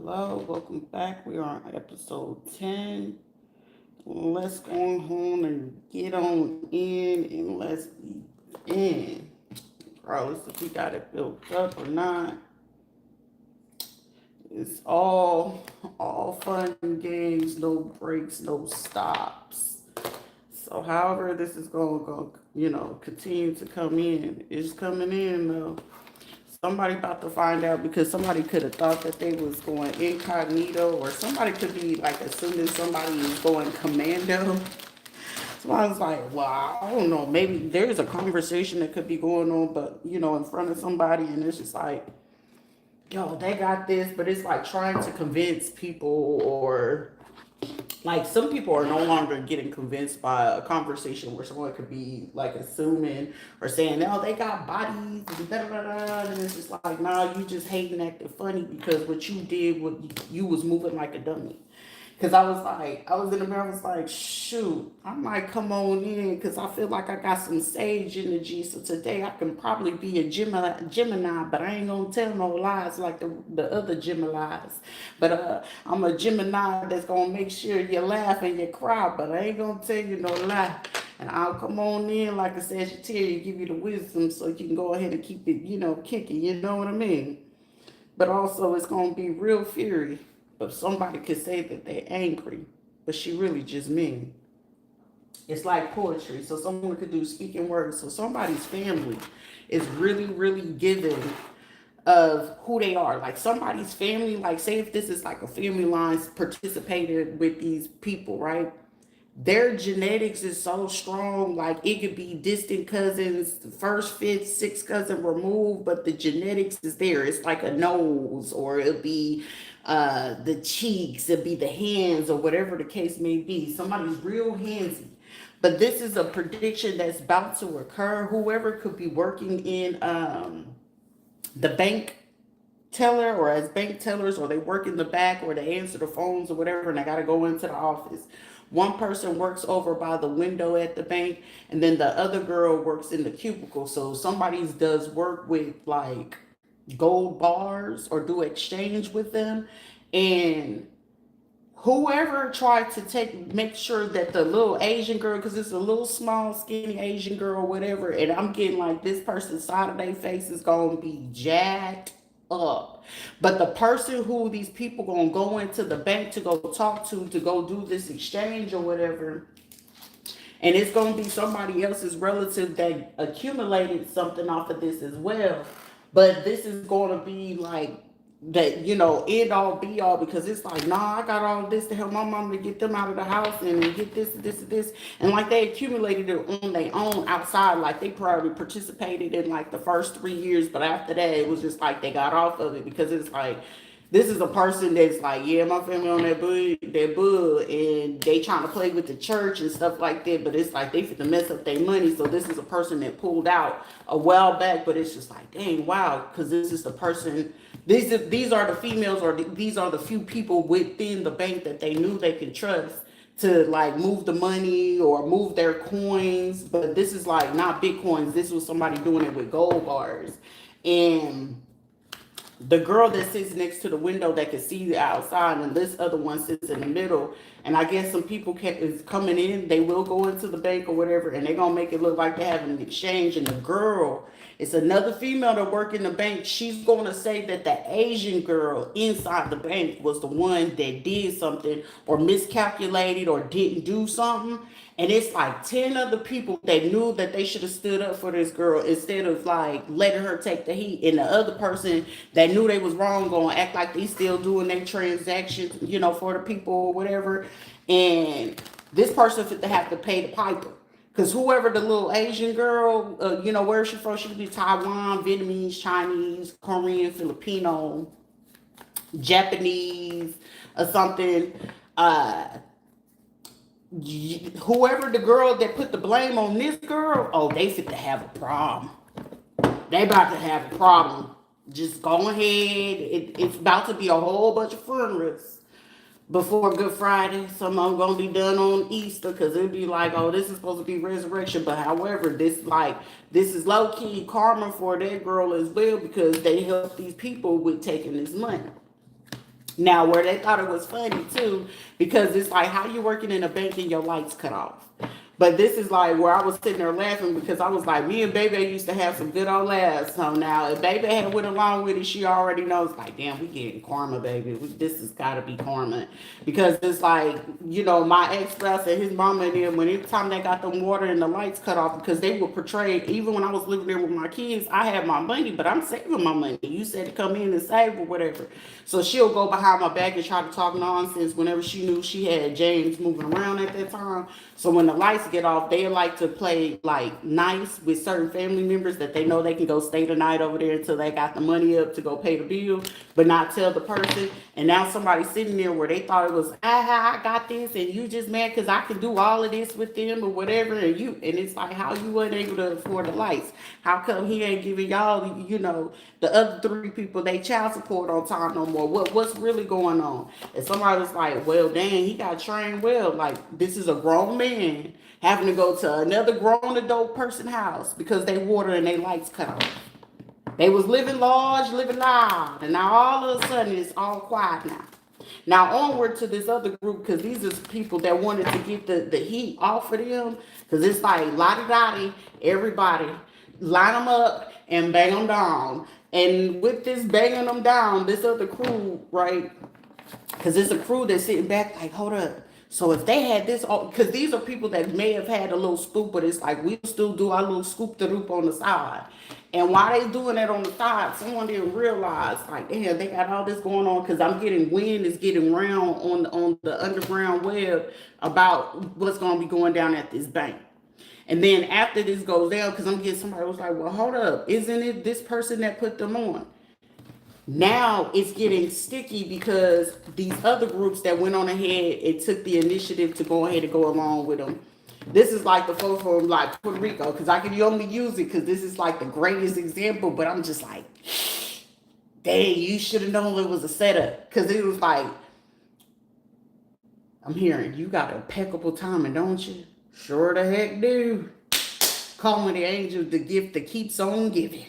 hello. Welcome back. We are on episode 10. Let's go home and get on in and let's begin. Regardless if we got it built up or not, it's all fun and games, no breaks, no stops. So however this is going to continue to come in. It's coming in though. Somebody about to find out because somebody could have thought that they was going incognito, or somebody could be like assuming somebody is going commando. So I was like, well, I don't know, maybe there's a conversation that could be going on, but in front of somebody, and it's just like, yo, they got this, but it's like trying to convince people, or like some people are no longer getting convinced by a conversation where someone could be like assuming or saying, oh, they got bodies and da da da, and it's just like, nah, you just hating acting funny because what you did, what you was moving like a dummy. Cause I was in the mirror, I was like, shoot, I might come on in because I feel like I got some sage energy. So today I can probably be a Gemini, but I ain't gonna tell no lies like the other Geminis. But I'm a Gemini that's gonna make sure you laugh and you cry, but I ain't gonna tell you no lie. And I'll come on in like a Sagittarius, give you the wisdom so you can go ahead and keep it, kicking. You know what I mean? But also, it's gonna be real fury. But somebody could say that they're angry, but she really just mean. It's like poetry. So someone could do speaking words. So somebody's family is really, really giving of who they are. Like somebody's family, like say if this is like a family line participated with these people, right? Their genetics is so strong, like it could be distant cousins, first, fifth, sixth cousin removed, but the genetics is there. It's like a nose, or it'll be the cheeks, it'll be the hands, or whatever the case may be. Somebody's real handsy. But this is a prediction that's about to occur. Whoever could be working in the bank teller, or as bank tellers, or they work in the back, or they answer the phones or whatever, and they got to go into the office. One person works over by the window at the bank, and then the other girl works in the cubicle. So somebody does work with like gold bars or do exchange with them, and whoever tried to make sure that the little Asian girl, because it's a little small skinny Asian girl or whatever, and I'm getting like this person's side of their face is gonna be jacked up. But the person who these people gonna go into the bank to go talk to go do this exchange or whatever, and it's gonna be somebody else's relative that accumulated something off of this as well. But this is gonna be like that, end all be all, because it's like, nah, I got all this to help my mom to get them out of the house and get this, and like they accumulated it on their own outside, like they probably participated in like the first 3 years, but after that it was just like they got off of it because it's like this is a person that's like, yeah, my family on that bud, and they trying to play with the church and stuff like that. But it's like they fit to mess up their money. So this is a person that pulled out a while back, but it's just like, dang, wow, because this is the person. These are the females, or these are the few people within the bank that they knew they could trust to like move the money or move their coins. But this is like not Bitcoins. This was somebody doing it with gold bars, and the girl that sits next to the window that can see the outside, and this other one sits in the middle. And I guess some people is coming in, they will go into the bank or whatever, and they're gonna make it look like they're having an exchange. And the girl, it's another female that work in the bank, she's gonna say that the Asian girl inside the bank was the one that did something or miscalculated or didn't do something. And it's like 10 other people that knew that they should have stood up for this girl instead of like letting her take the heat. And the other person that knew they was wrong gonna act like they still doing their transactions, for the people or whatever. And this person fit to have to pay the piper. Because whoever the little Asian girl, where is she from? She could be Taiwan, Vietnamese, Chinese, Korean, Filipino, Japanese, or something. Uh, Whoever the girl that put the blame on this girl, oh, they fit to have a problem. They about to have a problem. Just go ahead. It's about to be a whole bunch of funerals before Good Friday. Some of them gonna be done on Easter because it'll be like, oh, this is supposed to be resurrection. But however, this is low key karma for that girl as well, because they help these people with taking this money. Now, where they thought it was funny too, because it's like, how you working in a bank and your lights cut off? But this is like where I was sitting there laughing because I was like, me and Baby used to have some good old laughs. So now, if Baby had went along with it, she already knows, like, damn, we getting karma, baby. This has got to be karma. Because it's like, my ex-spouse and his mama and them, when every time they got the water and the lights cut off, because they were portrayed, even when I was living there with my kids, I had my money, but I'm saving my money. You said to come in and save or whatever. So she'll go behind my back and try to talk nonsense whenever she knew she had James moving around at that time. So when the lights get off, they like to play like nice with certain family members that they know they can go stay the night over there until they got the money up to go pay the bill, but not tell the person. And now somebody's sitting there where they thought it was, I got this, and you just mad because I can do all of this with them or whatever, and it's like, how you weren't able to afford the lights? How come he ain't giving y'all, the other three people they child support on time no more? What's really going on? And somebody was like, well, dang, he got trained well. Like, this is a grown man having to go to another grown adult person house because they water and they lights cut off. They was living large, living loud, and now all of a sudden it's all quiet now. Now onward to this other group, because these are people that wanted to get the heat off of them, because it's like lottie-dottie, everybody line them up and bang them down. And with this banging them down, this other crew, right? Because it's a crew that's sitting back like, hold up. So if they had this, because these are people that may have had a little scoop, but it's like we still do our little scoop the loop on the side. And while they doing that on the side, someone didn't realize, like, damn, they got all this going on because I'm getting wind is getting round on the underground web about what's going to be going down at this bank. And then after this goes down, because I'm getting somebody was like, well, hold up, isn't it this person that put them on? Now it's getting sticky because these other groups that went on ahead and took the initiative to go ahead and go along with them. This is like the folks from like Puerto Rico, because I can only use it because this is like the greatest example, but I'm just like, dang, you should have known it was a setup. Because it was like, I'm hearing, you got impeccable timing, don't you? Sure the heck do. Calling the angel the gift that keeps on giving.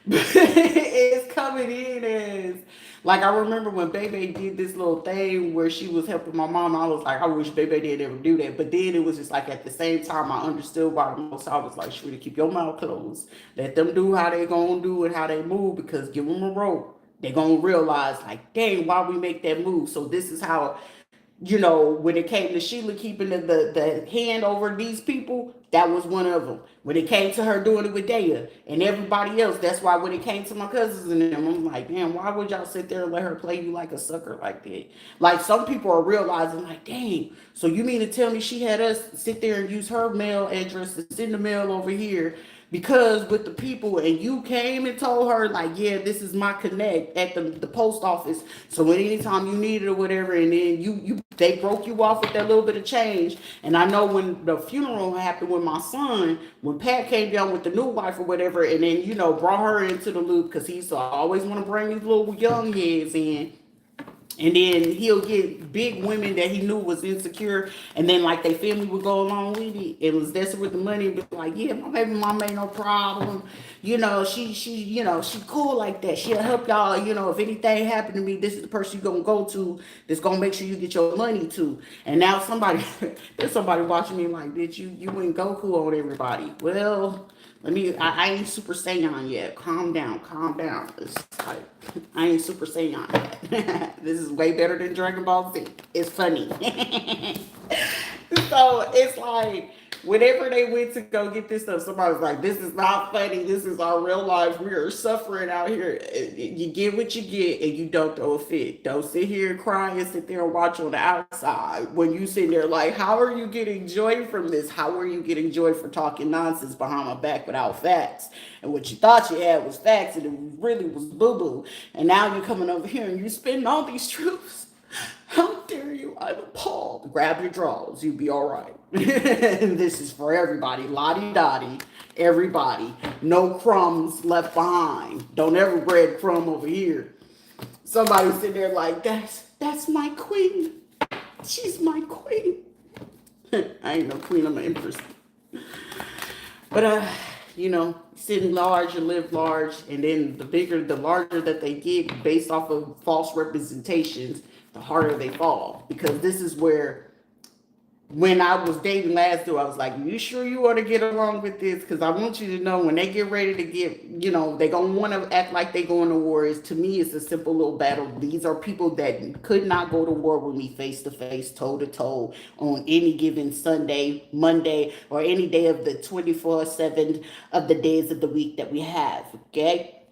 It's coming in as like I remember when Bebe did this little thing where she was helping my mom. I was like, I wish Bebe did ever do that. But then it was just like at the same time I understood why the most. I was like, Shrita, keep your mouth closed. Let them do how they gonna do and how they move, because give them a rope. They're gonna realize like, dang, why we make that move. So this is how, when it came to Sheila keeping the hand over these people, that was one of them. When it came to her doing it with Daya and everybody else, that's why when it came to my cousins and them, I'm like, damn, why would y'all sit there and let her play you like a sucker like that? Like, some people are realizing, like, dang, so you mean to tell me she had us sit there and use her mail address to send the mail over here because with the people, and you came and told her like, yeah, this is my connect at the post office, so anytime you need it or whatever, and then you they broke you off with that little bit of change. And I know when the funeral happened with my son, when Pat came down with the new wife or whatever, and then brought her into the loop, because he used to always want to bring these little young heads in. And then he'll get big women that he knew was insecure, and then like their family would go along with it. It was desperate with the money and be like, yeah, my baby mama ain't no problem. She cool like that. She'll help y'all. If anything happened to me, this is the person you're gonna go to. That's gonna make sure you get your money to. And now there's somebody watching me like, bitch, you went Goku on everybody. Well, I ain't Super Saiyan yet. Calm down, calm down. It's like, I ain't Super Saiyan yet. This is way better than Dragon Ball Z. It's funny. So it's like, whenever they went to go get this stuff, somebody was like, this is not funny. This is our real life. We are suffering out here. You get what you get and you don't throw a fit. Don't sit here and cry and sit there and watch on the outside when you sit there like, how are you getting joy from this? How are you getting joy for talking nonsense behind my back without facts? And what you thought you had was facts, and it really was boo-boo. And now you're coming over here and you're spitting all these truths. How dare you? I'm appalled. Grab your drawers. You'll be all right. This is for everybody. Lottie dottie. Everybody. No crumbs left behind. Don't ever bread crumb over here. Somebody sitting there like, that's my queen. She's my queen. I ain't no queen. I'm an empress. But, sitting large and live large, and then the larger that they get based off of false representations, the harder they fall. Because this is where, when I was dating last dude, I was like, you sure you want to get along with this? Because I want you to know when they get ready to get, they going to want to act like they going to war. To me, it's a simple little battle. These are people that could not go to war with me face to face, toe to toe on any given Sunday, Monday, or any day of the 24/7 of the days of the week that we have. Okay.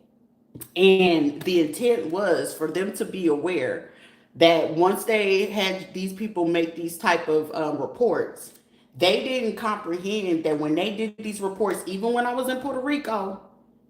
And the intent was for them to be aware that once they had these people make these type of reports, they didn't comprehend that when they did these reports, even when I was in Puerto Rico,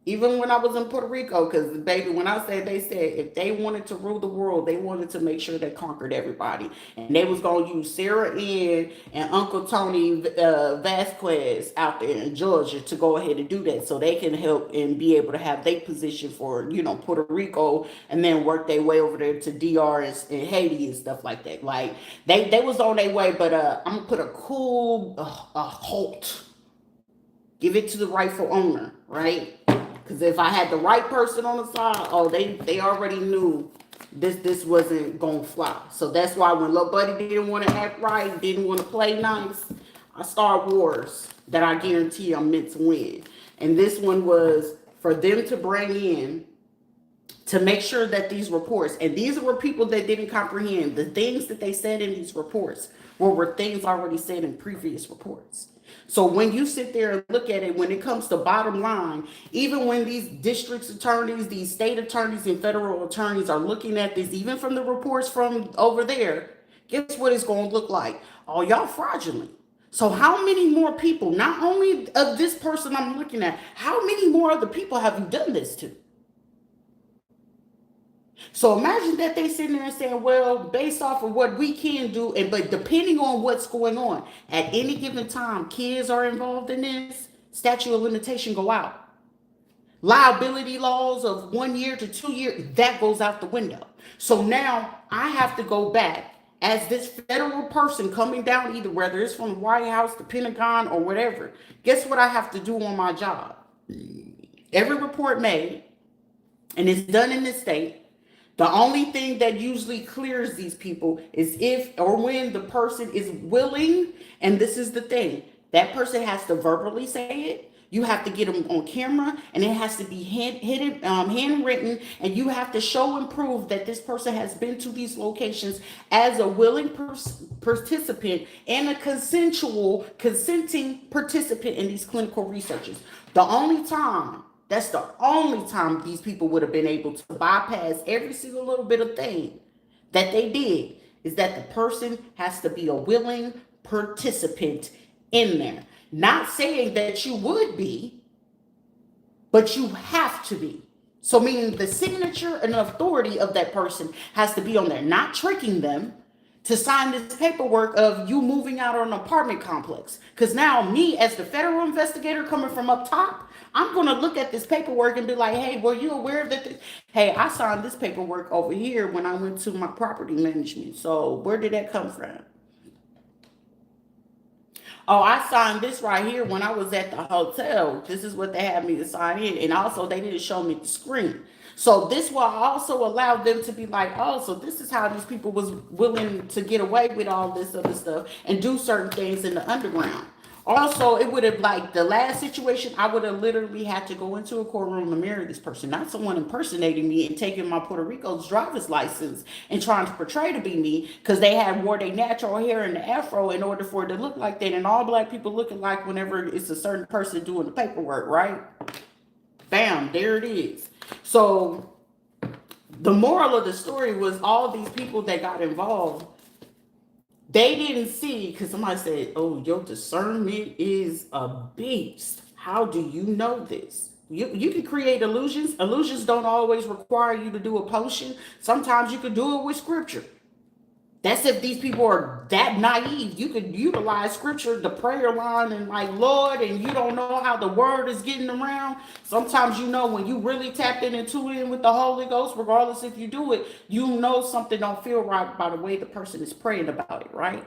because baby, when I say, they said if they wanted to rule the world, they wanted to make sure they conquered everybody, and they was gonna use Sarah Ann and Uncle Tony Vasquez out there in Georgia to go ahead and do that, so they can help and be able to have their position for Puerto Rico, and then work their way over there to DR and Haiti and stuff like that. Like they was on their way, but I'm gonna put a cool a halt. Give it to the rightful owner, right? Because if I had the right person on the side, oh, they already knew this wasn't gonna fly. So that's why when little buddy didn't want to act right, didn't want to play nice, I start wars that I guarantee I'm meant to win. And this one was for them to bring in to make sure that these reports, and these were people that didn't comprehend the things that they said in these reports were things already said in previous reports. So when you sit there and look at it, when it comes to bottom line, even when these district attorneys, these state attorneys and federal attorneys are looking at this, even from the reports from over there, guess what it's going to look like? Oh, y'all fraudulent. So how many more people, not only of this person I'm looking at, how many more other people have you done this to? So imagine that they sitting there and saying, well, based off of what we can do, but depending on what's going on at any given time, kids are involved in this, statute of limitation go out. Liability laws of 1 year to 2 years, that goes out the window. So now I have to go back as this federal person coming down, either whether it's from the White House, the Pentagon, or whatever. Guess what I have to do on my job? Every report made, and it's done in this state, the only thing that usually clears these people is if or when the person is willing, and this is the thing, that person has to verbally say it. You have to get them on camera, and it has to be handwritten, and you have to show and prove that this person has been to these locations as a willing participant and a consenting participant in these clinical researches. That's the only time these people would have been able to bypass every single little bit of thing that they did, is that the person has to be a willing participant in there. Not saying that you would be, but you have to be. So meaning the signature and authority of that person has to be on there, not tricking them to sign this paperwork of you moving out on an apartment complex. Because now me as the federal investigator coming from up top, I'm going to look at this paperwork and be like, hey, were you aware that, hey, I signed this paperwork over here when I went to my property management. So where did that come from? Oh, I signed this right here when I was at the hotel. This is what they had me to sign in. And also they didn't show me the screen. So this will also allow them to be like, oh, so this is how these people was willing to get away with all this other stuff and do certain things in the underground. Also, it would have, like the last situation, I would have literally had to go into a courtroom and marry this person, not someone impersonating me and taking my Puerto Rico's driver's license and trying to portray to be me because they had wore their natural hair in the afro in order for it to look like that. And all black people looking like whenever it's a certain person doing the paperwork, right? Bam, there it is. So the moral of the story was all these people that got involved, they didn't see, because somebody said, oh, your discernment is a beast. How do you know this? You can create illusions. Illusions don't always require you to do a potion. Sometimes you can do it with scripture. That's if these people are that naive. You could utilize scripture, the prayer line, and like, Lord, and you don't know how the word is getting around. Sometimes when you really tapped in and tuned in with the Holy Ghost, regardless if you do it, something don't feel right by the way the person is praying about it, right?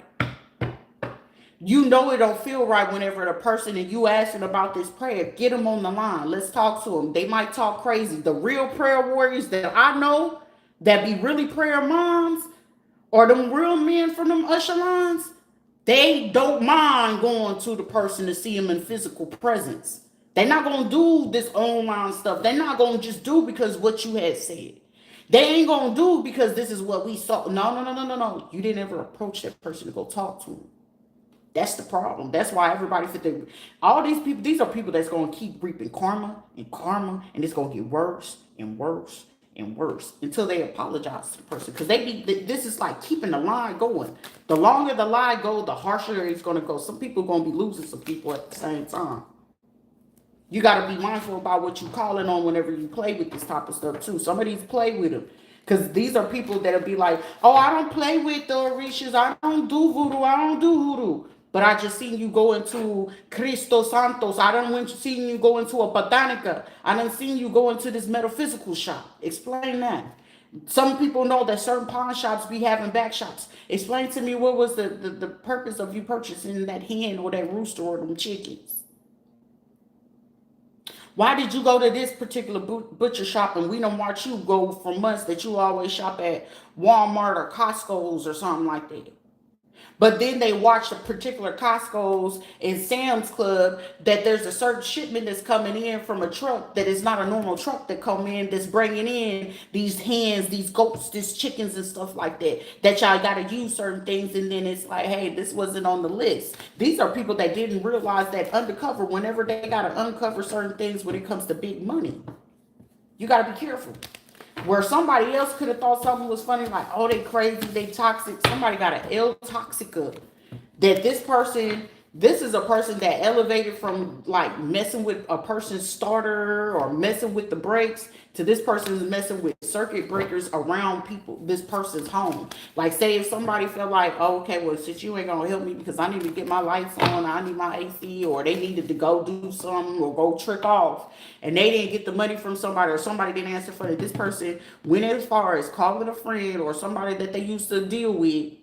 You know it don't feel right whenever the person and you asking about this prayer, get them on the line. Let's talk to them. They might talk crazy. The real prayer warriors that I know that be really prayer moms or them real men from them echelons, they don't mind going to the person to see them in physical presence. They're not gonna do this online stuff. They're not gonna just do because what you had said. They ain't gonna do because this is what we saw. No, no, no, no, no, no. You didn't ever approach that person to go talk to them. That's the problem. That's why everybody fit the all these people. These are people that's gonna keep reaping karma, and it's gonna get worse and worse and worse until they apologize to the person. Because they be this is like keeping the line going. The longer the line goes, the harsher it's gonna go. Some people are gonna be losing some people at the same time. You gotta be mindful about what you calling on whenever you play with this type of stuff too. Some of these play with them. Because these are people that'll be like, oh, I don't play with the Orishas. I don't do voodoo. I don't do hoodoo. But I just seen you go into Cristo Santos. I done seen you go into a botanica. I done seen you go into this metaphysical shop. Explain that. Some people know that certain pawn shops be having back shops. Explain to me what was the purpose of you purchasing that hen or that rooster or them chickens. Why did you go to this particular butcher shop and we don't watch you go for months that you always shop at Walmart or Costco's or something like that? But then they watch the particular Costco's and Sam's Club that there's a certain shipment that's coming in from a truck that is not a normal truck that come in that's bringing in these hens, these goats, these chickens and stuff like that. That y'all got to use certain things and then it's like, hey, this wasn't on the list. These are people that didn't realize that undercover whenever they got to uncover certain things when it comes to big money. You got to be careful. Where somebody else could have thought something was funny, like, oh, they crazy, they toxic. Somebody got an L toxica. That this is a person that elevated from like messing with a person's starter or messing with the brakes to this person is messing with circuit breakers around people, this person's home. Like, say if somebody felt like, oh, okay, well, since you ain't gonna help me because I need to get my lights on, I need my AC, or they needed to go do something or go trick off, and they didn't get the money from somebody or somebody didn't answer for it, this person went as far as calling a friend or somebody that they used to deal with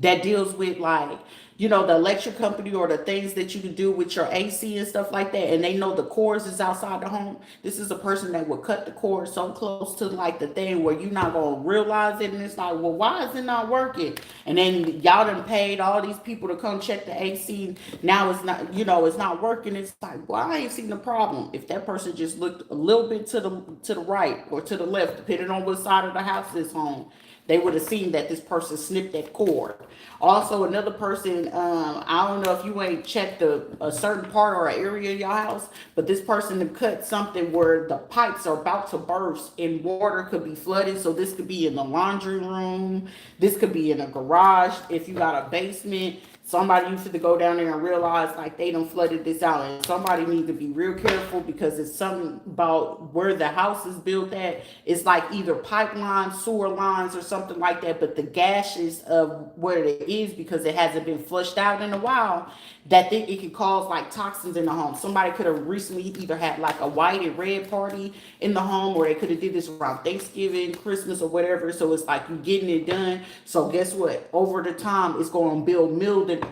that deals with like the electric company or the things that you can do with your AC and stuff like that, and they know the cords is outside the home. This is a person that would cut the cord so close to like the thing where you're not gonna realize it, and it's like, well, why is it not working? And then y'all done paid all these people to come check the AC. Now it's not, it's not working. It's like, well, I ain't seen the problem. If that person just looked a little bit to the right or to the left, depending on what side of the house it's on, they would have seen that this person snipped that cord. Also, another person, I don't know if you ain't checked a certain part or an area of your house, but this person had cut something where the pipes are about to burst and water could be flooded. So this could be in the laundry room. This could be in a garage. If you got a basement, somebody used to go down there and realize like they done flooded this out, and somebody needs to be real careful because it's something about where the house is built at. It's like either pipeline, sewer lines, or something like that. But the gases of where it is, because it hasn't been flushed out in a while, that it could cause like toxins in the home. Somebody could have recently either had like a white and red party in the home, or they could have did this around Thanksgiving, Christmas, or whatever. So it's like you getting it done. So guess what? Over the time, it's going to build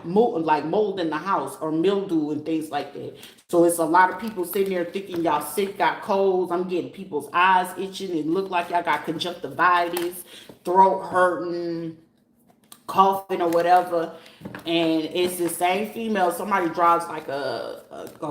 mold in the house or mildew and things like that. So it's a lot of people sitting there thinking y'all sick, got colds. I'm getting people's eyes itching. It look like y'all got conjunctivitis, throat hurting, coughing or whatever. And it's the same female. Somebody drives like a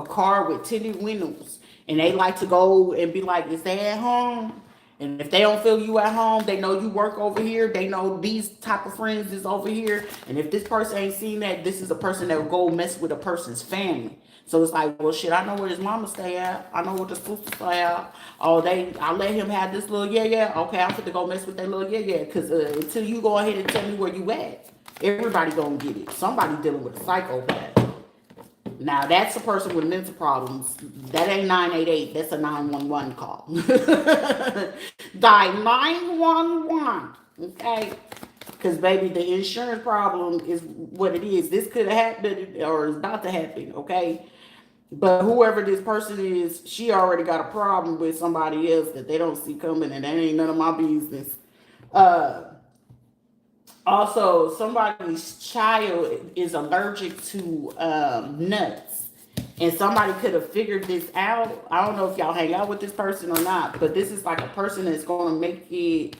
car with tinted windows, and they like to go and be like, is they at home? And if they don't feel you at home, they know you work over here. They know these type of friends is over here. And if this person ain't seen that, this is a person that will go mess with a person's family. So it's like, well, shit, I know where his mama stay at. I know where the sister stay at. Oh, I let him have this little yeah. Okay, I'm fit to go mess with that little yeah. Because until you go ahead and tell me where you at, everybody gonna get it. Somebody dealing with a psychopath. Now, that's a person with mental problems. That ain't 988. That's a 911 call. Die 911. Okay? Because, baby, the insurance problem is what it is. This could have happened or is about to happen. Okay? But whoever this person is, she already got a problem with somebody else that they don't see coming, and that ain't none of my business. Also, somebody's child is allergic to nuts. And somebody could have figured this out. I don't know if y'all hang out with this person or not, but this is like a person that's going to make it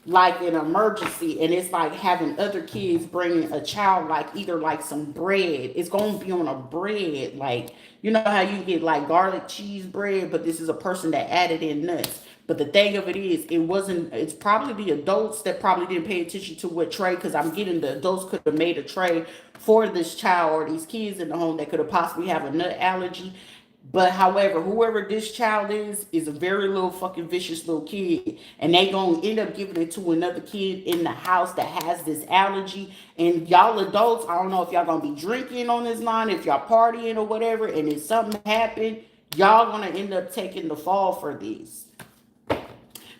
like an emergency, and it's like having other kids bringing a child like either like some bread. It's going to be on a bread, like you know how you get like garlic cheese bread, but this is a person that added in nuts. But the thing of it is, it wasn't. It's probably the adults that probably didn't pay attention to what tray, because I'm getting the adults could have made a tray for this child or these kids in the home that could have possibly have a nut allergy. But however, whoever this child is a very little fucking vicious little kid, and they gonna end up giving it to another kid in the house that has this allergy. And y'all adults, I don't know if y'all gonna be drinking on this line, if y'all partying or whatever, and if something happened, y'all gonna end up taking the fall for this.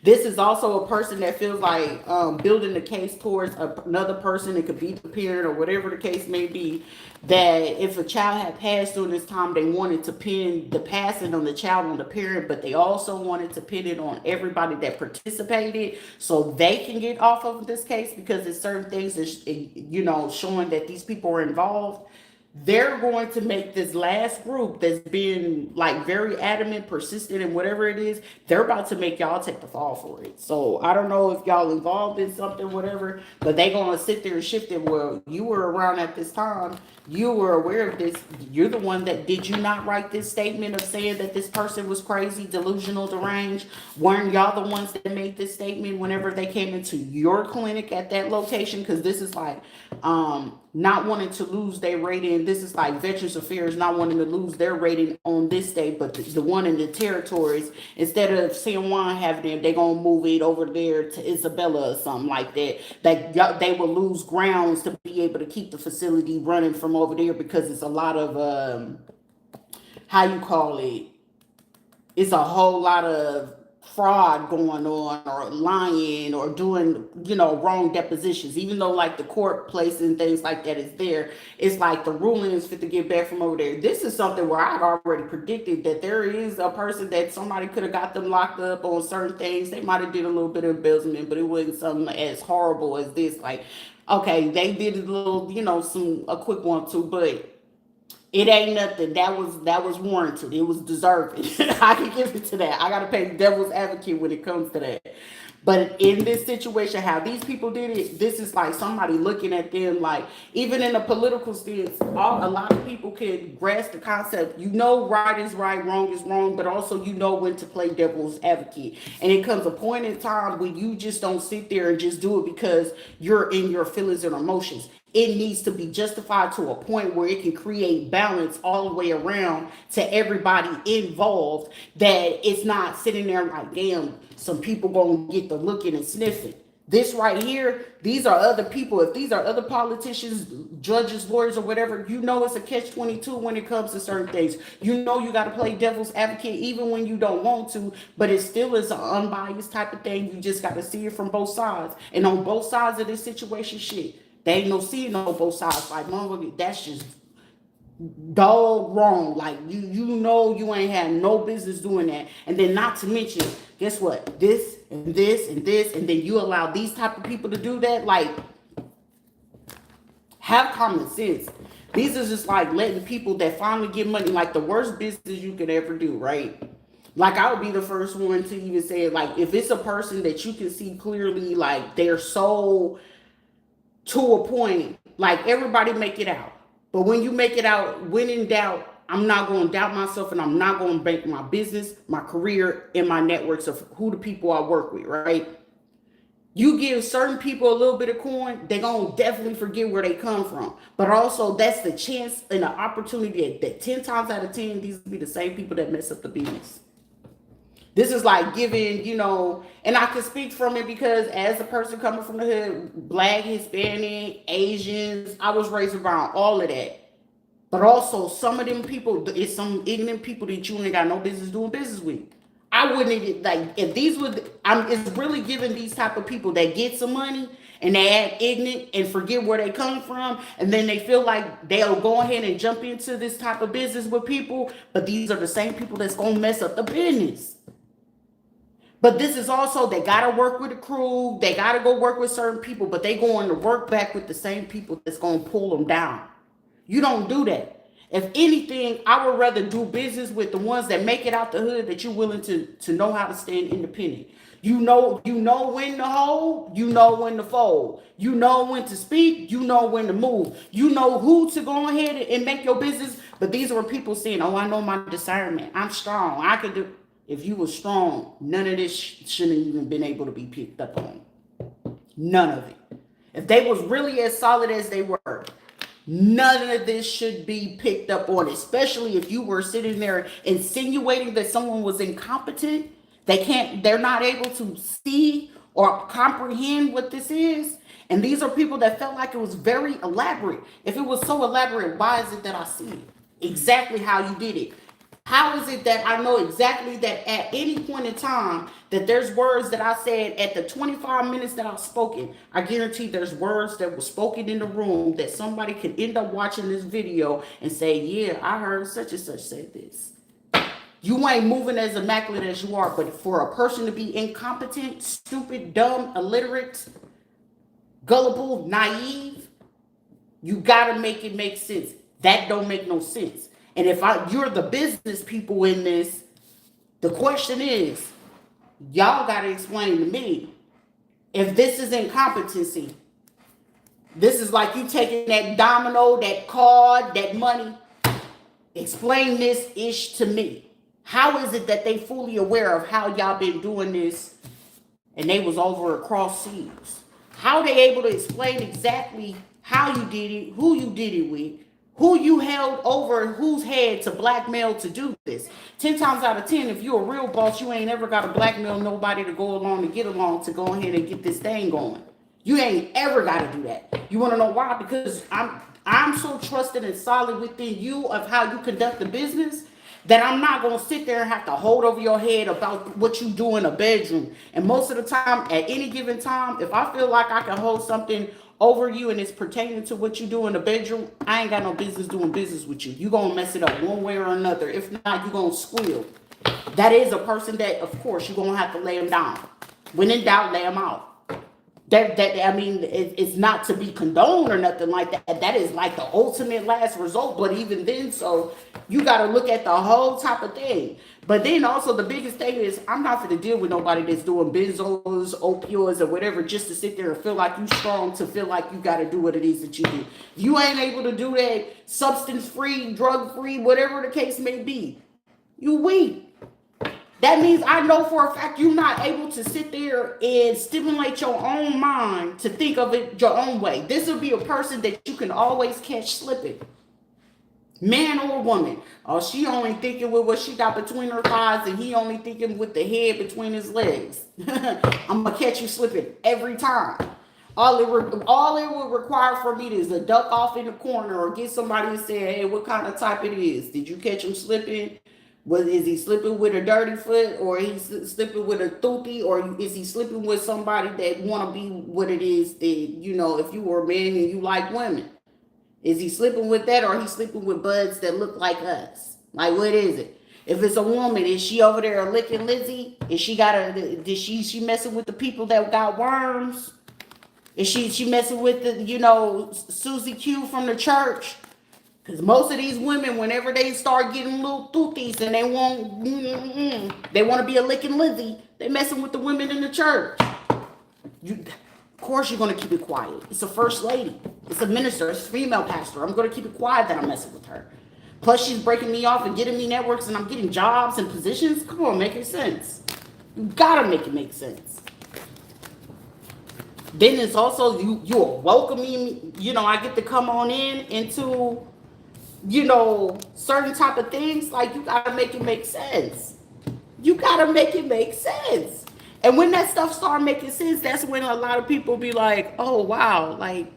This is also a person that feels like building the case towards another person. It could be the parent or whatever the case may be. That if a child had passed during this time, they wanted to pin the passing on the child on the parent, but they also wanted to pin it on everybody that participated, so they can get off of this case because there's certain things that showing that these people are involved. They're going to make this last group that's been like very adamant, persistent, and whatever it is, they're about to make y'all take the fall for it. So I don't know if y'all involved in something, whatever, but they gonna sit there and shift it. Well, you were around at this time, you were aware of this, you're the one that did you not write this statement of saying that this person was crazy, delusional, deranged? Weren't y'all the ones that made this statement whenever they came into your clinic at that location? Because this is like not wanting to lose their rating. This is like Veterans Affairs not wanting to lose their rating on this day, but the one in the territories, instead of San Juan having them, they gonna move it over there to Isabella or something like that. They will lose grounds to be able to keep the facility running from over there, because it's a lot of how you call it, it's a whole lot of fraud going on, or lying, or doing wrong depositions. Even though like the court place and things like that is there, it's like the ruling is fit to get back from over there. This is something where I'd already predicted that there is a person that somebody could have got them locked up on certain things. They might have did a little bit of embezzlement, but it wasn't something as horrible as this. Like, okay, they did a little, a quick one too, but it ain't nothing. That was warranted. It was deserving. I can give it to that. I gotta play devil's advocate when it comes to that. But in this situation, how these people did it, this is like somebody looking at them like, even in a political stance, a lot of people can grasp the concept. Right is right, wrong is wrong, but also when to play devil's advocate. And it comes a point in time when you just don't sit there and just do it because you're in your feelings and emotions. It needs to be justified to a point where it can create balance all the way around to everybody involved, that it's not sitting there like, damn, some people gonna get the looking and sniffing. This right here, these are other people. If these are other politicians, judges, lawyers, or whatever, it's a catch-22 when it comes to certain things. You got to play devil's advocate even when you don't want to, but it still is an unbiased type of thing. You just got to see it from both sides. And on both sides of this situation, shit, they ain't no seeing on both sides. Like, motherfucker, that's just dog wrong. Like, you ain't had no business doing that. And then not to mention, guess what? This and this and this, and then you allow these type of people to do that. Like, have common sense. These are just like letting people that finally get money, like the worst business you could ever do, right? Like, I would be the first one to even say, like, if it's a person that you can see clearly, like, they're so to a point, like, everybody make it out. But when you make it out, when in doubt, I'm not going to doubt myself, and I'm not going to bank my business, my career, and my networks of who the people I work with, right? You give certain people a little bit of coin, they're going to definitely forget where they come from. But also, that's the chance and the opportunity that 10 times out of 10, these will be the same people that mess up the business. This is like giving, and I can speak from it because as a person coming from the hood, Black, Hispanic, Asians, I was raised around all of that. But also, some of them people, it's some ignorant people that you ain't got no business doing business with. I wouldn't even, like, if these would, it's really giving these type of people that get some money and they act ignorant and forget where they come from, and then they feel like they'll go ahead and jump into this type of business with people, but these are the same people that's going to mess up the business. But this is also, they gotta work with a crew, they gotta go work with certain people, but they going to work back with the same people that's gonna pull them down. You don't do that. If anything, I would rather do business with the ones that make it out the hood, that you're willing to know how to stand independent. You know when to hold, you know when to fold, you know when to speak, you know when to move, you know who to go ahead and make your business. But these were people saying, "Oh, I know my discernment. I'm strong. I could do." If you were strong, none of this shouldn't even been able to be picked up on. None of it. If they was really as solid as they were, none of this should be picked up on, especially if you were sitting there insinuating that someone was incompetent. They're not able to see or comprehend what this is. And these are people that felt like it was very elaborate. If it was so elaborate, why is it that I see it? Exactly how you did it. How is it that I know exactly that at any point in time that there's words that I said at the 25 minutes that I've spoken? I guarantee there's words that were spoken in the room that somebody could end up watching this video and say, yeah, I heard such and such said this. You ain't moving as immaculate as you are, but for a person to be incompetent, stupid, dumb, illiterate, gullible, naive, you gotta make it make sense. That don't make no sense. And if you're the business people in this, the question is, y'all got to explain to me, if this is incompetency, this is like you taking that domino, that card, that money, explain this ish to me. How is it that they fully aware of how y'all been doing this and they was over across seas? How they able to explain exactly how you did it, who you did it with, who you held over whose head to blackmail to do this? 10 times out of 10, if you're a real boss, you ain't ever got to blackmail nobody to go along to get along to go ahead and get this thing going. You ain't ever got to do that. You want to know why? Because I'm so trusted and solid within you of how you conduct the business that I'm not going to sit there and have to hold over your head about what you do in a bedroom. And most of the time, at any given time, if I feel like I can hold something over you and it's pertaining to what you do in the bedroom, I ain't got no business doing business with you. You gonna mess it up one way or another. If not, you gonna squeal. That is a person that, of course, you're gonna have to lay them down. When in doubt, lay them out. I mean, it's not to be condoned or nothing like that. That is like the ultimate last result. But even then, so you got to look at the whole type of thing. But then also the biggest thing is, I'm not going to deal with nobody that's doing benzos, opioids, or whatever just to sit there and feel like you strong, to feel like you got to do what it is that you do. You ain't able to do that substance free, drug free, whatever the case may be. You weak. That means I know for a fact you're not able to sit there and stimulate your own mind to think of it your own way. This will be a person that you can always catch slipping. Man or woman. Oh, she only thinking with what she got between her thighs and he only thinking with the head between his legs. I'm going to catch you slipping every time. All it would require for me is to duck off in the corner or get somebody and say, hey, what kind of type it is? Did you catch him slipping? Is he slipping with a dirty foot, or he's slipping with a thoopy, or is he slipping with somebody that want to be what it is that, you know, if you were a man and you like women? Is he slipping with that, or he sleeping with buds that look like us? Like, what is it? If it's a woman, is she over there licking Lizzie? Is she she messing with the people that got worms? Is she messing with the, you know, Susie Q from the church? Because most of these women, whenever they start getting little tooties and they want to be a licking Lizzie, they messing with the women in the church. Of course you're going to keep it quiet. It's a first lady. It's a minister. It's a female pastor. I'm going to keep it quiet that I'm messing with her. Plus she's breaking me off and getting me networks and I'm getting jobs and positions. Come on, make it sense. You got to make it make sense. Then it's also, you're welcoming me. You know, I get to come on into, you know, certain type of things. Like, you got to make it make sense. You got to make it make sense. And when that stuff start making sense, that's when a lot of people be like, oh, wow, like,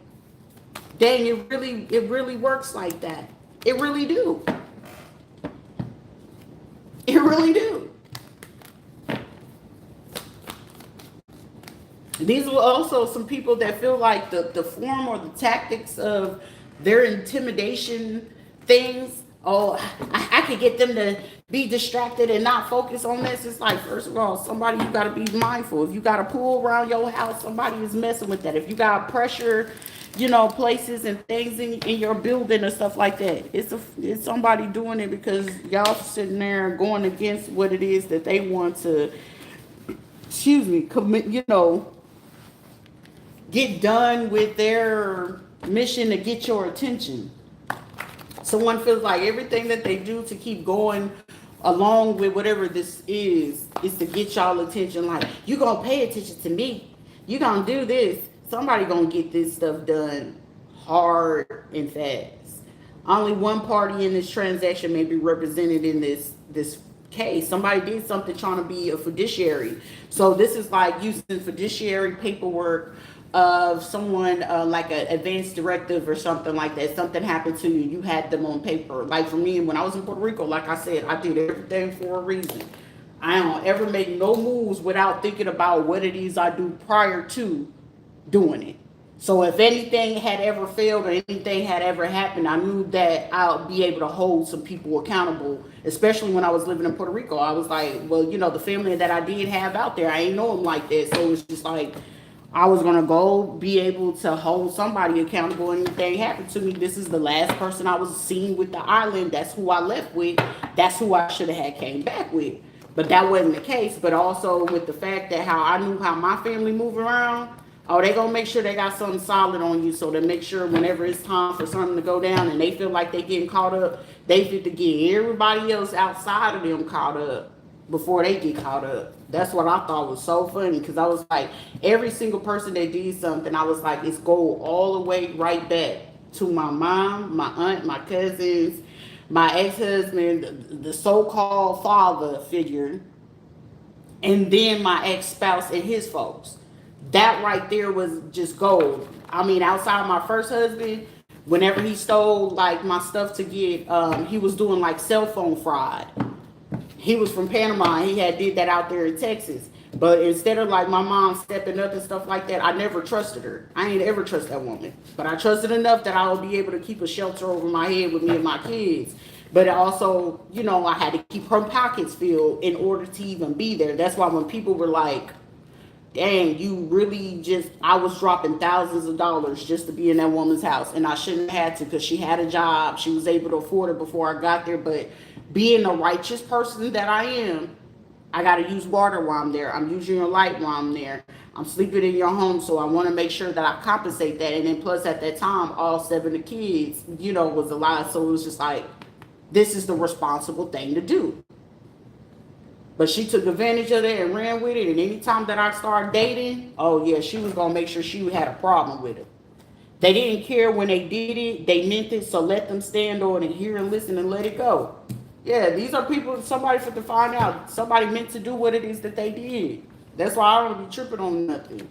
dang, it really works like that. It really do. It really do. These were also some people that feel like the form or the tactics of their intimidation things oh, I could get them to be distracted and not focus on this. It's like, first of all, somebody, you got to be mindful. If you got a pool around your house, somebody is messing with that. If you got pressure, places and things in your building and stuff like that, it's somebody doing it because y'all sitting there going against what it is that they want to, excuse me, commit, get done with their mission to get your attention. Someone feels like everything that they do to keep going along with whatever this is to get y'all attention. Like, you gonna pay attention to me, you gonna do this. Somebody gonna get this stuff done hard and fast. Only one party in this transaction may be represented in this case. Somebody did something trying to be a fiduciary. So this is like using fiduciary paperwork of someone, like an advanced directive or something like that. Something happened to you, you had them on paper. Like for me, when I was in Puerto Rico, like I said, I did everything for a reason. I don't ever make no moves without thinking about what it is I do prior to doing it. So if anything had ever failed or anything had ever happened, I knew that I'll be able to hold some people accountable, especially when I was living in Puerto Rico. I was like, well, the family that I did have out there, I ain't know them like that. So it's just like, I was gonna go be able to hold somebody accountable. Anything happened to me, this is the last person I was seeing with the island. That's who I left with. That's who I should have had came back with. But that wasn't the case. But also with the fact that how I knew how my family moved around, oh, they gonna make sure they got something solid on you, so to make sure whenever it's time for something to go down and they feel like they getting caught up, they fit to get everybody else outside of them caught up before they get caught up. That's what I thought was so funny, because I was like, every single person that did something, I was like, it's go all the way right back to my mom, my aunt, my cousins, my ex-husband, the so-called father figure, and then my ex-spouse and his folks. That right there was just gold. I mean, outside my first husband, whenever he stole like my stuff to get, he was doing like cell phone fraud. He was from Panama. And he had did that out there in Texas. But instead of like my mom stepping up and stuff like that, I never trusted her. I ain't ever trust that woman. But I trusted enough that I would be able to keep a shelter over my head with me and my kids. But also, I had to keep her pockets filled in order to even be there. That's why when people were like, dang, you really just, I was dropping thousands of dollars just to be in that woman's house. And I shouldn't have had to, because she had a job. She was able to afford it before I got there. But being a righteous person that I am, I got to use water while I'm there. I'm using your light while I'm there. I'm sleeping in your home. So I want to make sure that I compensate that. And then plus at that time, all 7 of the kids, was alive. So it was just like, this is the responsible thing to do. But she took advantage of that and ran with it. And anytime that I started dating, oh yeah, she was gonna make sure she had a problem with it. They didn't care when they did it. They meant it. So let them stand on it, hear and listen, and let it go. Yeah, these are people. Somebody for to find out. Somebody meant to do what it is that they did. That's why I don't be tripping on nothing.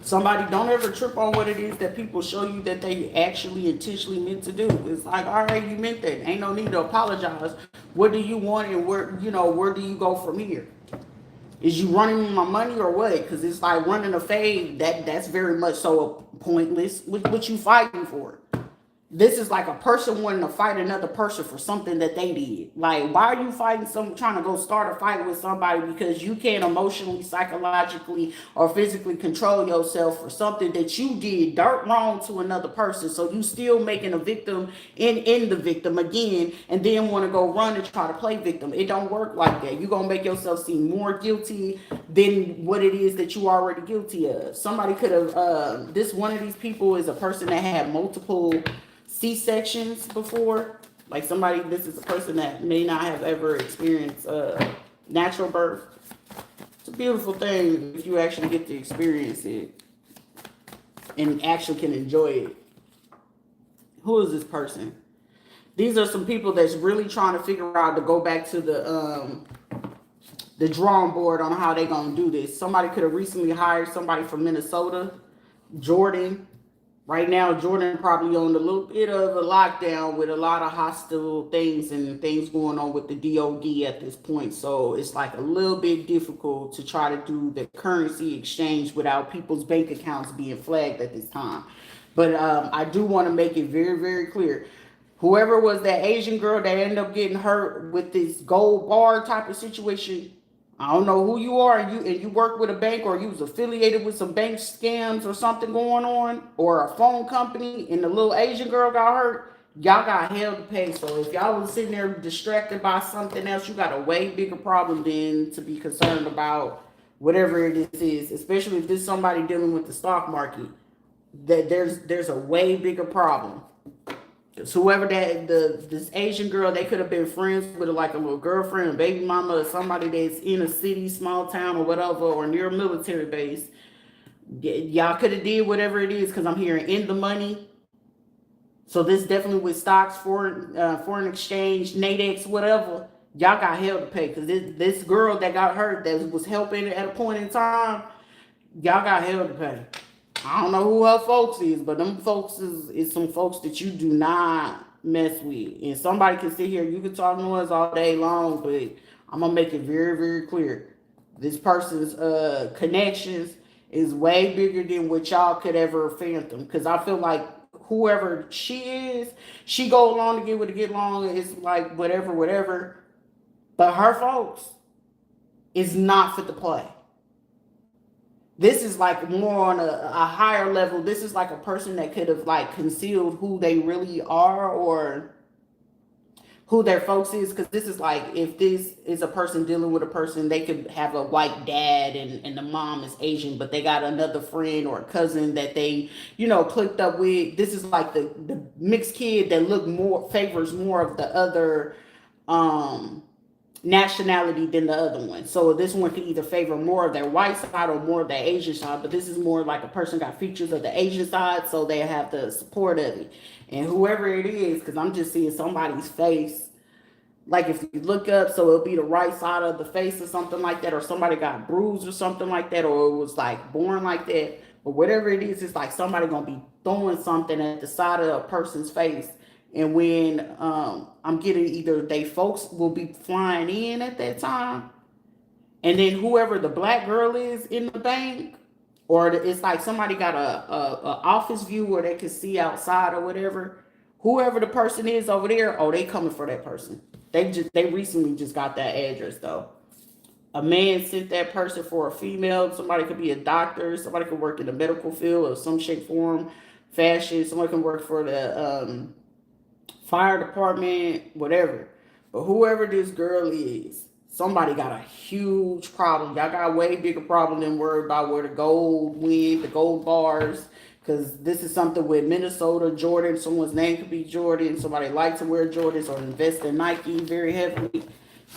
Somebody don't ever trip on what it is that people show you that they actually intentionally meant to do. It's like, all right, you meant that. Ain't no need to apologize. What do you want, and where do you go from here? Is you running my money or what? Because it's like running a fade. That's very much so pointless. What you fighting for? This is like a person wanting to fight another person for something that they did. Like, why are you fighting trying to go start a fight with somebody because you can't emotionally, psychologically, or physically control yourself for something that you did dirt wrong to another person? So you still making a victim in the victim again, and then want to go run and try to play victim. It don't work like that. You're gonna make yourself seem more guilty than what it is that you already guilty of. Somebody could have this one of these people is a person that had multiple C-sections before. Like this is a person that may not have ever experienced natural birth. It's a beautiful thing if you actually get to experience it and actually can enjoy it. Who is this person? These are some people that's really trying to figure out to go back to the drawing board on how they gonna do this. Somebody could have recently hired somebody from Minnesota, Jordan. Right now, Jordan probably on a little bit of a lockdown with a lot of hostile things and things going on with the DOD at this point. So it's like a little bit difficult to try to do the currency exchange without people's bank accounts being flagged at this time. But I do want to make it very, very clear. Whoever was that Asian girl that ended up getting hurt with this gold bar type of situation, I don't know who you are, and you work with a bank, or you was affiliated with some bank scams or something going on, or a phone company, and the little Asian girl got hurt. Y'all got hell to pay. So if y'all was sitting there distracted by something else, you got a way bigger problem than to be concerned about whatever it is. Especially if this is somebody dealing with the stock market, that there's a way bigger problem. So whoever this Asian girl, they could have been friends with like a little girlfriend, a baby mama, or somebody that's in a city, small town, or whatever, or near a military base. Y'all could have did whatever it is, because I'm hearing in the money. So this definitely with stocks, foreign exchange, Nadex, whatever. Y'all got hell to pay, because this girl that got hurt, that was helping at a point in time, y'all got hell to pay. I don't know who her folks is, but them folks is some folks that you do not mess with. And somebody can sit here, you can talk noise all day long, but I'm gonna make it very, very clear. This person's connections is way bigger than what y'all could ever fathom. Because I feel like whoever she is, she go along to get with to get along. It's like whatever, whatever. But her folks is not fit to play. This is like more on a higher level. This is like a person that could have like concealed who they really are, or who their folks is. Because this is like, if this is a person dealing with a person, they could have a white dad, and the mom is Asian, but they got another friend or a cousin that they, clicked up with. This is like the mixed kid that favors more of the other nationality than the other one. So this one could either favor more of their white side or more of their Asian side, but this is more like a person got features of the Asian side, so they have the support of it. And whoever it is, because I'm just seeing somebody's face, like if you look up, so it'll be the right side of the face or something like that, or somebody got bruised or something like that, or it was like born like that, or whatever it is. It's like somebody gonna be throwing something at the side of a person's face. And when I'm getting, either they folks will be flying in at that time, and then whoever the black girl is in the bank, or it's like somebody got a office view where they can see outside or whatever. Whoever the person is over there, oh, they coming for that person. They recently just got that address though. A man sent that person for a female. Somebody could be a doctor. Somebody could work in the medical field of some shape, form, fashion. Somebody can work for the fire department, whatever. But whoever this girl is, somebody got a huge problem. Y'all got a way bigger problem than worried about where the gold went, the gold bars. Because this is something with Minnesota, Jordan. Someone's name could be Jordan. Somebody likes to wear Jordans or invest in Nike very heavily.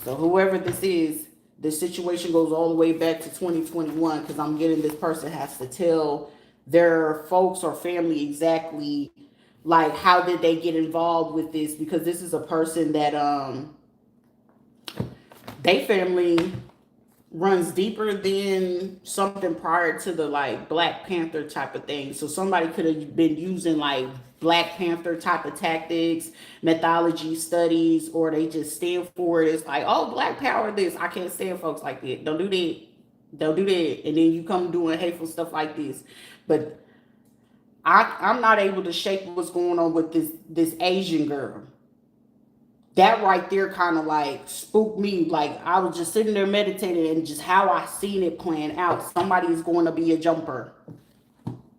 So whoever this is, the situation goes all the way back to 2021, because I'm getting this person has to tell their folks or family exactly like how did they get involved with this, because this is a person that they family runs deeper than something prior to the like Black Panther type of thing. So somebody could have been using like Black Panther type of tactics, methodology studies, or they just stand for it. It's like, oh, Black Power this. I can't stand folks like that. Don't do that. Don't do that. And then you come doing hateful stuff like this. But I'm not able to shake what's going on with this Asian girl. That right there kind of like spooked me. Like I was just sitting there meditating, and just how I seen it playing out. Somebody's going to be a jumper.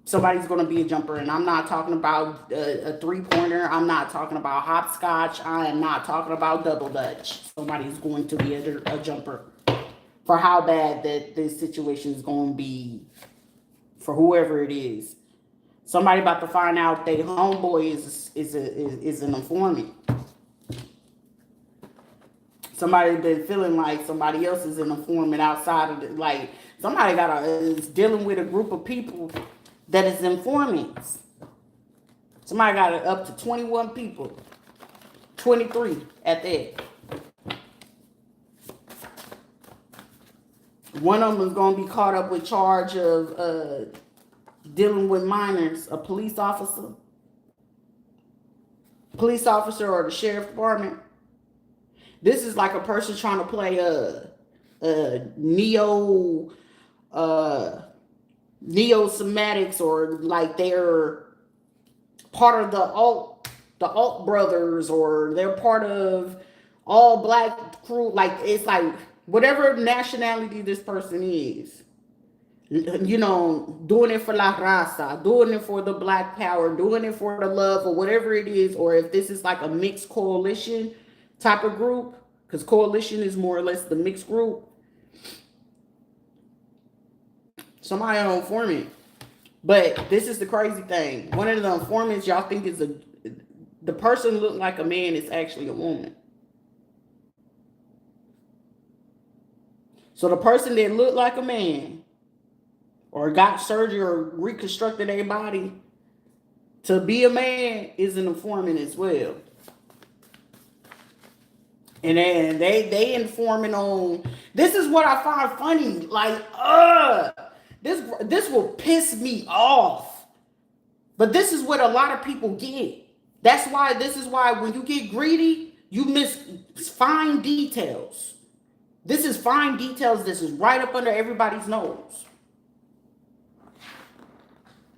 Somebody's going to be a jumper. And I'm not talking about a three-pointer. I'm not talking about hopscotch. I am not talking about double dutch. Somebody's going to be a jumper. For how bad that this situation is going to be for whoever it is. Somebody about to find out they homeboy is an informant. Somebody been feeling like somebody else is an informant outside of it. Like somebody is dealing with a group of people that is informants. Somebody got up to 21 people, 23 at that. One of them is going to be caught up with charge of dealing with minors, a police officer or the sheriff department. This is like a person trying to play a neo-Semitics, or like they're part of the alt the Alt Brothers, or they're part of all black crew. Like, it's like whatever nationality this person is, you know, doing it for La Raza, doing it for the black power, doing it for the love, or whatever it is, or if this is like a mixed coalition type of group, because coalition is more or less the mixed group. Somebody on informant. But this is the crazy thing. One of the informants y'all think is the person looked like a man is actually a woman. So the person that looked like a man or got surgery or reconstructed their body to be a man is an informant as well. And then they informing on, this is what I find funny. Like, this will piss me off. But this is what a lot of people get. This is why when you get greedy, you miss fine details. This is fine details. This is right up under everybody's nose.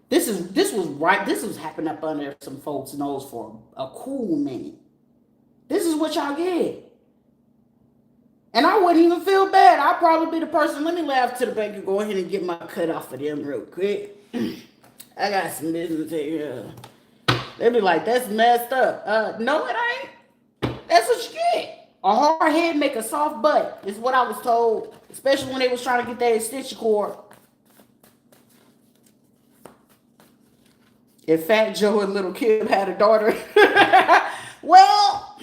This was happening up under some folks' nose for a cool minute. This is what y'all get. And I wouldn't even feel bad. I'd probably be the person, let me laugh to the bank and go ahead and get my cut off of them real quick. I got some business here. They'd be like, that's messed up. No, it ain't. That's what you get. A hard head make a soft butt is what I was told, especially when they was trying to get that extension cord. If Fat Joe and Little Kim had a daughter, well,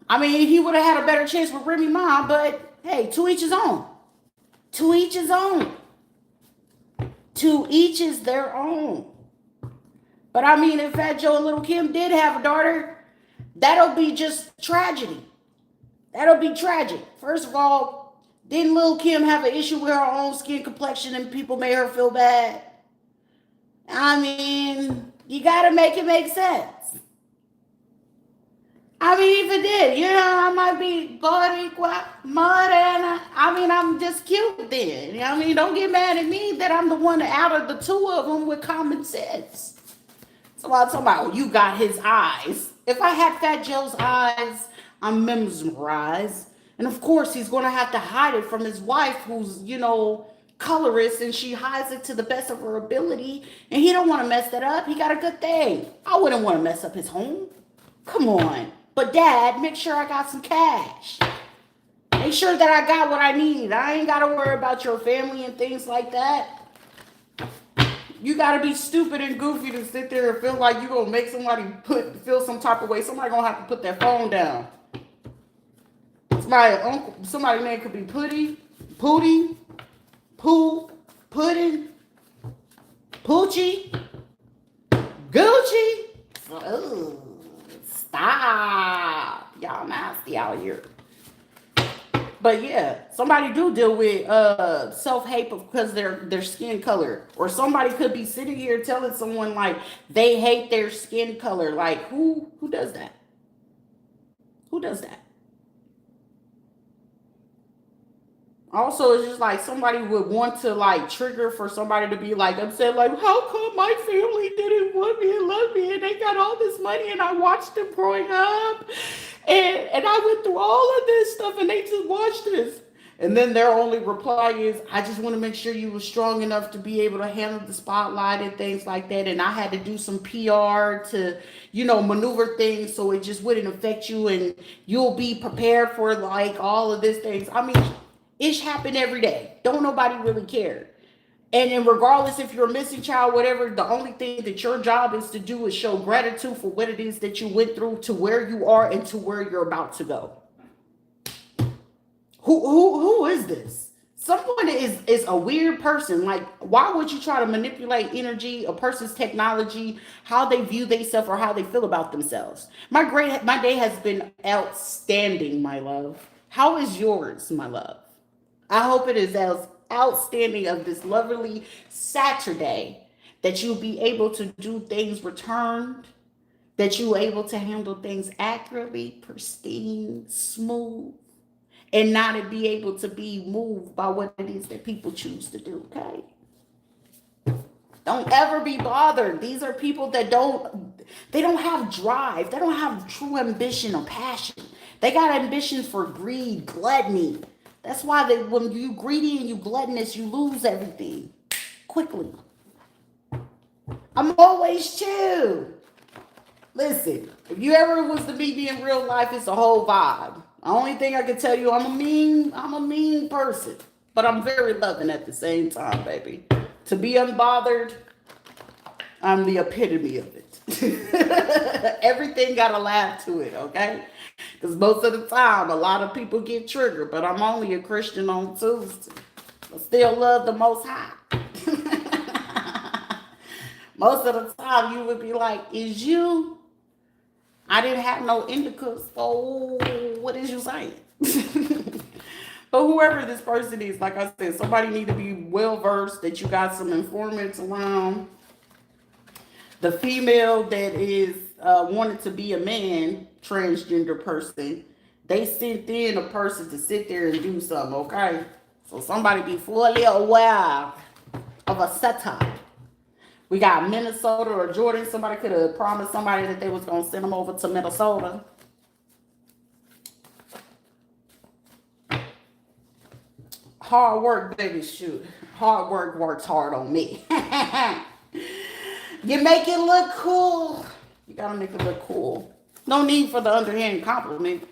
I mean, he would have had a better chance with Remy Ma, but hey, to each his own. To each his own. To each is their own. But I mean, if Fat Joe and Little Kim did have a daughter, that'll be just tragedy. That'll be tragic. First of all, didn't Little Kim have an issue with her own skin complexion and people made her feel bad? I mean, you gotta make it make sense. I mean, if it did, you know, I might be boricua, morena. I mean, I'm just cute then. I mean, don't get mad at me that I'm the one out of the two of them with common sense. So I'm talking about, you got his eyes. If I had Fat Joe's eyes, I'm mesmerized. And of course, he's going to have to hide it from his wife, who's, you know, colorist, and she hides it to the best of her ability. And he don't want to mess that up. He got a good thing. I wouldn't want to mess up his home. Come on. But Dad, make sure I got some cash. Make sure that I got what I need. I ain't got to worry about your family and things like that. You got to be stupid and goofy to sit there and feel like you're going to make somebody feel some type of way. Somebody going to have to put their phone down. Somebody's name could be Pootie, Pooh, Pudding, Poochie, Gucci. Oh, stop. Y'all nasty out here. But yeah, somebody do deal with self-hate because their skin color. Or somebody could be sitting here telling someone like they hate their skin color. Like, who does that? Who does that? Also, it's just like somebody would want to like trigger for somebody to be like upset, like, how come my family didn't want me and love me and they got all this money and I watched them growing up and I went through all of this stuff and they just watched this. And then their only reply is, I just want to make sure you were strong enough to be able to handle the spotlight and things like that. And I had to do some PR to, you know, maneuver things so it just wouldn't affect you and you'll be prepared for like all of these things. I mean, ish happen every day. Don't nobody really care. And then regardless if you're a missing child, whatever, the only thing that your job is to do is show gratitude for what it is that you went through to where you are and to where you're about to go. Who is this? Someone is a weird person. Like, why would you try to manipulate energy, a person's technology, how they view themselves or how they feel about themselves? My day has been outstanding, my love. How is yours, my love? I hope it is as outstanding of this lovely Saturday that you'll be able to do things returned, that you're able to handle things accurately, pristine, smooth, and not to be able to be moved by what it is that people choose to do, okay? Don't ever be bothered. These are people that they don't have drive. They don't have true ambition or passion. They got ambition for greed, gluttony. That's why when you greedy and you gluttonous, you lose everything quickly. I'm always chill. Listen, if you ever was to meet me in real life, it's a whole vibe. The only thing I can tell you, I'm a mean person, but I'm very loving at the same time, baby. To be unbothered, I'm the epitome of it. Everything got a laugh to it, okay? Because most of the time, a lot of people get triggered, but I'm only a Christian on Tuesday. I still love the Most High. Most of the time, you would be like, is you? I didn't have no indica, so what is you saying? But whoever this person is, like I said, somebody need to be well versed, that you got some informants around. The female that is wanted to be a man, transgender person, they sent in a person to sit there and do something, okay? So somebody be fully aware of a setup. We got Minnesota or Jordan. Somebody could have promised somebody that they was going to send them over to Minnesota. Hard work, baby, shoot. Hard work works hard on me. You make it look cool. You got to make it look cool. No need for the underhand compliments.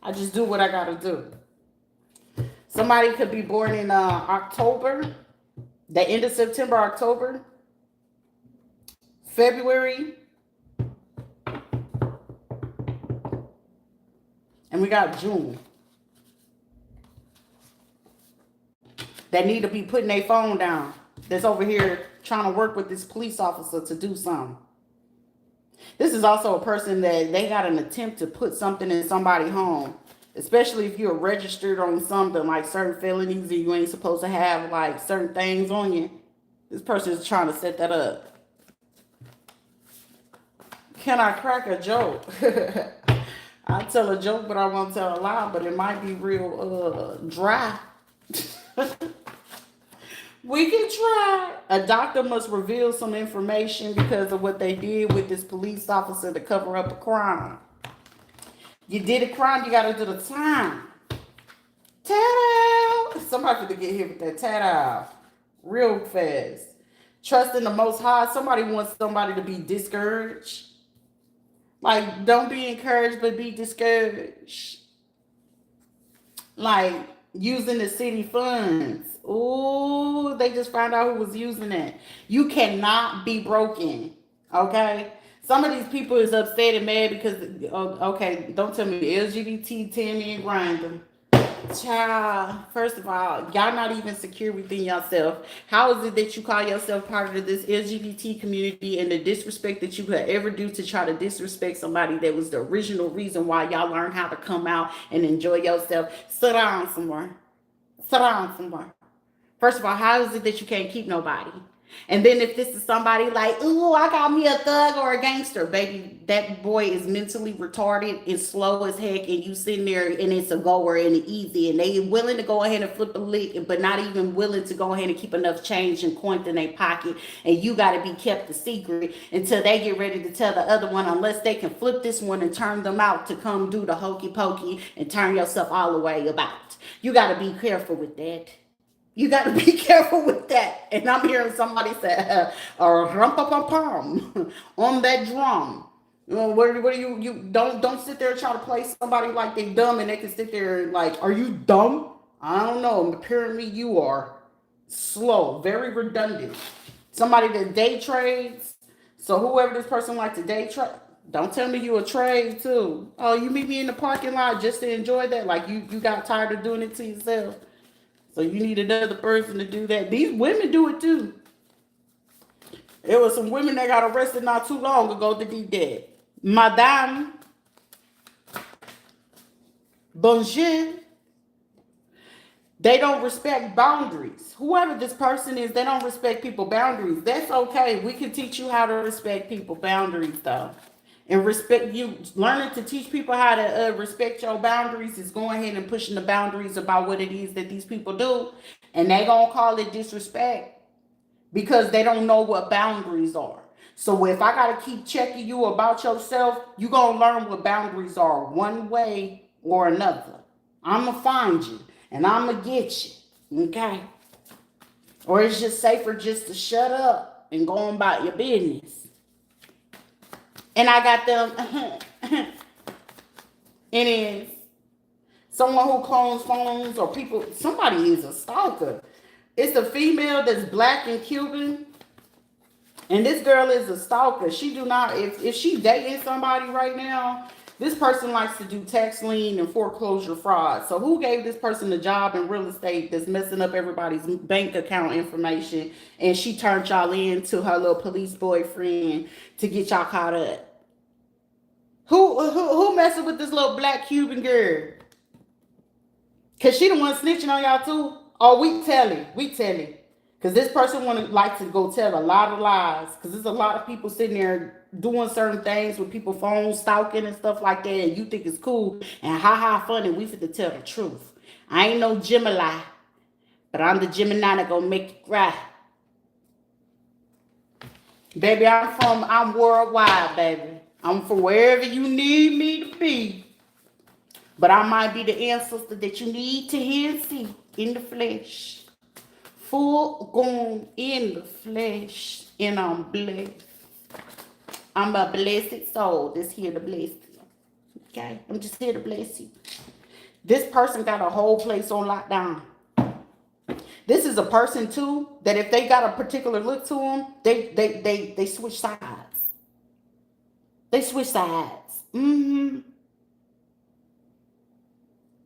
I just do what I got to do. Somebody could be born in October, the end of September, October, February, and we got June. That need to be putting their phone down. That's over here trying to work with this police officer to do something. This is also a person that they got an attempt to put something in somebody's home, especially if you're registered on something like certain felonies and you ain't supposed to have like certain things on you. This person is trying to set that up. Can I crack a joke? I tell a joke, but I won't tell a lie, but it might be real dry. We can try. A doctor must reveal some information because of what they did with this police officer to cover up a crime. You did a crime, you got to do the time. Ta-da! Somebody could get hit with that ta-da real fast. Trust in the Most High. Somebody wants somebody to be discouraged. Like, don't be encouraged, but be discouraged. Like, using the city funds. Ooh, they just found out who was using it. You cannot be broken, okay? Some of these people is upset and mad because, okay, don't tell me LGBT, Tammy, and Grindr. Child, first of all, y'all not even secure within yourself. How is it that you call yourself part of this LGBT community, and the disrespect that you could ever do to try to disrespect somebody that was the original reason why y'all learned how to come out and enjoy yourself? Sit down somewhere. Sit down somewhere. First of all, how is it that you can't keep nobody? And then if this is somebody like, ooh, I got me a thug or a gangster, baby, that boy is mentally retarded and slow as heck, and you sitting there and it's a goer and easy, and they willing to go ahead and flip a lick, but not even willing to go ahead and keep enough change and coin in their pocket, and you got to be kept a secret until they get ready to tell the other one, unless they can flip this one and turn them out to come do the hokey pokey and turn yourself all the way about. You got to be careful with that. You got to be careful with that. And I'm hearing somebody say, rum-pa-pum-pum on that drum. What do you don't sit there and try to play somebody like they dumb and they can sit there like, are you dumb? I don't know. Apparently you are slow, very redundant. Somebody that day trades. So whoever this person like to day trade, don't tell me you a trade too. Oh, you meet me in the parking lot just to enjoy that? Like you got tired of doing it to yourself. So you need another person to do that. These women do it too. There were some women that got arrested not too long ago that did that. Madame, bonjour. They don't respect boundaries. Whoever this person is, they don't respect people's boundaries. That's okay. We can teach you how to respect people's boundaries, though. And respect you. Learning to teach people how to respect your boundaries is going ahead and pushing the boundaries about what it is that these people do. And they gonna call it disrespect. because they don't know what boundaries are. So if I got to keep checking you about yourself, you're going to learn what boundaries are one way or another. I'm going to find you and I'm going to get you. Okay? Or it's just safer just to shut up and go on about your business. And I got them. It is someone who clones phones or people. Somebody is a stalker. It's a female that's black and Cuban. And this girl is a stalker. She do not, if she dating somebody right now, this person likes to do tax lien and foreclosure fraud. So who gave this person a job in real estate that's messing up everybody's bank account information, and she turned y'all into her little police boyfriend to get y'all caught up? Who messing with this little black Cuban girl? Cause she the one snitching on y'all too? Oh, we telling. Because this person like to go tell a lot of lies. Because there's a lot of people sitting there doing certain things with people's phones, stalking and stuff like that. And you think it's cool. And funny. We fit to tell the truth. I ain't no Gemini. But I'm the Gemini that gonna make you cry. Baby, I'm worldwide, baby. I'm from wherever you need me to be. But I might be the ancestor that you need to hear and see in the flesh. Full gone in the flesh, and I'm blessed. I'm a blessed soul that's here to bless you. Okay? I'm just here to bless you. This person got a whole place on lockdown. This is a person too that if they got a particular look to them, they switch sides. They switch sides.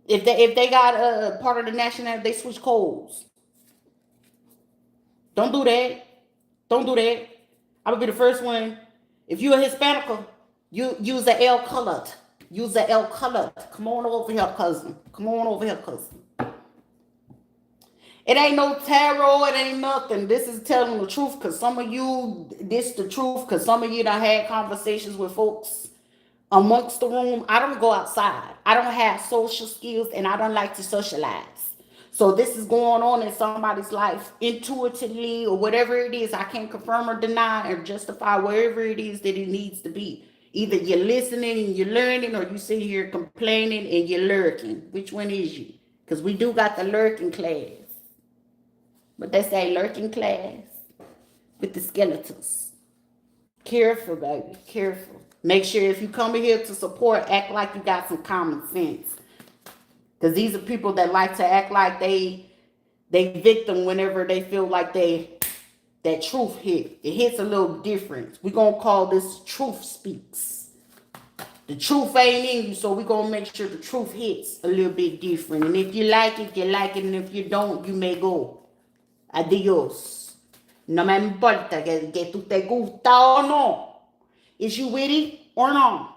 If they got a part of the nationality, they switch codes. Don't do that. Don't do that. I'm gonna be the first one. If you're a Hispanic, you use the L colored. Use the L colored. Come on over here, cousin. Come on over here, cousin. It ain't no tarot. It ain't nothing. This is telling the truth, because some of you, this the truth, because some of you done had conversations with folks amongst the room. I don't go outside. I don't have social skills, and I don't like to socialize. So this is going on in somebody's life intuitively or whatever it is. I can't confirm or deny or justify wherever it is that it needs to be. Either you're listening and you're learning, or you sit here complaining and you're lurking. Which one is you? Because we do got the lurking class. But they say lurking class with the skeletons. Careful, baby. Careful. Make sure if you come here to support, act like you got some common sense. Because these are people that like to act like they victim whenever they feel like that truth hit. It hits a little different. We're going to call this truth speaks. The truth ain't in you, so we're going to make sure the truth hits a little bit different. And if you like it, you like it. And if you don't, you may go. Adios. No me importa que tú te gusta o no. Is you with it or not?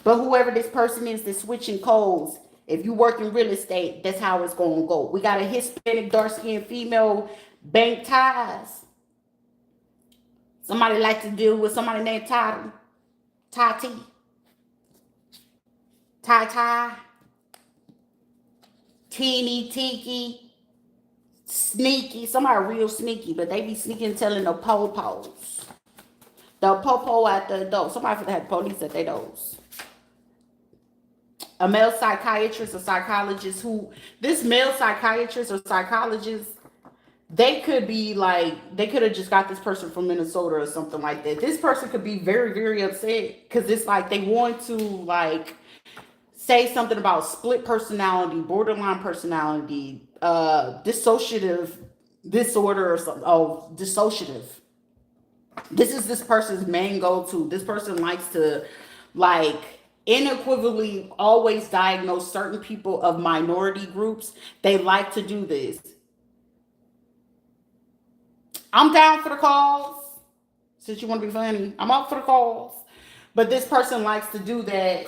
But whoever this person is that's switching codes, if you work in real estate, that's how it's going to go. We got a Hispanic, dark-skinned female, bank ties. Somebody like to deal with somebody named Tati. Tata. Teeny, Tiki. Sneaky. Somebody real sneaky, but they be sneaking telling the po-pos. The po-po at the door. Somebody for had police at their doors. A male psychiatrist or psychologist this male psychiatrist or psychologist, they could be like, they could have just got this person from Minnesota or something like that. This person could be very, very upset because it's like they want to like say something about split personality, borderline personality, dissociative disorder or something. Oh, dissociative. This is this person's main go-to. This person likes to like unequivocally always diagnose certain people of minority groups. They like to do this. I'm down for the cause. Since you want to be funny, I'm up for the cause. But this person likes to do that,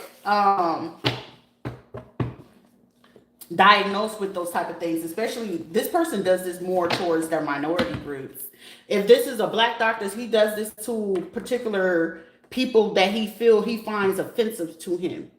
diagnose with those type of things. Especially, this person does this more towards their minority groups. If this is a black doctor, he does this to particular people that he finds offensive to him,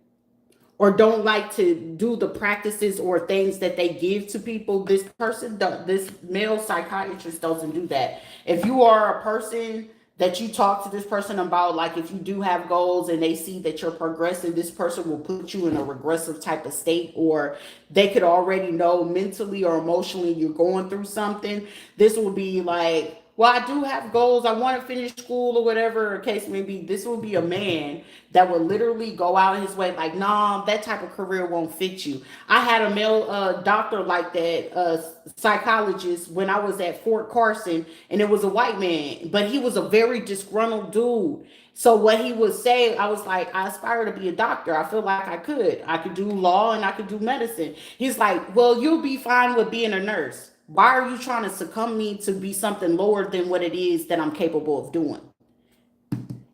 or don't like to do the practices or things that they give to people. This person, this male psychiatrist doesn't do that. If you are a person that you talk to this person about, like if you do have goals and they see that you're progressing, this person will put you in a regressive type of state, or they could already know mentally or emotionally you're going through something. This will be like, well, I do have goals. I want to finish school or whatever the case may be. This will be a man that will literally go out his way, like, nah, that type of career won't fit you. I had a male doctor like that, psychologist, when I was at Fort Carson, and it was a white man, but he was a very disgruntled dude. So what he would say, I was like, I aspire to be a doctor. I feel like I could do law and I could do medicine. He's like, well, you'll be fine with being a nurse. Why are you trying to succumb me to be something lower than what it is that I'm capable of doing?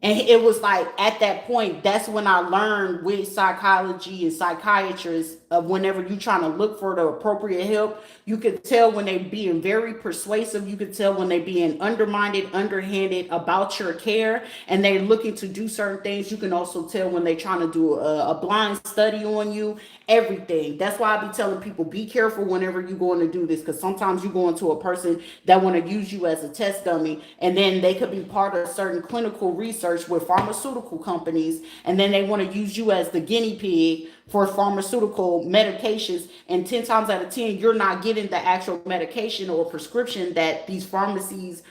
And it was like at that point, that's when I learned with psychology and psychiatrists of whenever you're trying to look for the appropriate help, you could tell when they being very persuasive. You could tell when they being undermined, underhanded about your care, and they're looking to do certain things. You can also tell when they're trying to do a blind study on you, everything. That's why I be telling people, be careful whenever you're going to do this, because sometimes you go into a person that want to use you as a test dummy, and then they could be part of certain clinical research with pharmaceutical companies, and then they want to use you as the guinea pig for pharmaceutical medications, and 10 times out of 10 you're not getting the actual medication or prescription that these pharmacies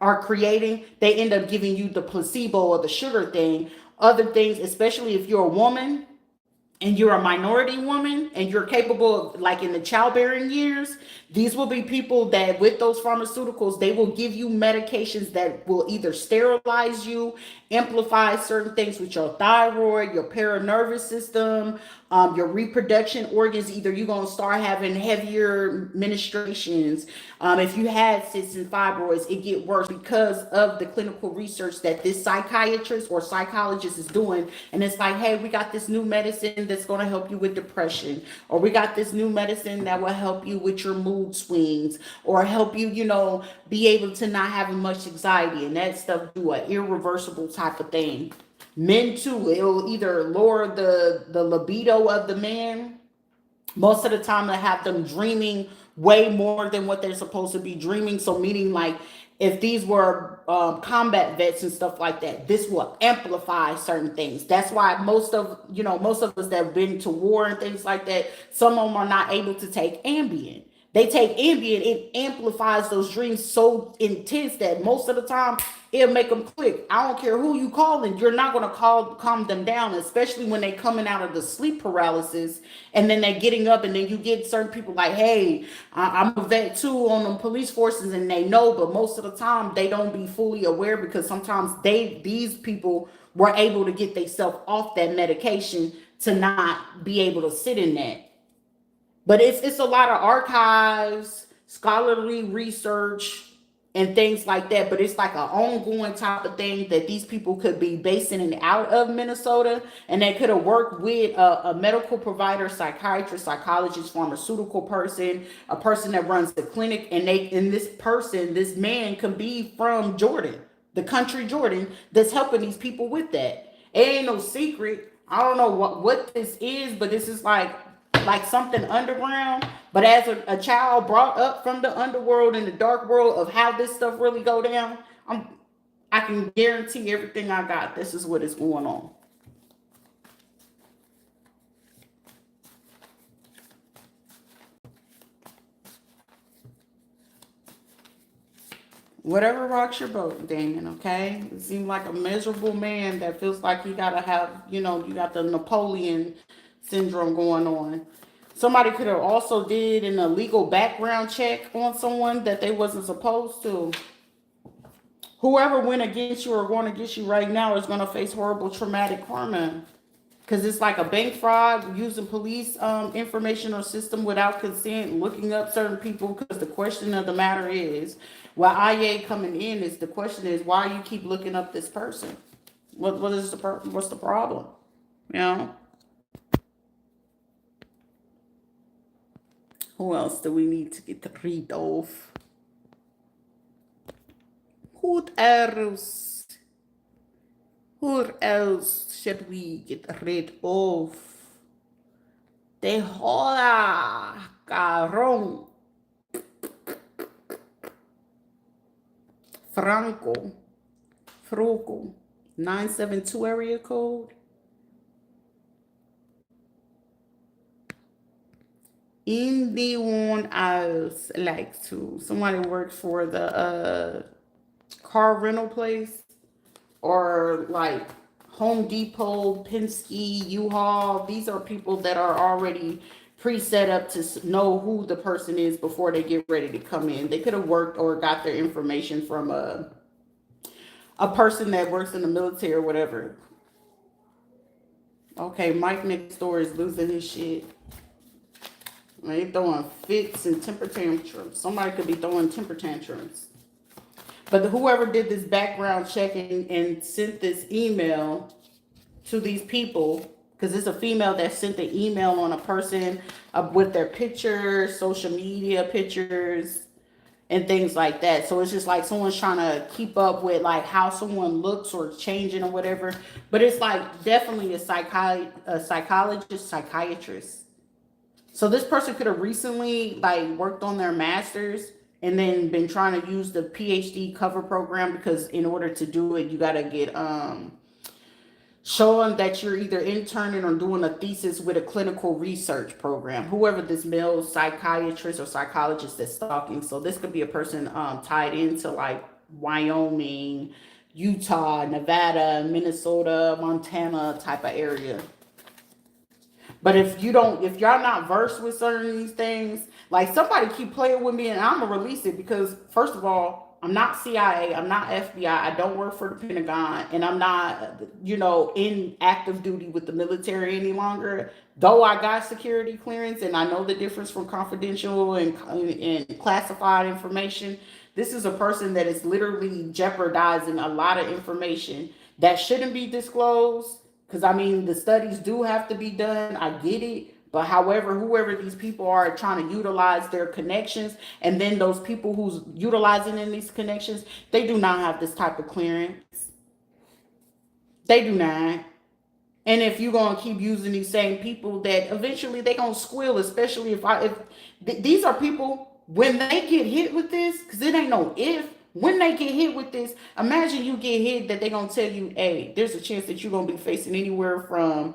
are creating. They end up giving you the placebo or the sugar thing. Other things, especially if you're a woman and you're a minority woman and you're capable of, like in the childbearing years, these will be people that with those pharmaceuticals, they will give you medications that will either sterilize you, amplify certain things with your thyroid, your paranervous system, your reproduction organs. Either you're going to start having heavier menstruations. If you had cysts and fibroids, it get worse because of the clinical research that this psychiatrist or psychologist is doing. And it's like, hey, we got this new medicine that's going to help you with depression, or we got this new medicine that will help you with your mood swings, or help you, be able to not have much anxiety, and that stuff do an irreversible type of thing. Men too, it'll either lower the libido of the man. Most of the time they have them dreaming way more than what they're supposed to be dreaming. So meaning, like, if these were combat vets and stuff like that, this will amplify certain things. That's why most of us that have been to war and things like that, some of them are not able to take Ambien. They take Ambien, it amplifies those dreams so intense that most of the time it'll make them click. I don't care who you calling, you're not gonna calm them down, especially when they coming out of the sleep paralysis and then they getting up, and then you get certain people like, hey, I'm a vet too on them police forces, and they know, but most of the time they don't be fully aware, because sometimes these people were able to get themselves off that medication to not be able to sit in that. But it's a lot of archives, scholarly research, and things like that. But it's like an ongoing type of thing that these people could be basing it out of Minnesota, and they could have worked with a medical provider, psychiatrist, psychologist, pharmaceutical person, a person that runs the clinic, and this person, this man, can be from Jordan, the country Jordan, that's helping these people with that. It ain't no secret. I don't know what this is, but this is like something underground. But as a child brought up from the underworld and the dark world of how this stuff really go down, I can guarantee everything I got, this is what is going on. Whatever rocks your boat, Damon, okay? You seem like a miserable man that feels like you gotta have, you got the Napoleon syndrome going on. Somebody could have also did an illegal background check on someone that they wasn't supposed to. Whoever went against you or going against you right now is going to face horrible traumatic karma, because it's like a bank fraud, using police information or system without consent, looking up certain people. Because the question of the matter is, while IA coming in, is the question is, why you keep looking up this person? What's the problem? You know. Who else do we need to get rid of? Who else? Who else should we get rid of? Te joda, cabrón. Franco, 972 area code. Anyone else like to, somebody works for the car rental place or like Home Depot, Penske, U-Haul. These are people that are already pre-set up to know who the person is before they get ready to come in. They could have worked or got their information from a person that works in the military or whatever. Okay, Mike next door is losing his shit. They throwing fits and temper tantrums. Somebody could be throwing temper tantrums. But whoever did this background checking and sent this email to these people, because it's a female that sent the email on a person with their pictures, social media pictures, and things like that. So it's just like someone's trying to keep up with like how someone looks or changing or whatever. But it's like definitely a psychologist, psychiatrist. So this person could have recently like worked on their master's and then been trying to use the PhD cover program, because in order to do it, you got to get showing that you're either interning or doing a thesis with a clinical research program, whoever this male psychiatrist or psychologist that's talking. So this could be a person tied into like Wyoming, Utah, Nevada, Minnesota, Montana type of area. But if y'all not versed with certain of these things, like somebody keep playing with me and I'm gonna release it, because first of all, I'm not CIA, I'm not FBI, I don't work for the Pentagon, and I'm not, in active duty with the military any longer. Though I got security clearance and I know the difference from confidential and classified information, this is a person that is literally jeopardizing a lot of information that shouldn't be disclosed. Because I mean, the studies do have to be done. I get it. But however, whoever these people are trying to utilize their connections, and then those people who's utilizing in these connections, they do not have this type of clearance. They do not. And if you're gonna keep using these same people, that eventually they gonna squeal. Especially if these are people, when they get hit with this, because it ain't no if. When they get hit with this, imagine you get hit that they're gonna tell you, hey, there's a chance that you're gonna be facing anywhere from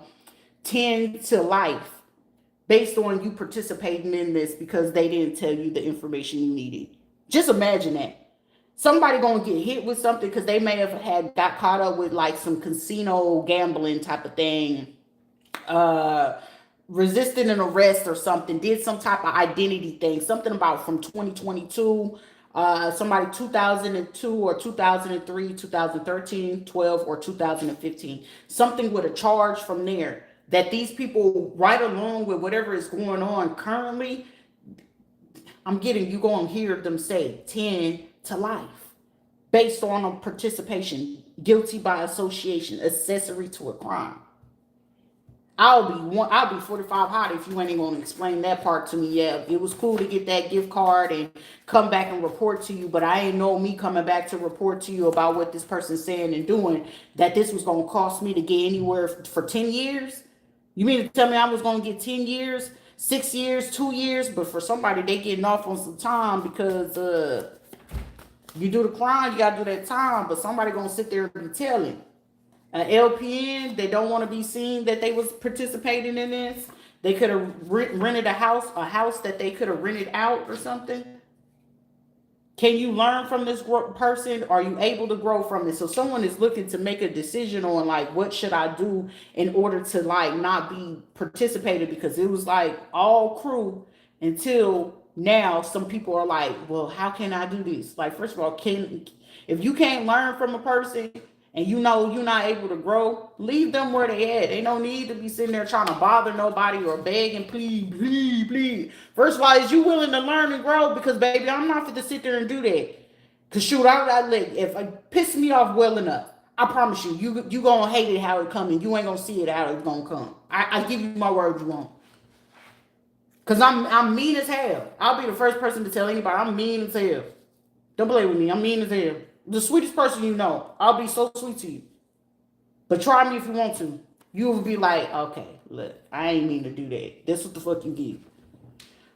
10 to life based on you participating in this because they didn't tell you the information you needed. Just imagine that. Somebody gonna get hit with something because they may have got caught up with like some casino gambling type of thing, resisting an arrest or something, did some type of identity thing, something about from 2022, somebody 2002 or 2003, 2013, 12, or 2015, something with a charge from there, that these people, right along with whatever is going on currently, you're going to hear them say 10 to life based on a participation, guilty by association, accessory to a crime. I'll be 45 hot if you ain't gonna explain that part to me. Yeah, it was cool to get that gift card and come back and report to you, but I ain't know me coming back to report to you about what this person's saying and doing, that this was gonna cost me to get anywhere for 10 years. You mean to tell me I was gonna get 10 years, 6 years, 2 years? But for somebody, they getting off on some time because you do the crime, you gotta do that time, but somebody gonna sit there and be telling. An LPN, they don't want to be seen that they was participating in this. They could have rented a house that they could have rented out or something. Can you learn from this person? Are you able to grow from it? So someone is looking to make a decision on like, what should I do in order to like not be participated, because it was like all crew until now. Some people are like, well, how can I do this? Like, first of all, if you can't learn from a person, and you're not able to grow, leave them where they at. They don't need to be sitting there trying to bother nobody or beg and plead, plead, plead. First of all, is you willing to learn and grow? Because baby, I'm not fit to sit there and do that. Cause shoot, if it piss me off well enough, I promise you gonna hate it how it coming. You ain't gonna see it how it's gonna come. I give you my word, you won't. Cause I'm mean as hell. I'll be the first person to tell anybody I'm mean as hell. Don't play with me. I'm mean as hell. The sweetest person you know. I'll be so sweet to you. But try me if you want to. you will be like, okay, look, I ain't mean to do that. This what the fuck you get.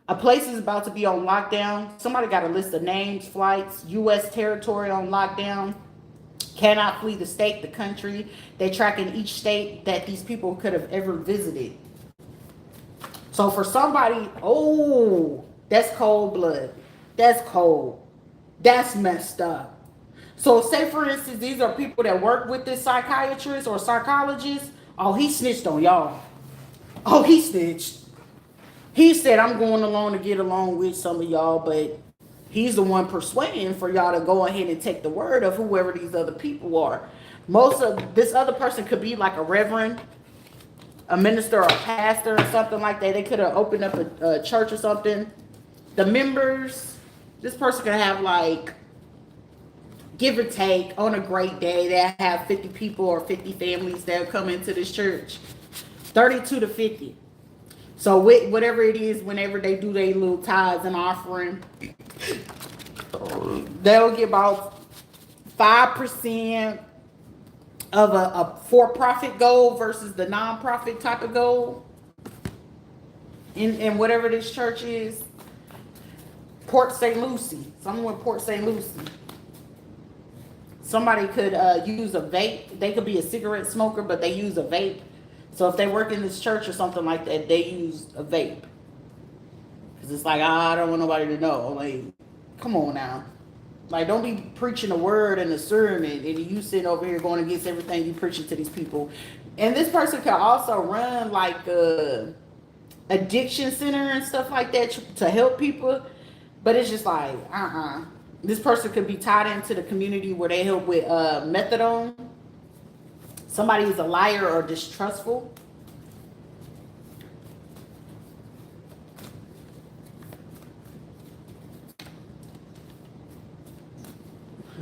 A place is about to be on lockdown. Somebody got a list of names, flights, U.S. territory on lockdown. Cannot flee the state, the country. They track in each state that these people could have ever visited. So for somebody, oh, that's cold blood. That's cold. That's messed up. So say for instance, these are people that work with this psychiatrist or psychologist. Oh, he snitched on y'all. Oh, he snitched. He said, I'm going along to get along with some of y'all, but he's the one persuading for y'all to go ahead and take the word of whoever these other people are. Most of this other person could be like a reverend, a minister, or a pastor, or something like that. They could have opened up a church or something. The members, this person could have like, give or take, on a great day, they have 50 people or 50 families that come into this church. 32 to 50. So whatever it is, whenever they do their little tithes and offering, they'll get about 5% of a for-profit goal versus the non-profit type of goal in whatever this church is. Port St. Lucie. Someone in Port St. Lucie. Somebody could use a vape. They could be a cigarette smoker, but they use a vape. So if they work in this church or something like that, they use a vape. Because it's like, I don't want nobody to know. Like, come on now. Like, don't be preaching a word and a sermon and you sitting over here going against everything you preaching to these people. And this person could also run like a addiction center and stuff like that to help people. But it's just like, This person could be tied into the community where they help with methadone. Somebody is a liar or distrustful.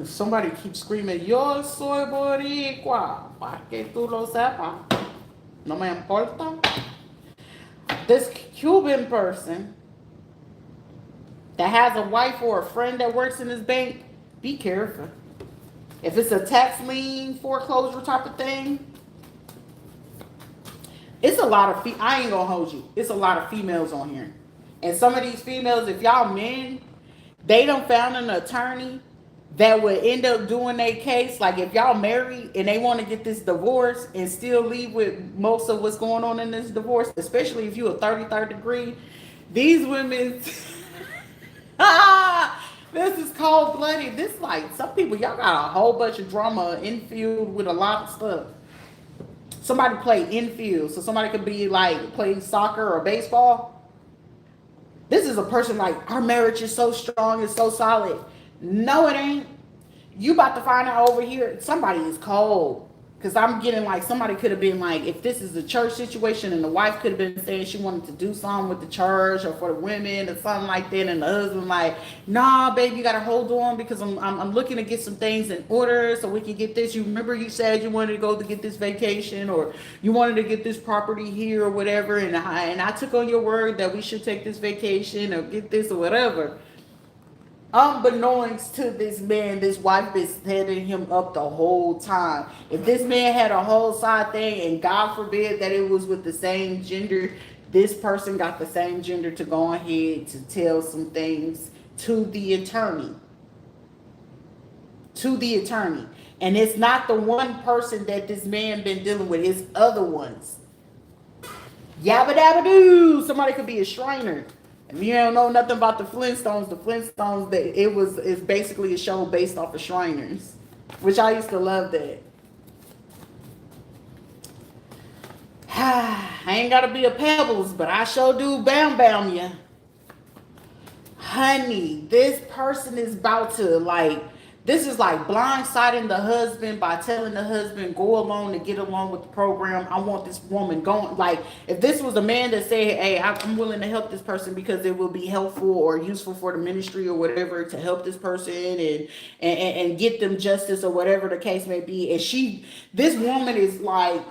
Somebody keeps screaming, yo soy boricua, pa que tú lo sepas, no me importa. This Cuban person that has a wife or a friend that works in this bank, be careful. If it's a tax lien foreclosure type of thing, it's a lot of I ain't gonna hold you. It's a lot of females on here. And some of these females, if y'all men, they done found an attorney that would end up doing their case. Like if y'all married and they want to get this divorce and still leave with most of what's going on in this divorce, especially if you a 33rd degree, these women this is cold blooded. This like some people, y'all got a whole bunch of drama infield with a lot of stuff. Somebody play infield, so somebody could be like play soccer or baseball. This is a person like, our marriage is so strong, it's so solid. No, it ain't. You about to find out over here, somebody is cold. Because I'm getting like, somebody could have been like, if this is a church situation and the wife could have been saying she wanted to do something with the church or for the women or something like that, and the husband like, nah, baby, you got to hold on because I'm looking to get some things in order so we can get this. You remember you said you wanted to go to get this vacation or you wanted to get this property here or whatever, and I took on your word that we should take this vacation or get this or whatever. Unbeknownst to this man, this wife been setting him up the whole time. If this man had a whole side thing, and God forbid that it was with the same gender, this person got the same gender to go ahead to tell some things to the attorney. To the attorney. And it's not the one person that this man been dealing with, it's other ones. Yabba dabba doo. Somebody could be a Shriner. If you don't know nothing about the Flintstones, it's basically a show based off of Shriners, which I used to love that. I ain't gotta be a Pebbles, but I sure do bam bam ya. Honey, this person is about to this is like blindsiding the husband by telling the husband, go along to get along with the program. I want this woman going. Like, if this was a man that said, hey, I'm willing to help this person because it will be helpful or useful for the ministry or whatever to help this person and get them justice or whatever the case may be. And this woman is like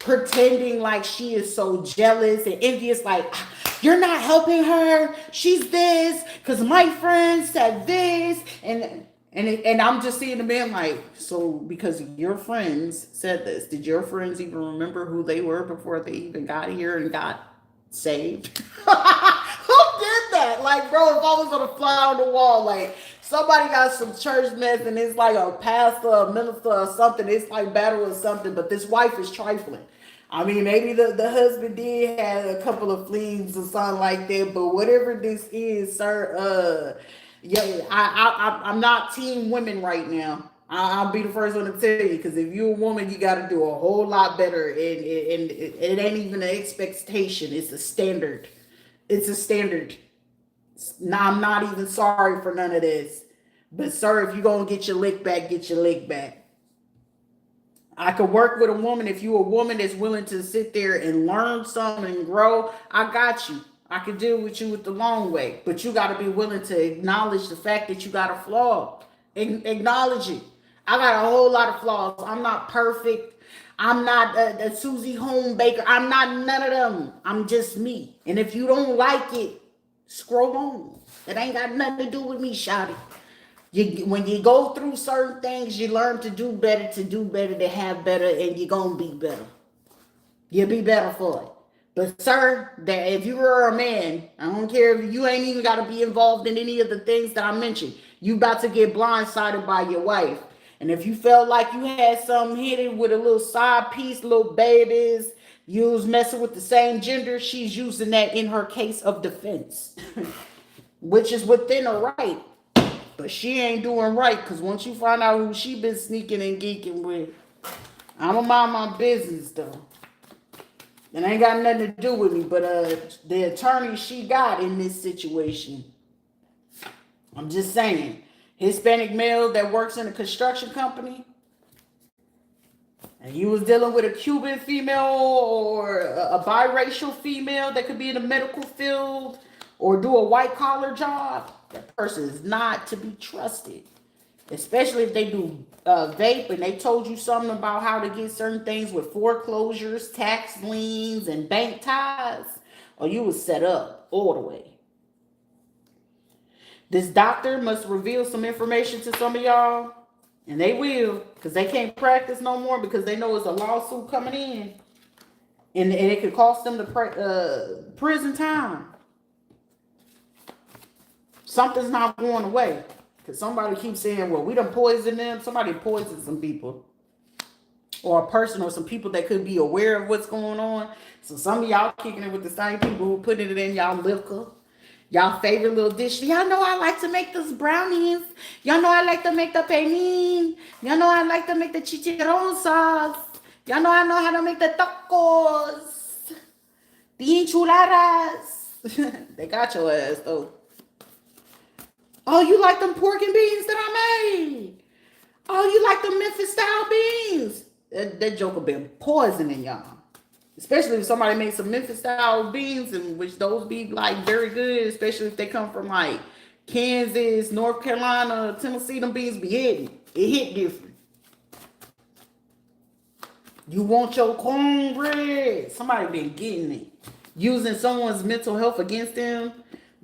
pretending like she is so jealous and envious, like, you're not helping her. She's this because my friend said this. And And I'm just seeing the man like, so because your friends said this, did your friends even remember who they were before they even got here and got saved? Who did that? Like, bro, if I was on a fly on the wall, like somebody got some church mess and it's like a pastor, a minister, or something, it's like battle or something, but this wife is trifling. I mean, maybe the husband did have a couple of flings or something like that, but whatever this is, sir, yeah, I'm not team women right now. I'll be the first one to tell you because if you're a woman, you got to do a whole lot better, and it ain't even an expectation; it's a standard. It's a standard. Now I'm not even sorry for none of this, but sir, if you're gonna get your lick back, get your lick back. I could work with a woman if you're a woman that's willing to sit there and learn something and grow. I got you. I can deal with you with the long way, but you got to be willing to acknowledge the fact that you got a flaw. Acknowledge it. I got a whole lot of flaws. I'm not perfect. I'm not a Susie Home Baker. I'm not none of them. I'm just me. And if you don't like it, scroll on. It ain't got nothing to do with me, shawty. When you go through certain things, you learn to do better, to have better, and you're going to be better. You'll be better for it. But sir, that if you were a man, I don't care if you ain't even got to be involved in any of the things that I mentioned. You about to get blindsided by your wife. And if you felt like you had something hidden with a little side piece, little babies, you was messing with the same gender, she's using that in her case of defense, which is within her right. But she ain't doing right because once you find out who she been sneaking and geeking with, I'ma mind my business though. It ain't got nothing to do with me, but the attorney she got in this situation. I'm just saying, Hispanic male that works in a construction company, and you was dealing with a Cuban female or a biracial female that could be in the medical field or do a white collar job, that person is not to be trusted. Especially if they do vape and they told you something about how to get certain things with foreclosures, tax liens, and bank ties, or you was set up all the way. This doctor must reveal some information to some of y'all, and they will, because they can't practice no more because they know it's a lawsuit coming in, and it could cost them the prison time. Something's not going away. Because somebody keeps saying, well, we done poisoned them. Somebody poisoned some people. Or a person or some people that could be aware of what's going on. So some of y'all kicking it with the same people who putting it in y'all liquor. Y'all favorite little dish. Y'all know I like to make those brownies. Y'all know I like to make the pernil. Y'all know I like to make the chicharron sauce. Y'all know I know how to make the tacos. The enchiladas. They got your ass, though. Oh, you like them pork and beans that I made? Oh, you like the Memphis style beans? That joke have been poisoning y'all. Especially if somebody makes some Memphis style beans, and which those be like very good, especially if they come from like Kansas, North Carolina, Tennessee. Them beans be hitting. It hit different. You want your cornbread? Somebody been getting it. Using someone's mental health against them.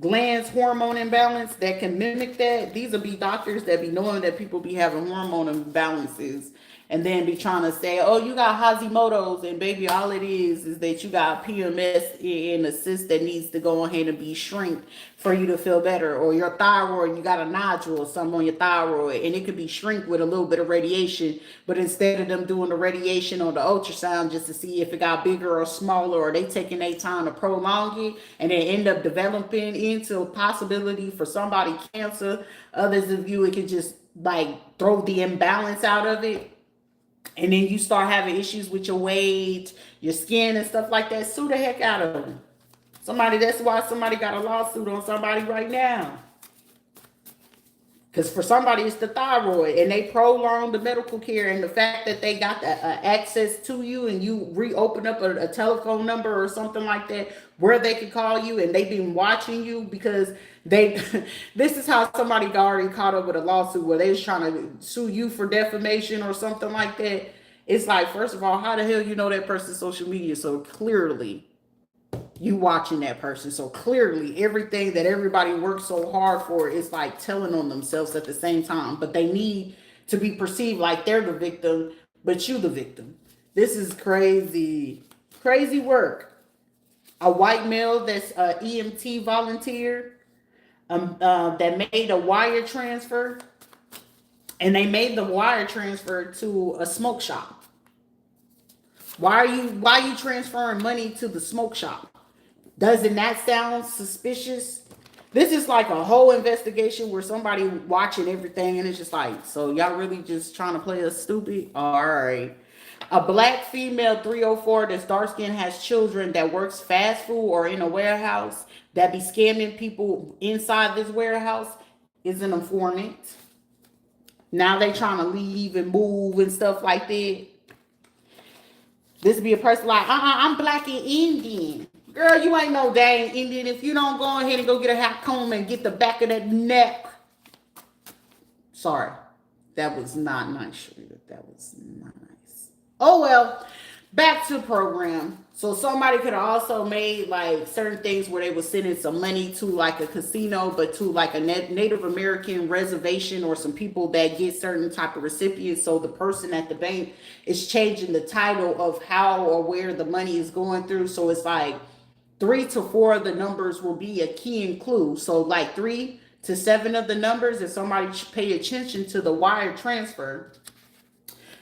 Glands hormone imbalance that can mimic that. These will be doctors that be knowing that people be having hormone imbalances and then be trying to say, oh, you got Hashimoto's, and baby, all it is that you got PMS in a cyst that needs to go ahead and be shrink for you to feel better, or your thyroid, you got a nodule or something on your thyroid, and it could be shrink with a little bit of radiation, but instead of them doing the radiation or the ultrasound just to see if it got bigger or smaller, or they taking their time to prolong it, and they end up developing into a possibility for somebody cancer. Others of you, it could just like throw the imbalance out of it. And then you start having issues with your weight, your skin, and stuff like that. Sue the heck out of them. That's why somebody got a lawsuit on somebody right now. Because for somebody, it's the thyroid, and they prolong the medical care, and the fact that they got the, access to you, and you reopen up a telephone number or something like that where they can call you, and they've been watching you because they. This is how somebody got already caught up with a lawsuit where they was trying to sue you for defamation or something like that. It's like, first of all, how the hell you know that person's social media so clearly? you watching that person. So clearly everything that everybody works so hard for is like telling on themselves at the same time, but they need to be perceived like they're the victim, but you the victim. This is crazy, crazy work. A white male that's a EMT volunteer that made a wire transfer, and they made the wire transfer to a smoke shop. Why are you transferring money to the smoke shop? Doesn't that sound suspicious? This is like a whole investigation where somebody watching everything, and it's just like, so y'all really just trying to play us stupid? All right. A black female 304 that's dark skin has children that works fast food or in a warehouse that be scamming people inside this warehouse is an informant. Now they trying to leave and move and stuff like that. This be a person like, I'm black and Indian. Girl, you ain't no dang Indian if you don't go ahead and go get a hair comb and get the back of that neck. Sorry, that was not nice. That was not nice. Oh well, back to the program. So somebody could have also made like certain things where they were sending some money to like a casino, but to like a Native American reservation or some people that get certain type of recipients. So the person at the bank is changing the title of how or where the money is going through. So it's like 3 to 4 of the numbers will be a key and clue. So like 3 to 7 of the numbers, if somebody pay attention to the wire transfer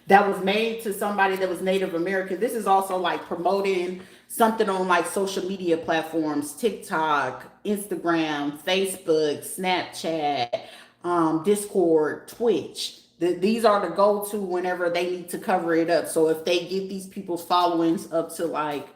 that was made to somebody that was Native American. This is also like promoting something on like social media platforms, TikTok, Instagram, Facebook, Snapchat, Discord, Twitch. These are the go-to whenever they need to cover it up. So if they get these people's followings up to like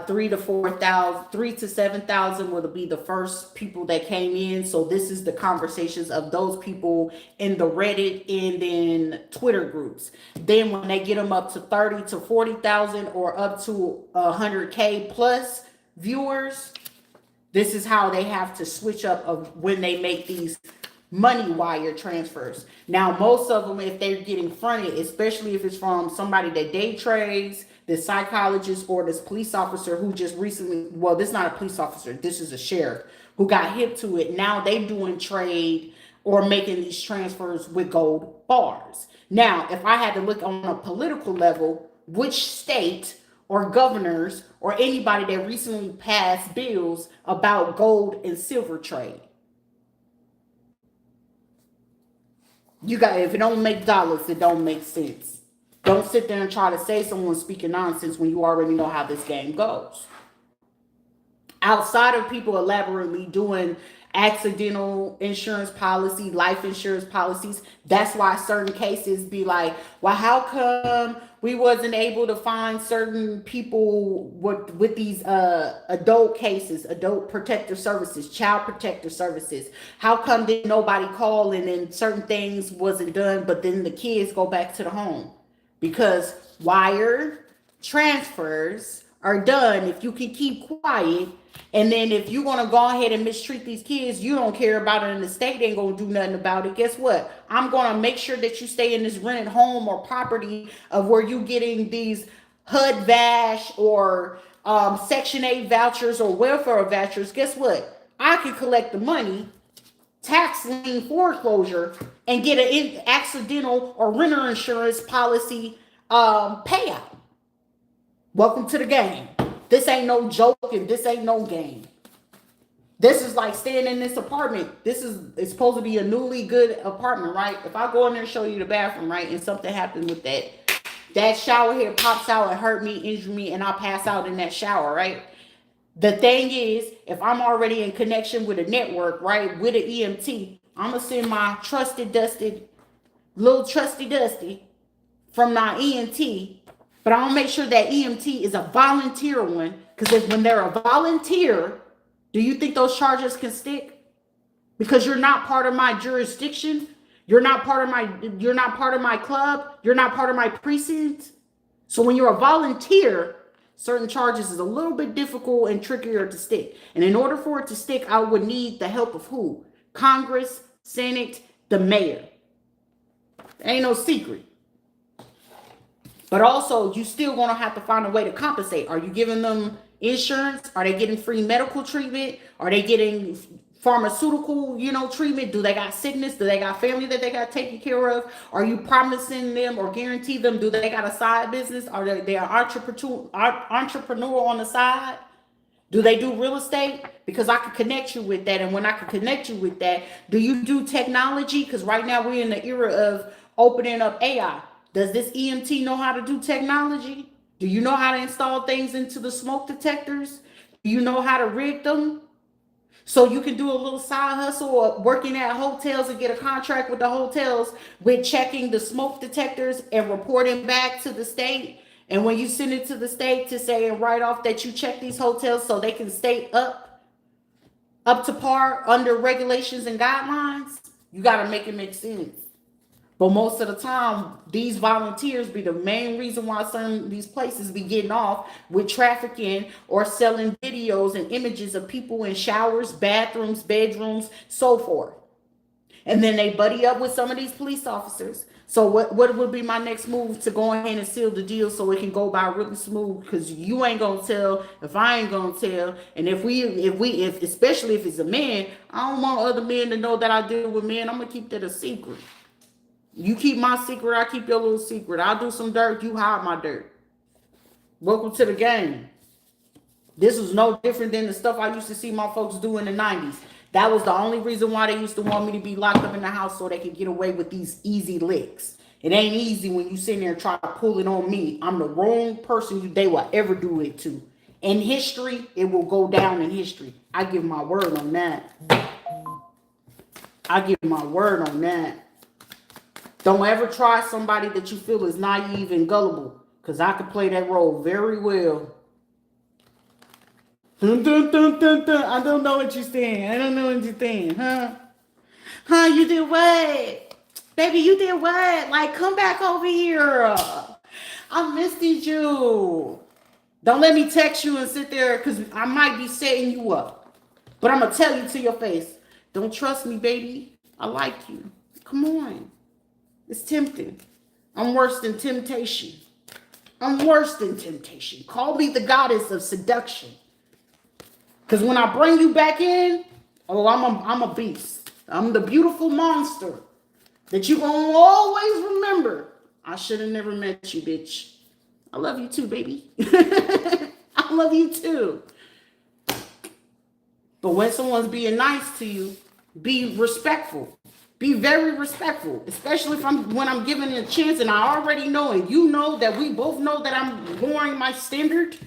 3 to 4,000, 3 to 7,000 will be the first people that came in. So this is the conversations of those people in the Reddit and in Twitter groups. Then when they get them up to 30 to 40,000 or up to 100K plus viewers, this is how they have to switch up of when they make these money wire transfers. Now, most of them, if they're getting fronted, especially if it's from somebody that day trades, this psychologist or this police officer who just recently, well, this is not a police officer, this is a sheriff who got hip to it. Now they doing trade or making these transfers with gold bars. Now, if I had to look on a political level, which state or governors or anybody that recently passed bills about gold and silver trade? You got, if it don't make dollars, it don't make sense. Don't sit there and try to say someone's speaking nonsense when you already know how this game goes. Outside of people elaborately doing accidental insurance policy, life insurance policies, that's why certain cases be like, well, how come we wasn't able to find certain people with these adult cases, adult protective services, child protective services? How come did nobody call and then certain things wasn't done, but then the kids go back to the home? Because wire transfers are done if you can keep quiet. And then if you're going to go ahead and mistreat these kids, you don't care about it and the state ain't going to do nothing about it. Guess what? I'm going to make sure that you stay in this rented home or property of where you getting these HUD VASH or Section 8 vouchers or welfare vouchers. Guess what? I can collect the money, tax lien foreclosure, and get an accidental or renter insurance policy payout. Welcome to the game. This ain't no joke and this ain't no game. This is like staying in this apartment. It's supposed to be a newly good apartment, right? If I go in there and show you the bathroom, right, and something happens with that shower here pops out and hurt me, injure me, and I pass out in that shower, right? The thing is, if I'm already in connection with a network, right, with an EMT, I'm going to send my trusty dusty from my EMT, but I'll make sure that EMT is a volunteer one, because when they're a volunteer, do you think those charges can stick? Because you're not part of my jurisdiction, you're not part of my club, you're not part of my precinct. So when you're a volunteer, certain charges is a little bit difficult and trickier to stick. And in order for it to stick, I would need the help of who? Congress, Senate, the mayor. Ain't no secret. But also, you still gonna have to find a way to compensate. Are you giving them insurance? Are they getting free medical treatment? Are they getting pharmaceutical, treatment? Do they got sickness? Do they got family that they got taken care of? Are you promising them or guarantee them? Do they got a side business? Are they an entrepreneur on the side? Do they do real estate? Because I could connect you with that. And when I could connect you with that, do you do technology? Because right now we're in the era of opening up AI. Does this EMT know how to do technology? Do you know how to install things into the smoke detectors? Do you know how to rig them? So you can do a little side hustle or working at hotels and get a contract with the hotels with checking the smoke detectors and reporting back to the state. And when you send it to the state to say and write off that you check these hotels so they can stay up to par under regulations and guidelines, you got to make it make sense. But most of the time, these volunteers be the main reason why some of these places be getting off with trafficking or selling videos and images of people in showers, bathrooms, bedrooms, so forth. And then they buddy up with some of these police officers. So what would be my next move to go ahead and seal the deal so it can go by really smooth? Because you ain't gonna tell if I ain't gonna tell. And if especially if it's a man, I don't want other men to know that I deal with men. I'm gonna keep that a secret. You keep my secret, I keep your little secret. I'll do some dirt, you hide my dirt. Welcome to the game. This was no different than the stuff I used to see my folks do in the 90s. That was the only reason why they used to want me to be locked up in the house so they could get away with these easy licks. It ain't easy when you sit there and try to pull it on me. I'm the wrong person they will ever do it to. In history, it will go down in history. I give my word on that. I give my word on that. Don't ever try somebody that you feel is naive and gullible, because I could play that role very well. Dun, dun, dun, dun, dun. I don't know what you're saying. I don't know what you're saying, huh? Huh, you did what? Baby, you did what? Like, come back over here. I missed you. Don't let me text you and sit there, because I might be setting you up. But I'm going to tell you to your face. Don't trust me, baby. I like you. Come on. It's tempting. I'm worse than temptation. I'm worse than temptation. Call me the goddess of seduction. Because when I bring you back in, I'm a beast. I'm the beautiful monster that you gonna always remember. I should have never met you, bitch. I love you too, baby. I love you too. But when someone's being nice to you, be respectful. Be very respectful, especially when I'm giving it a chance and I already know and you know that we both know that I'm lowering my standard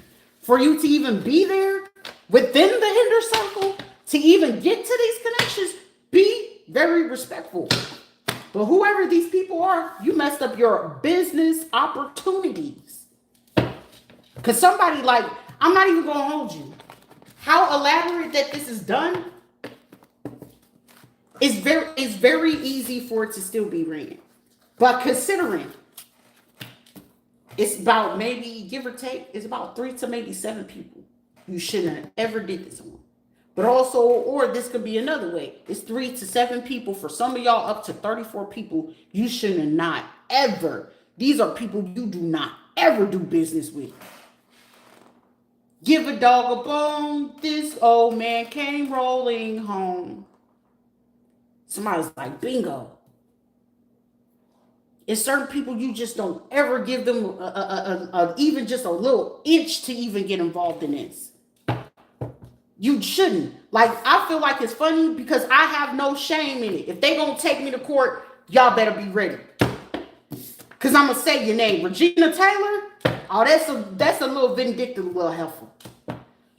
for you to even be there within the hinder circle, to even get to these connections. Be very respectful. But whoever these people are, you messed up your business opportunities. Because somebody I'm not even going to hold you. How elaborate that this is done, it's very easy for it to still be ran. But considering it's about maybe, give or take, it's about 3 to maybe 7 people you shouldn't have ever did this on. But also, or this could be another way. It's 3 to 7 people. For some of y'all, up to 34 people, you shouldn't have not ever. These are people you do not ever do business with. Give a dog a bone. This old man came rolling home. Somebody's like, bingo. It's certain people you just don't ever give them even just a little inch to even get involved in this. You shouldn't. I feel like it's funny because I have no shame in it. If they gonna take me to court, y'all better be ready. Because I'm gonna say your name. Regina Taylor? Oh, that's a little vindictive little heifer.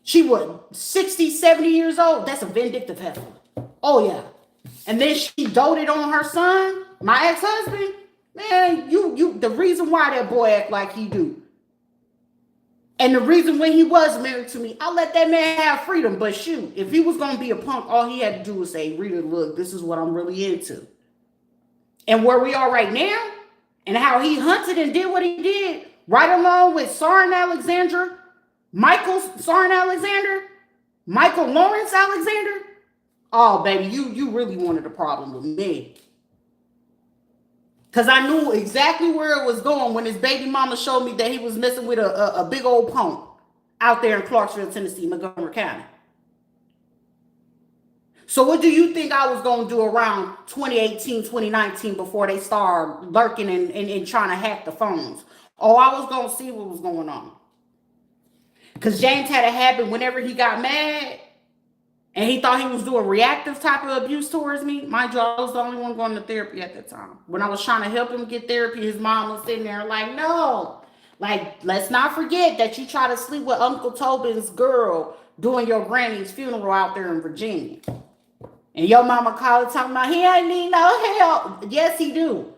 She was 60, 70 years old. That's a vindictive heifer. Oh, yeah. And then she doted on her son, my ex-husband. Man, you the reason why that boy act like he do. And the reason when he was married to me, I let that man have freedom. But shoot, if he was going to be a punk, all he had to do was say, Rita, look, this is what I'm really into. And where we are right now, and how he hunted and did what he did, right along with Sarin Alexander, Michael Sarin Alexander, Michael Lawrence Alexander. Oh, baby, you really wanted a problem with me. Because I knew exactly where it was going when his baby mama showed me that he was messing with a big old punk out there in Clarksville, Tennessee, Montgomery County. So what do you think I was going to do around 2018, 2019 before they started lurking and trying to hack the phones? Oh, I was going to see what was going on. Because James had a habit whenever he got mad and he thought he was doing reactive type of abuse towards me. Mind you, I was the only one going to therapy at that time. When I was trying to help him get therapy, his mom was sitting there like, no. Like, let's not forget that you try to sleep with Uncle Tobin's girl doing your granny's funeral out there in Virginia. And your mama called talking about, he ain't need no help. Yes, he do.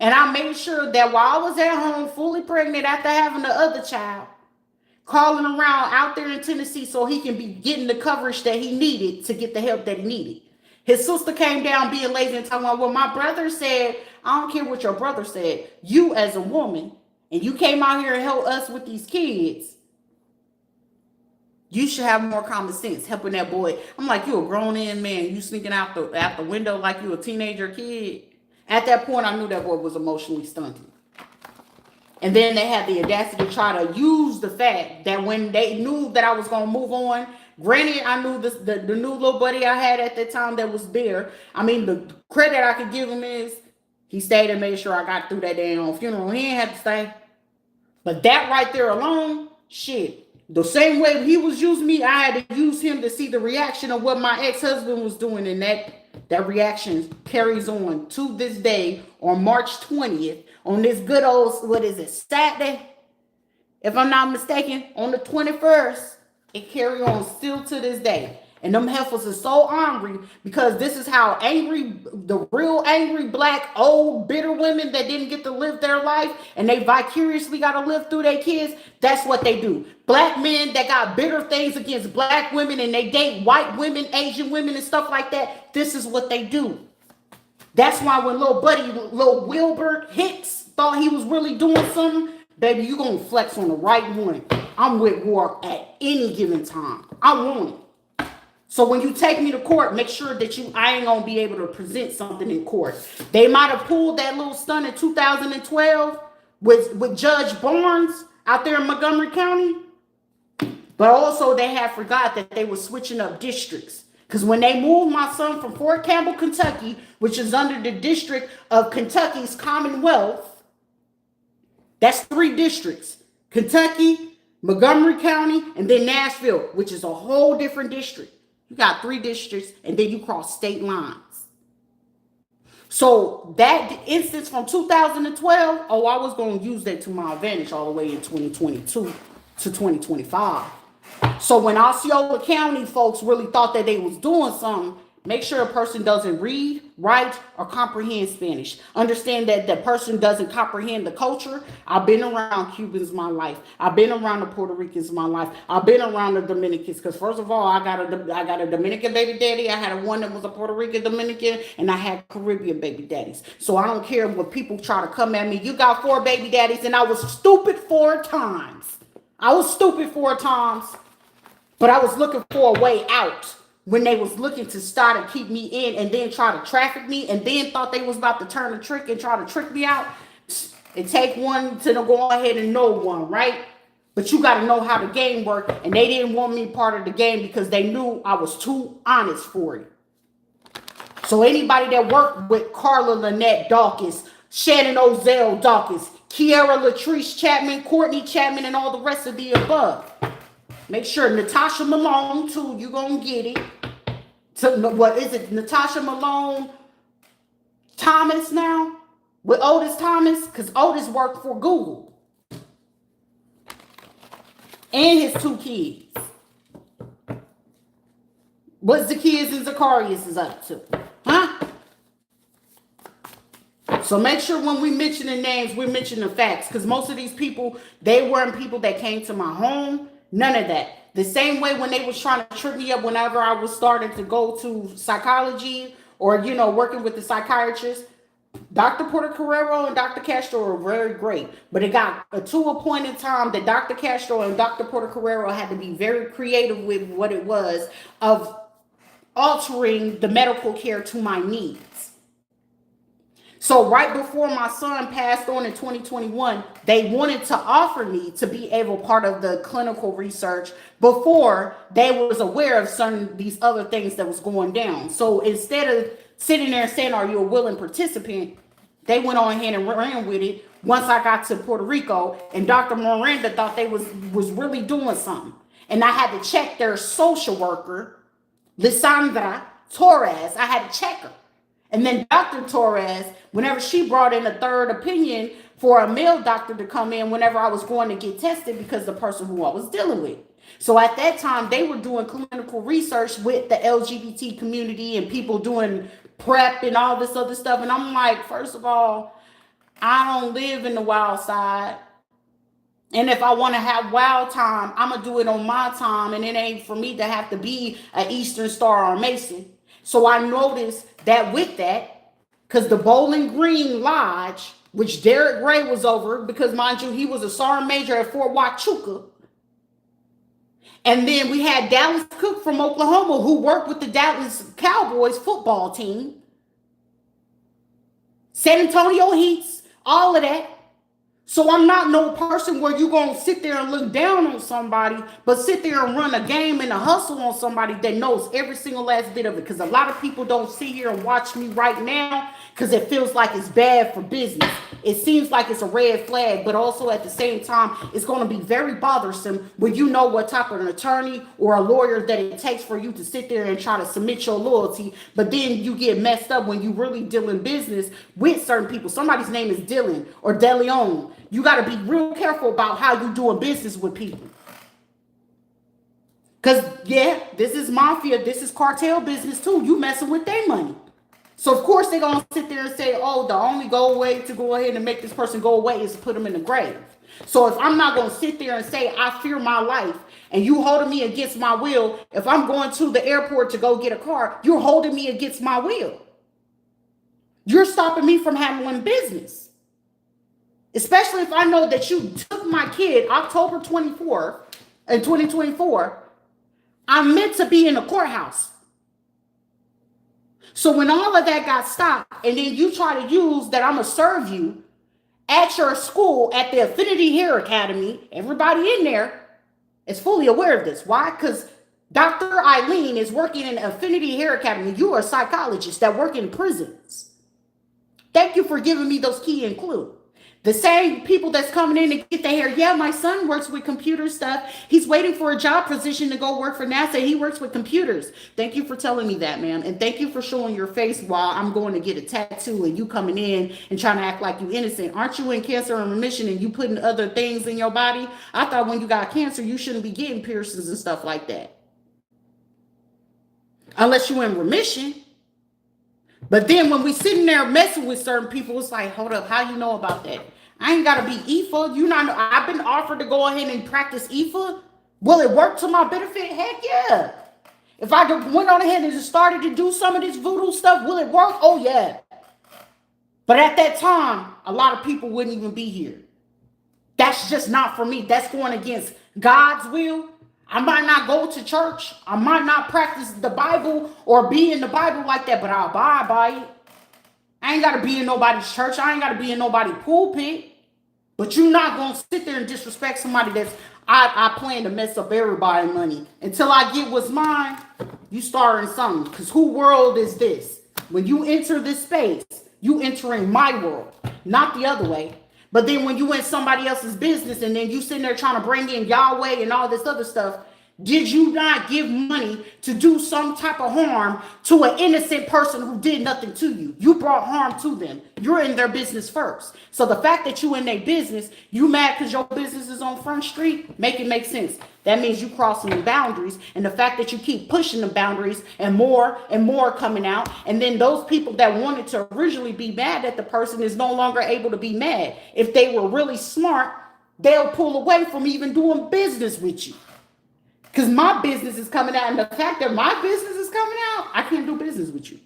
And I made sure that while I was at home, fully pregnant after having the other child, calling around out there in Tennessee so he can be getting the coverage that he needed to get the help that he needed. His sister came down being lazy and talking about, well, my brother said, I don't care what your brother said. You as a woman, and you came out here and helped us with these kids, you should have more common sense helping that boy. I'm like, you a grown-in man. You sneaking out the window like you a teenager kid. At that point, I knew that boy was emotionally stunted. And then they had the audacity to try to use the fact that when they knew that I was going to move on, granted, I knew the new little buddy I had at that time that was there. I mean, the credit I could give him is he stayed and made sure I got through that damn funeral. He didn't have to stay. But that right there alone, shit. The same way he was using me, I had to use him to see the reaction of what my ex-husband was doing. And that reaction carries on to this day on March 20th. On this good old, what is it, Saturday? If I'm not mistaken, on the 21st, it carry on still to this day. And them heifers are so angry because this is how angry, the real angry black, old, bitter women that didn't get to live their life and they vicariously got to live through their kids, that's what they do. Black men that got bitter things against black women and they date white women, Asian women and stuff like that, this is what they do. That's why when little Wilbur Hicks thought he was really doing something, baby, you gonna flex on the right one. I'm with War at any given time. I want it. So when you take me to court, make sure that I ain't gonna be able to present something in court. They might have pulled that little stunt in 2012 with Judge Barnes out there in Montgomery County, but also they had forgot that they were switching up districts. Because when they moved my son from Fort Campbell, Kentucky, which is under the District of Kentucky's Commonwealth, that's 3 districts: Kentucky, Montgomery County, and then Nashville, which is a whole different district. You got 3 districts, and then you cross state lines. So that instance from 2012, I was going to use that to my advantage all the way in 2022 to 2025. So when Osceola County folks really thought that they was doing something, make sure a person doesn't read, write, or comprehend Spanish. Understand that the person doesn't comprehend the culture. I've been around Cubans my life. I've been around the Puerto Ricans my life. I've been around the Dominicans because first of all, I got a Dominican baby daddy. I had one that was a Puerto Rican Dominican, and I had Caribbean baby daddies. So I don't care what people try to come at me. You got 4 baby daddies, and I was stupid 4 times. But I was looking for a way out when they was looking to start and keep me in and then try to traffic me and then thought they was about to turn a trick and try to trick me out. It take one to go ahead and know one, right? But you got to know how the game worked, and they didn't want me part of the game because they knew I was too honest for it. So anybody that worked with Carla Lynette Dawkins, Shannon Ozell Dawkins, Kiara Latrice Chapman, Courtney Chapman, and all the rest of the above, make sure Natasha Malone, too, you're going to get it. So, what is it? Natasha Malone Thomas now? With Otis Thomas? Because Otis worked for Google. And his 2 kids. What's the kids and Zacharias is up to? Huh? So make sure when we mention the names, we mention the facts. Because most of these people, they weren't people that came to my home. None of that. The same way when they was trying to trip me up whenever I was starting to go to psychology or, working with the psychiatrist, Dr. Porter Carrero and Dr. Castro are very great. But it got to a point in time that Dr. Castro and Dr. Porter Carrero had to be very creative with what it was of altering the medical care to my needs. So right before my son passed on in 2021, they wanted to offer me to be able part of the clinical research before they was aware of certain these other things that was going down. So instead of sitting there and saying, "Are you a willing participant?" they went on ahead and ran with it. Once I got to Puerto Rico, and Dr. Miranda thought they was really doing something, and I had to check their social worker, Lysandra Torres. I had to check her. And then Dr. Torres, whenever she brought in a third opinion for a male doctor to come in whenever I was going to get tested because the person who I was dealing with. So at that time, they were doing clinical research with the LGBT community and people doing PrEP and all this other stuff. And I'm like, first of all, I don't live in the wild side. And if I want to have wild time, I'm going to do it on my time. And it ain't for me to have to be an Eastern Star or Mason. So I noticed that with that, because the Bowling Green Lodge, which Derek Gray was over, because mind you, he was a sergeant major at Fort Huachuca. And then we had Dallas Cook from Oklahoma, who worked with the Dallas Cowboys football team. San Antonio Heats, all of that. So I'm not no person where you're going to sit there and look down on somebody, but sit there and run a game and a hustle on somebody that knows every single last bit of it. Because a lot of people don't sit here and watch me right now because it feels like it's bad for business. It seems like it's a red flag, but also at the same time, it's going to be very bothersome when you know what type of an attorney or a lawyer that it takes for you to sit there and try to submit your loyalty. But then you get messed up when you really deal in business with certain people. Somebody's name is Dylan or DeLeon. You got to be real careful about how you doing business with people. Because, yeah, this is mafia. This is cartel business, too. You messing with their money. So, of course, they're going to sit there and say, oh, the only way to go ahead and make this person go away is to put them in the grave. So if I'm not going to sit there and say, I fear my life, and you holding me against my will, if I'm going to the airport to go get a car, you're holding me against my will. You're stopping me from handling business. Especially if I know that you took my kid October 24th in 2024. I'm meant to be in the courthouse. So when all of that got stopped, and then you try to use that I'm going to serve you at your school, at the Affinity Hair Academy, everybody in there is fully aware of this. Why? Because Dr. Eileen is working in Affinity Hair Academy. You are a psychologist that work in prisons. Thank you for giving me those key and clue. The same people that's coming in to get the hair. Yeah, my son works with computer stuff. He's waiting for a job position to go work for NASA. He works with computers. Thank you for telling me that, ma'am. And thank you for showing your face while I'm going to get a tattoo and you coming in and trying to act like you innocent. Aren't you in cancer and remission and you putting other things in your body? I thought when you got cancer, you shouldn't be getting piercings and stuff like that. Unless you're in remission. But then when we sitting there messing with certain people, it's like, hold up, how you know about that? I ain't gotta be IFA. You not. I've been offered to go ahead and practice IFA. Will it work to my benefit? Heck yeah. If I went on ahead and just started to do some of this voodoo stuff, will it work? Oh yeah. But at that time, a lot of people wouldn't even be here. That's just not for me. That's going against God's will. I might not go to church. I might not practice the Bible or be in the Bible like that, but I'll abide by it. I ain't got to be in nobody's church. I ain't got to be in nobody's pulpit. But you're not going to sit there and disrespect somebody that's, I plan to mess up everybody's money. Until I get what's mine, you starting something. Because who world is this? When you enter this space, you entering my world, not the other way. But then when you in somebody else's business and then you sitting there trying to bring in Yahweh and all this other stuff, did you not give money to do some type of harm to an innocent person who did nothing to you? You brought harm to them. You're in their business first. So the fact that you in their business, you mad because your business is on Front Street, make it make sense. That means you crossing the boundaries. And the fact that you keep pushing the boundaries and more coming out. And then those people that wanted to originally be mad at the person is no longer able to be mad. If they were really smart, they'll pull away from even doing business with you. Because my business is coming out, and the fact that my business is coming out, I can't do business with you.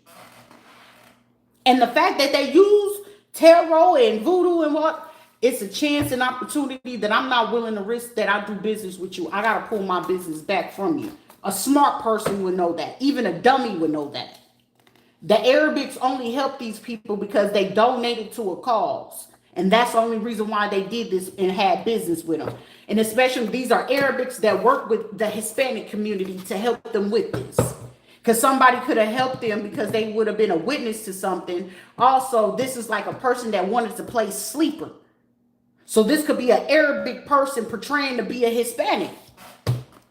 And the fact that they use tarot and voodoo and what, it's a chance and opportunity that I'm not willing to risk that I do business with you. I got to pull my business back from you. A smart person would know that. Even a dummy would know that. The Arabics only help these people because they donated to a cause. And that's the only reason why they did this and had business with them. And especially these are Arabics that work with the Hispanic community to help them with this. Because somebody could have helped them because they would have been a witness to something. Also, this is like a person that wanted to play sleeper. So this could be an Arabic person portraying to be a Hispanic.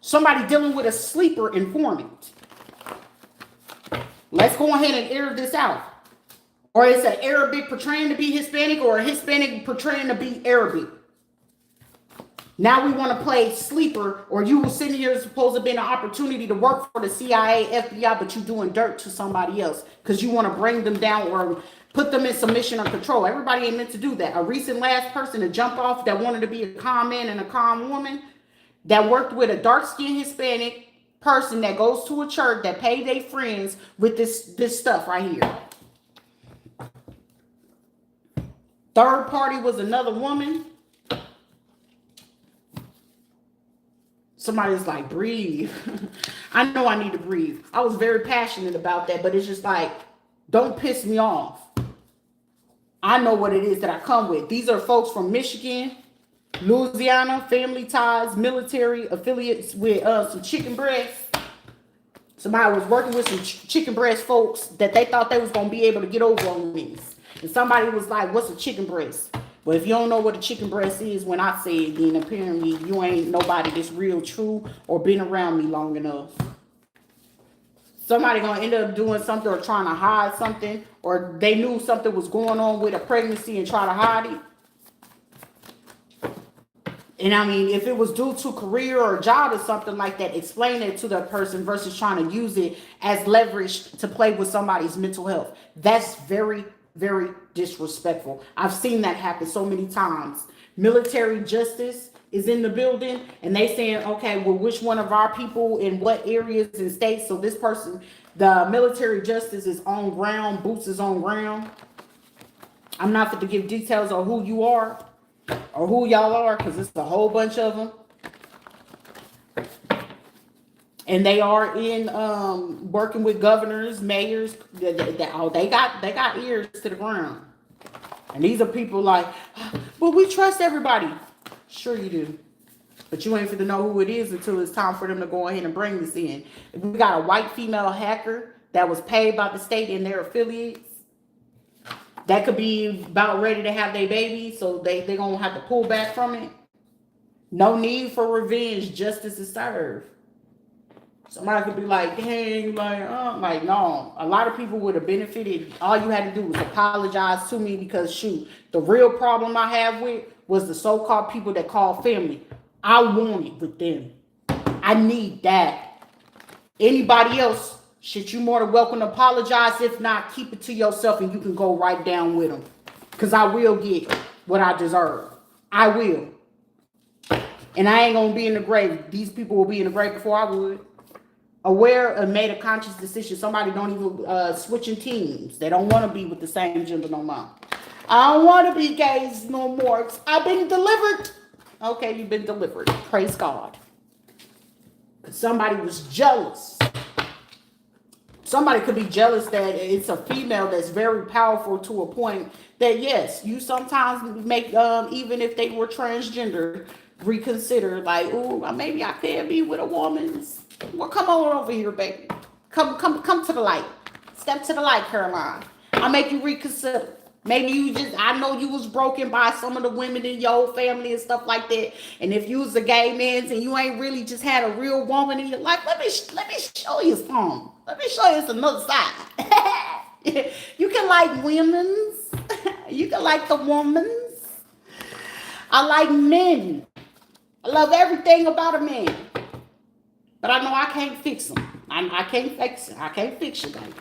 Somebody dealing with a sleeper informant. Let's go ahead and air this out. Or it's an Arabic portraying to be Hispanic or a Hispanic portraying to be Arabic. Now we want to play sleeper, or you were sitting here supposed to be an opportunity to work for the CIA, FBI, but you doing dirt to somebody else because you want to bring them down or put them in submission or control. Everybody ain't meant to do that. A recent last person to jump off that wanted to be a calm man and a calm woman that worked with a dark-skinned Hispanic person that goes to a church that paid their friends with this stuff right here. Third party was another woman. Somebody's like, breathe. I know I need to breathe. I was very passionate about that, but it's just like, don't piss me off. I know what it is that I come with. These are folks from Michigan, Louisiana, family ties, military affiliates with some chicken breasts. Somebody was working with some chicken breast folks that they thought they was going to be able to get over on me. And somebody was like, what's a chicken breast? But if you don't know what a chicken breast is, when I say it, then apparently you ain't nobody that's real true or been around me long enough. Somebody going to end up doing something or trying to hide something, or they knew something was going on with a pregnancy and try to hide it. And I mean, if it was due to career or job or something like that, explain it to that person versus trying to use it as leverage to play with somebody's mental health. That's very, very disrespectful. I've seen that happen so many times. Military justice is in the building and they saying, okay, well, which one of our people in what areas and states? So this person, the military justice is on ground, boots is on ground. I'm not going to give details on who you are or who y'all are because it's a whole bunch of them. And they are in working with governors, mayors. They got ears to the ground. And these are people like, well, we trust everybody. Sure you do. But you ain't fit to know who it is until it's time for them to go ahead and bring this in. We got a white female hacker that was paid by the state and their affiliates. That could be about ready to have their baby, so they're going to have to pull back from it. No need for revenge. Justice is served. Somebody could be like, dang, like, no. A lot of people would have benefited. All you had to do was apologize to me because, shoot, the real problem I have with was the so-called people that call family. I want it with them. I need that. Anybody else, shit, you more than welcome to apologize. If not, keep it to yourself and you can go right down with them. Because I will get what I deserve. I will. And I ain't going to be in the grave. These people will be in the grave before I would. Aware and made a conscious decision. Somebody don't even switching teams. They don't want to be with the same gender no more. I don't want to be gays no more. I've been delivered. Okay, you've been delivered. Praise God. Somebody was jealous. Somebody could be jealous that it's a female that's very powerful to a point that, yes, you sometimes make, even if they were transgender, reconsider like, oh, maybe I could be with a woman's. Well, come on over here, baby. Come to the light. Step to the light, Caroline. I'll make you reconsider. Maybe I know you was broken by some of the women in your family and stuff like that. And if you was a gay man and you ain't really just had a real woman in your life, let me show you something. Let me show you another side. You can like women's. You can like the woman's. I like men. I love everything about a man. But I know I can't fix them. I can't fix it. I can't fix you, baby.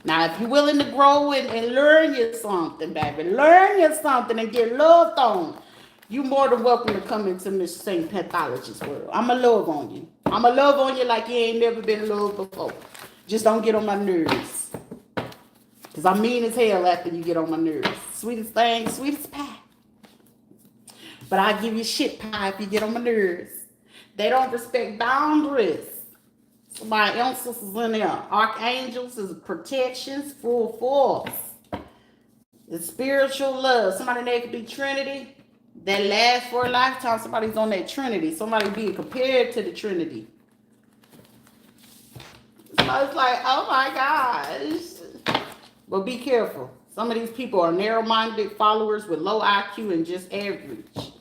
Now, if you're willing to grow and learn you something, baby, learn you something and get loved on, you're more than welcome to come into Miss St. Pathologist world. I'm going to love on you. I'm going to love on you like you ain't never been loved before. Just don't get on my nerves. Because I'm mean as hell after you get on my nerves. Sweetest thing, sweetest pie. But I give you shit pie if you get on my nerves. They don't respect boundaries. My ancestors in there. Archangels is protections, full force. The spiritual love. Somebody that could be Trinity that lasts for a lifetime. Somebody's on that Trinity. Somebody being compared to the Trinity. So it's like, oh my gosh. But be careful. Some of these people are narrow-minded followers with low IQ and just average.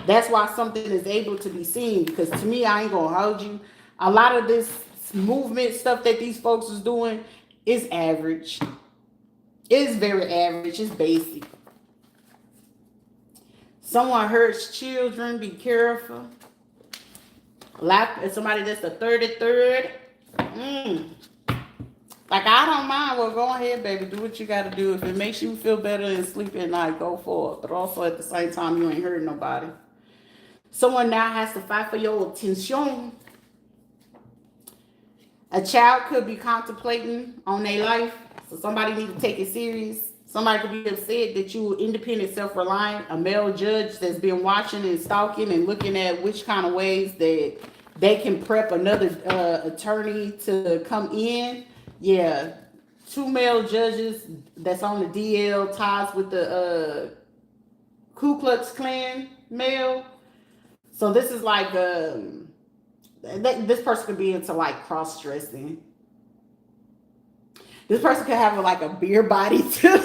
That's why something is able to be seen. Because to me, I ain't gonna hold you. A lot of this movement stuff that these folks is doing is average. It's very average. It's basic. Someone hurts children. Be careful. Somebody that's the 33rd. Like, I don't mind. Well, go ahead, baby. Do what you got to do. If it makes you feel better and sleep at night, go for it. But also at the same time, you ain't hurting nobody. Someone now has to fight for your attention. A child could be contemplating on their life. So somebody need to take it serious. Somebody could be upset that you independent, self-reliant, a male judge that's been watching and stalking and looking at which kind of ways that they can prep another attorney to come in. Yeah, 2 male judges that's on the DL, ties with the Ku Klux Klan male. So this is like this person could be into like cross-dressing. This person could have like a beer body too.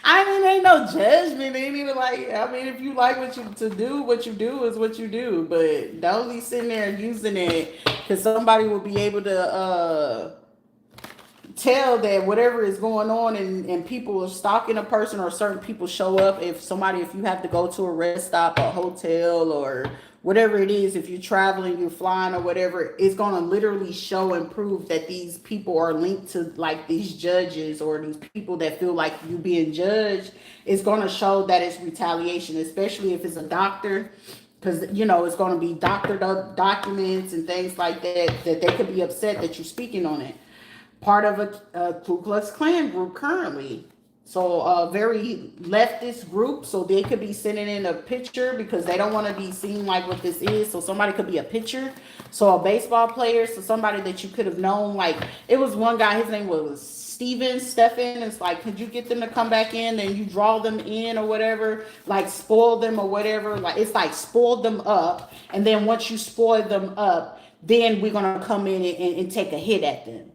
I mean, ain't no judgment. Ain't even like, I mean, if you like what you do is what you do. But don't be sitting there using it because somebody will be able to tell that whatever is going on and people are stalking a person or certain people show up. If you have to go to a rest stop, a hotel, or whatever it is, if you're traveling, you're flying or whatever, it's going to literally show and prove that these people are linked to like these judges or these people that feel like you being judged. It's going to show that it's retaliation, especially if it's a doctor, because it's going to be doctored up documents and things like that they could be upset that you're speaking on it. Part of a Ku Klux Klan group currently. So a very leftist group, so they could be sending in a picture because they don't want to be seen like what this is. So somebody could be a pitcher, so a baseball player, so somebody that you could have known. Like it was one guy, his name was Stephen. It's like, could you get them to come back in? Then you draw them in or whatever, like spoil them or whatever. Like it's like spoil them up, and then once you spoil them up, then we're gonna come in and take a hit at them.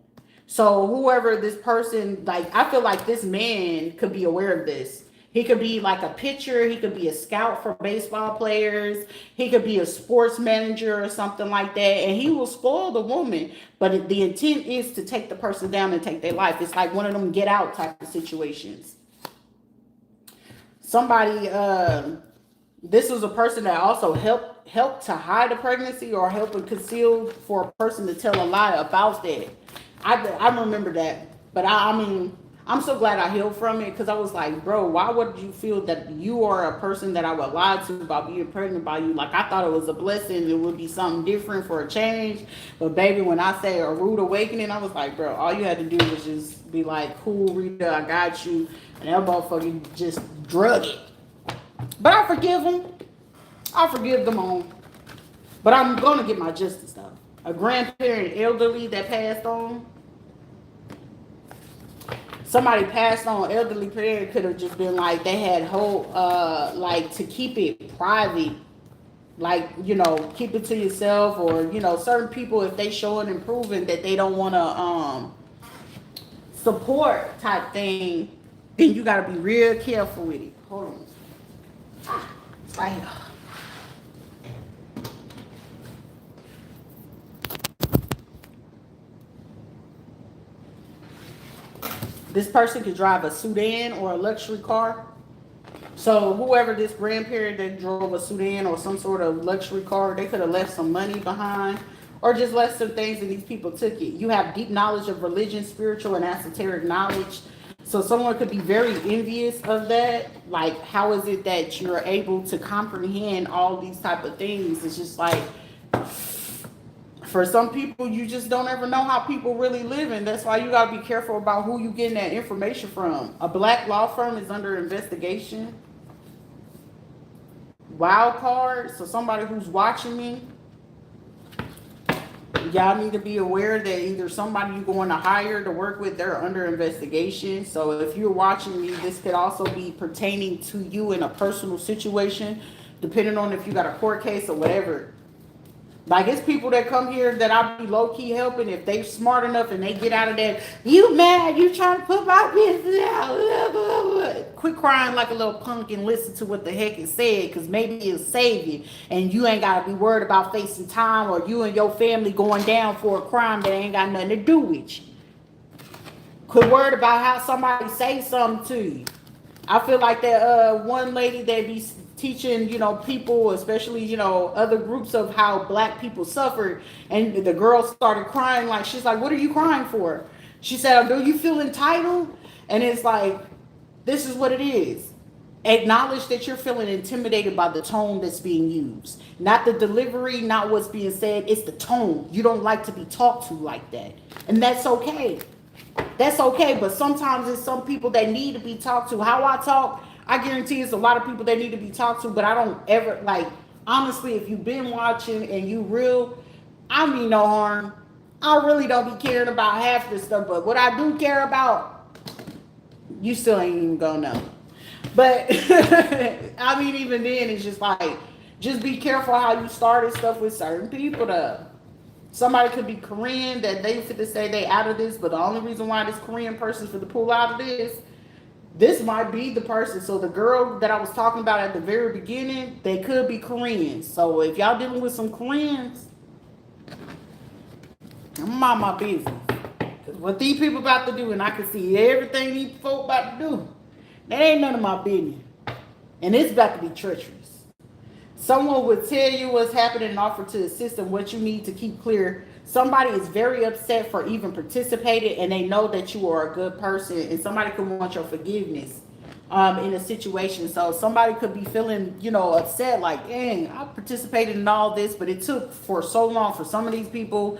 So whoever this person, like, I feel like this man could be aware of this. He could be like a pitcher. He could be a scout for baseball players. He could be a sports manager or something like that. And he will spoil the woman. But the intent is to take the person down and take their life. It's like one of them get out type of situations. Somebody, this was a person that also helped to hide a pregnancy or help and conceal for a person to tell a lie about that. I remember that, but I mean, I'm so glad I healed from it because I was like, bro, why would you feel that you are a person that I would lie to about being pregnant by you? Like, I thought it was a blessing. It would be something different for a change. But baby, when I say a rude awakening, I was like, bro, all you had to do was just be like, cool, Rita, I got you. And that motherfucker just drug it. But I forgive him. I forgive them all. But I'm going to get my justice though. A grandparent, elderly that passed on. Somebody passed on, elderly parent could have just been like, they had hope, like to keep it private, like, keep it to yourself, or, certain people, if they showing and proving that they don't want to support type thing, then you got to be real careful with it. Hold on. It's right here. This person could drive a sedan or a luxury car. So whoever this grandparent that drove a sedan or some sort of luxury car, they could have left some money behind or just left some things and these people took it. You have deep knowledge of religion, spiritual and esoteric knowledge. So someone could be very envious of that. Like, how is it that you're able to comprehend all these type of things? It's just like, for some people, you just don't ever know how people really live, and that's why you got to be careful about who you getting that information from. A black law firm is under investigation. Wild card, so somebody who's watching me. Y'all need to be aware that either somebody you're going to hire to work with, they're under investigation. So if you're watching me, this could also be pertaining to you in a personal situation, depending on if you got a court case or whatever. Like, it's people that come here that I be low key helping. If they smart enough and they get out of that, you mad, you trying to put my business out. Quit crying like a little punk and listen to what the heck is said, because maybe it'll save you. And you ain't got to be worried about facing time, or you and your family going down for a crime that ain't got nothing to do with you. Quit worried about how somebody say something to you. I feel like that one lady that be teaching, people, especially, other groups, of how black people suffered, and the girl started crying. Like, she's like, what are you crying for? She said, do you feel entitled? And it's like, this is what it is. Acknowledge that you're feeling intimidated by the tone that's being used, not the delivery, not what's being said. It's the tone. You don't like to be talked to like that, and that's okay. That's okay, but sometimes it's some people that need to be talked to. How I talk, I guarantee it's a lot of people that need to be talked to, but I don't ever, like, honestly, if you've been watching and you real, I mean no harm. I really don't be caring about half this stuff, but what I do care about, you still ain't even gonna know. But, I mean, even then, it's just like, just be careful how you started stuff with certain people, though. Somebody could be Korean that they fit to say they out of this, but the only reason why this Korean person's for the pull out of this might be the person. So the girl that I was talking about at the very beginning, they could be Koreans. So if y'all dealing with some Koreans, I'm mind my business. Because what these people about to do, and I can see everything these folk about to do, that ain't none of my business. And it's about to be treacherous. Someone would tell you what's happening and offer to assist in what you need to keep clear. Somebody is very upset for even participating, and they know that you are a good person, and somebody could want your forgiveness in a situation. So somebody could be feeling, upset, like, dang, I participated in all this, but it took for so long for some of these people.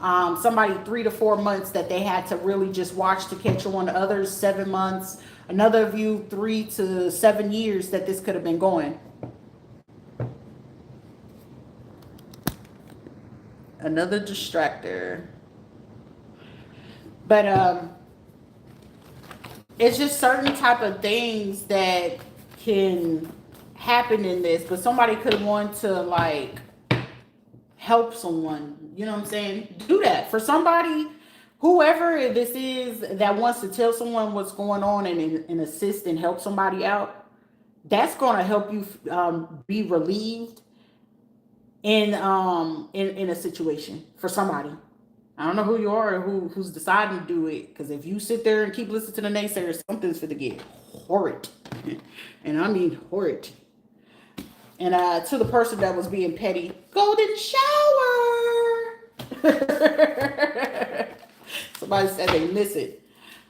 Somebody 3 to 4 months that they had to really just watch to catch on. Others 7 months. Another of you 3 to 7 years that this could have been going. Another distractor. But it's just certain type of things that can happen in this. But somebody could want to, like, help someone. You know what I'm saying? Do that for somebody, whoever this is that wants to tell someone what's going on and assist and help somebody out. That's going to help you be relieved in a situation for somebody. I don't know who you are or who's deciding to do it, because if you sit there and keep listening to the naysayers, something's for to get horrid. And I mean horrid. And to the person that was being petty, golden shower. Somebody said they miss it.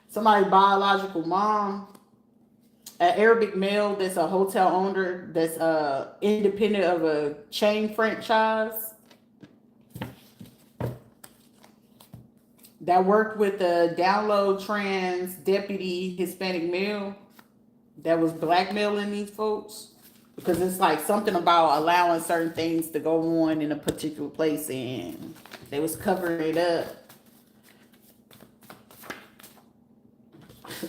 Somebody's biological mom. An Arabic male that's a hotel owner that's independent of a chain franchise that worked with a download trans deputy Hispanic male that was blackmailing these folks, because it's like something about allowing certain things to go on in a particular place, and they was covering it up.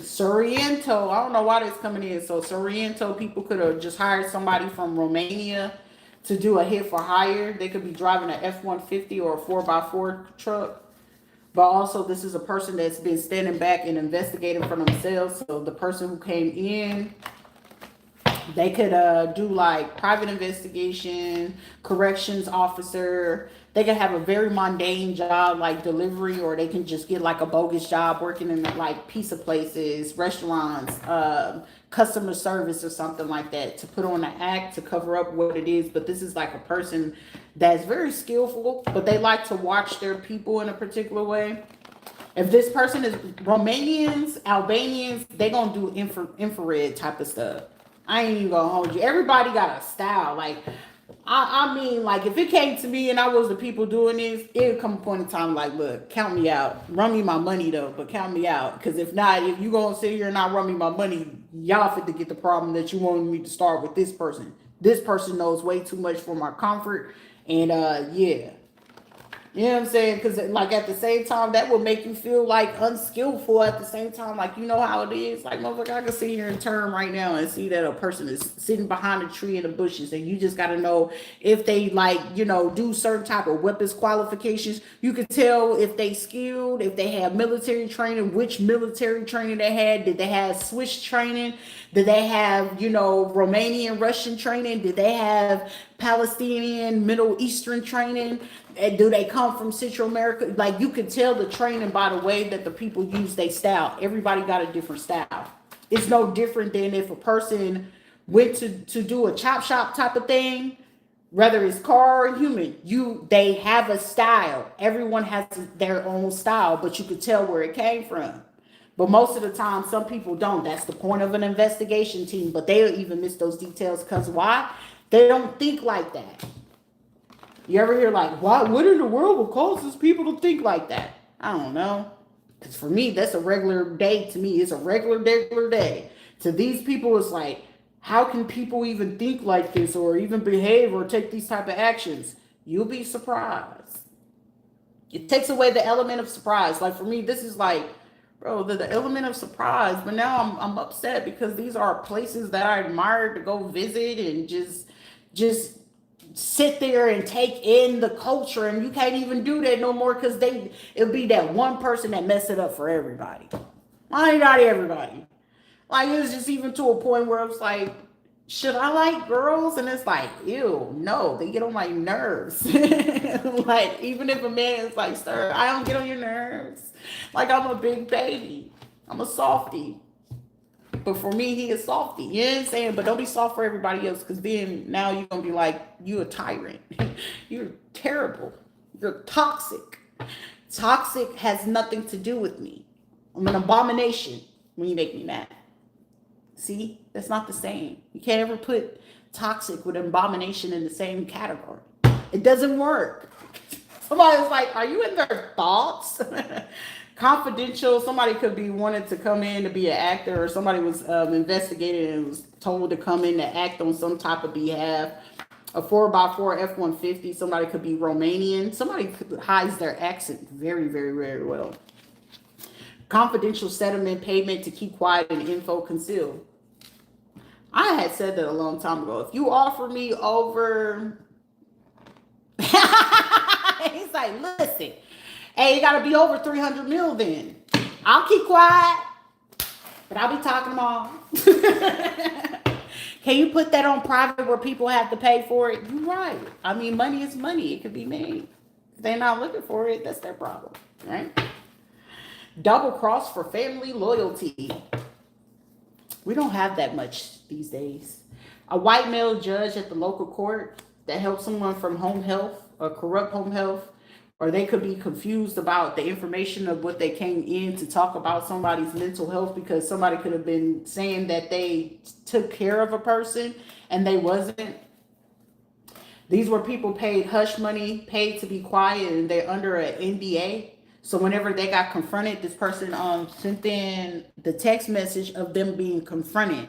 Sorrento, I don't know why that's coming in. So Sorrento people could have just hired somebody from Romania to do a hit for hire. They could be driving an F-150 or a 4x4 truck. But also, this is a person that's been standing back and investigating for themselves. So the person who came in, they could do like private investigation, corrections officer. They could have a very mundane job like delivery, or they can just get like a bogus job working in like pizza places, restaurants, customer service or something like that, to put on an act to cover up what it is. But this is like a person that's very skillful, but they like to watch their people in a particular way. If this person is Romanians, Albanians, they gonna do infrared type of stuff. I ain't even gonna hold you. Everybody got a style. Like, I mean, like, if it came to me and I was the people doing this, it would come a point in time like, look, count me out. Run me my money, though, but count me out. Because if not, if you going to sit here and not run me my money, y'all fit to get the problem that you wanted me to start with this person. This person knows way too much for my comfort. And, yeah. You know what I'm saying? Because like at the same time, that will make you feel like unskillful. At the same time, like you know how it is. Like motherfucker, I can sit here and turn right now and see that a person is sitting behind a tree in the bushes, and you just got to know if they like do certain type of weapons qualifications. You could tell if they skilled, if they have military training, which military training they had. Did they have Swiss training? Did they have Romanian, Russian training? Did they have Palestinian, Middle Eastern training? And do they come from Central America? Like you can tell the training by the way that the people use their style. Everybody got a different style. It's no different than if a person went to do a chop shop type of thing, whether it's car or human. They have a style. Everyone has their own style, but you could tell where it came from. But most of the time, some people don't. That's the point of an investigation team. But they'll even miss those details because why? They don't think like that. You ever hear like, why? What in the world will cause people to think like that? I don't know. Because for me, that's a regular day. To me, it's a regular day. To these people, it's like, how can people even think like this or even behave or take these type of actions? You'll be surprised. It takes away the element of surprise. Like for me, this is like, bro, the element of surprise. But now I'm upset because these are places that I admire to go visit and just sit there and take in the culture, and you can't even do that no more because it'll be that one person that mess it up for everybody. Why not everybody? Like it's just even to a point where it's like, should I like girls? And it's like, ew, no, they get on my nerves. Like even if a man is like, sir, I don't get on your nerves. Like I'm a big baby. I'm a softie. But for me, he is softy. You know what I'm saying? But don't be soft for everybody else, because then now you're going to be like, you a tyrant. You're terrible. You're toxic. Toxic has nothing to do with me. I'm an abomination when you make me mad. See? That's not the same. You can't ever put toxic with abomination in the same category. It doesn't work. Somebody's like, are you in their thoughts? Confidential. Somebody could be wanted to come in to be an actor, or somebody was investigated and was told to come in to act on some type of behalf. A 4x4 F-150. Somebody could be Romanian. Somebody hides their accent very, very, very well. Confidential settlement payment to keep quiet and info concealed. I had said that a long time ago. If you offer me over, he's like, listen. Hey, you gotta be over 300 mil then. I'll keep quiet, but I'll be talking them all. Can you put that on private where people have to pay for it? You're right. I mean, money is money. It could be made. If they're not looking for it, that's their problem, right? Double cross for family loyalty. We don't have that much these days. A white male judge at the local court that helps someone from home health or corrupt home health, or they could be confused about the information of what they came in to talk about somebody's mental health, because somebody could have been saying that they took care of a person and they wasn't. These were people paid hush money, paid to be quiet, and they're under an NDA. So whenever they got confronted, this person sent in the text message of them being confronted.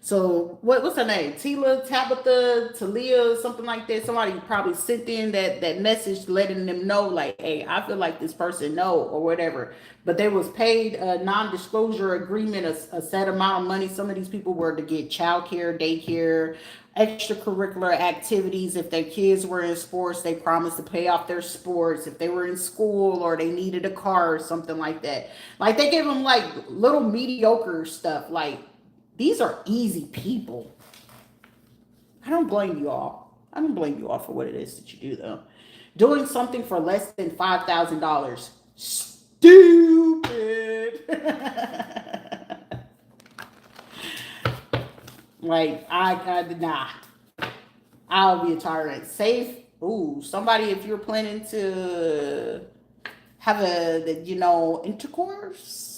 So what's her name? Tabitha, Talia, something like that. Somebody probably sent in that message letting them know, like, hey, I feel like this person know, or whatever. But they was paid a non-disclosure agreement, a set amount of money. Some of these people were to get childcare, daycare, extracurricular activities. If their kids were in sports, they promised to pay off their sports. If they were in school or they needed a car or something like that. Like they gave them like little mediocre stuff. Like, these are easy people. I don't blame you all. I don't blame you all for what it is that you do, though. Doing something for less than $5,000. Stupid. Like, I did not. I'll be a tyrant. Safe. Ooh, somebody, if you're planning to have intercourse,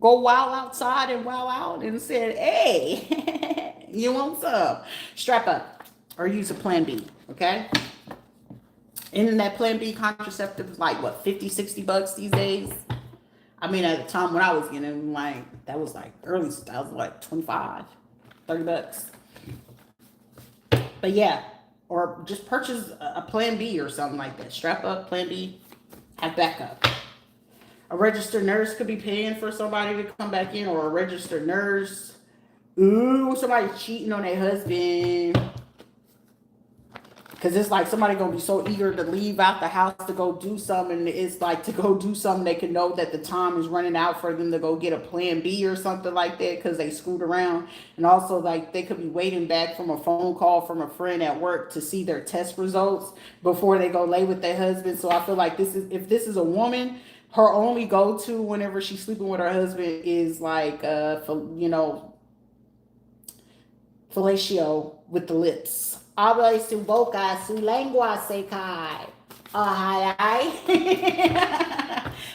go wild outside and wild out and said, hey, you want some? Strap up or use a Plan B, okay? And that Plan B contraceptive is like, what, 50, 60 bucks these days? I mean, at the time when I was getting them, like, that was like early 2000, like 25, 30 bucks. But yeah, or just purchase a plan B or something like that. Strap up, plan B, have backup. A registered nurse could be paying for somebody to come back in, or a registered nurse. Ooh, somebody cheating on their husband. Because it's like somebody going to be so eager to leave out the house to go do something. And it's like to go do something, they can know that the time is running out for them to go get a plan B or something like that because they screwed around. And also, like, they could be waiting back from a phone call from a friend at work to see their test results before they go lay with their husband. So I feel like if this is a woman, her only go-to whenever she's sleeping with her husband is like, fellatio with the lips. Habla su boca, su lengua se cae.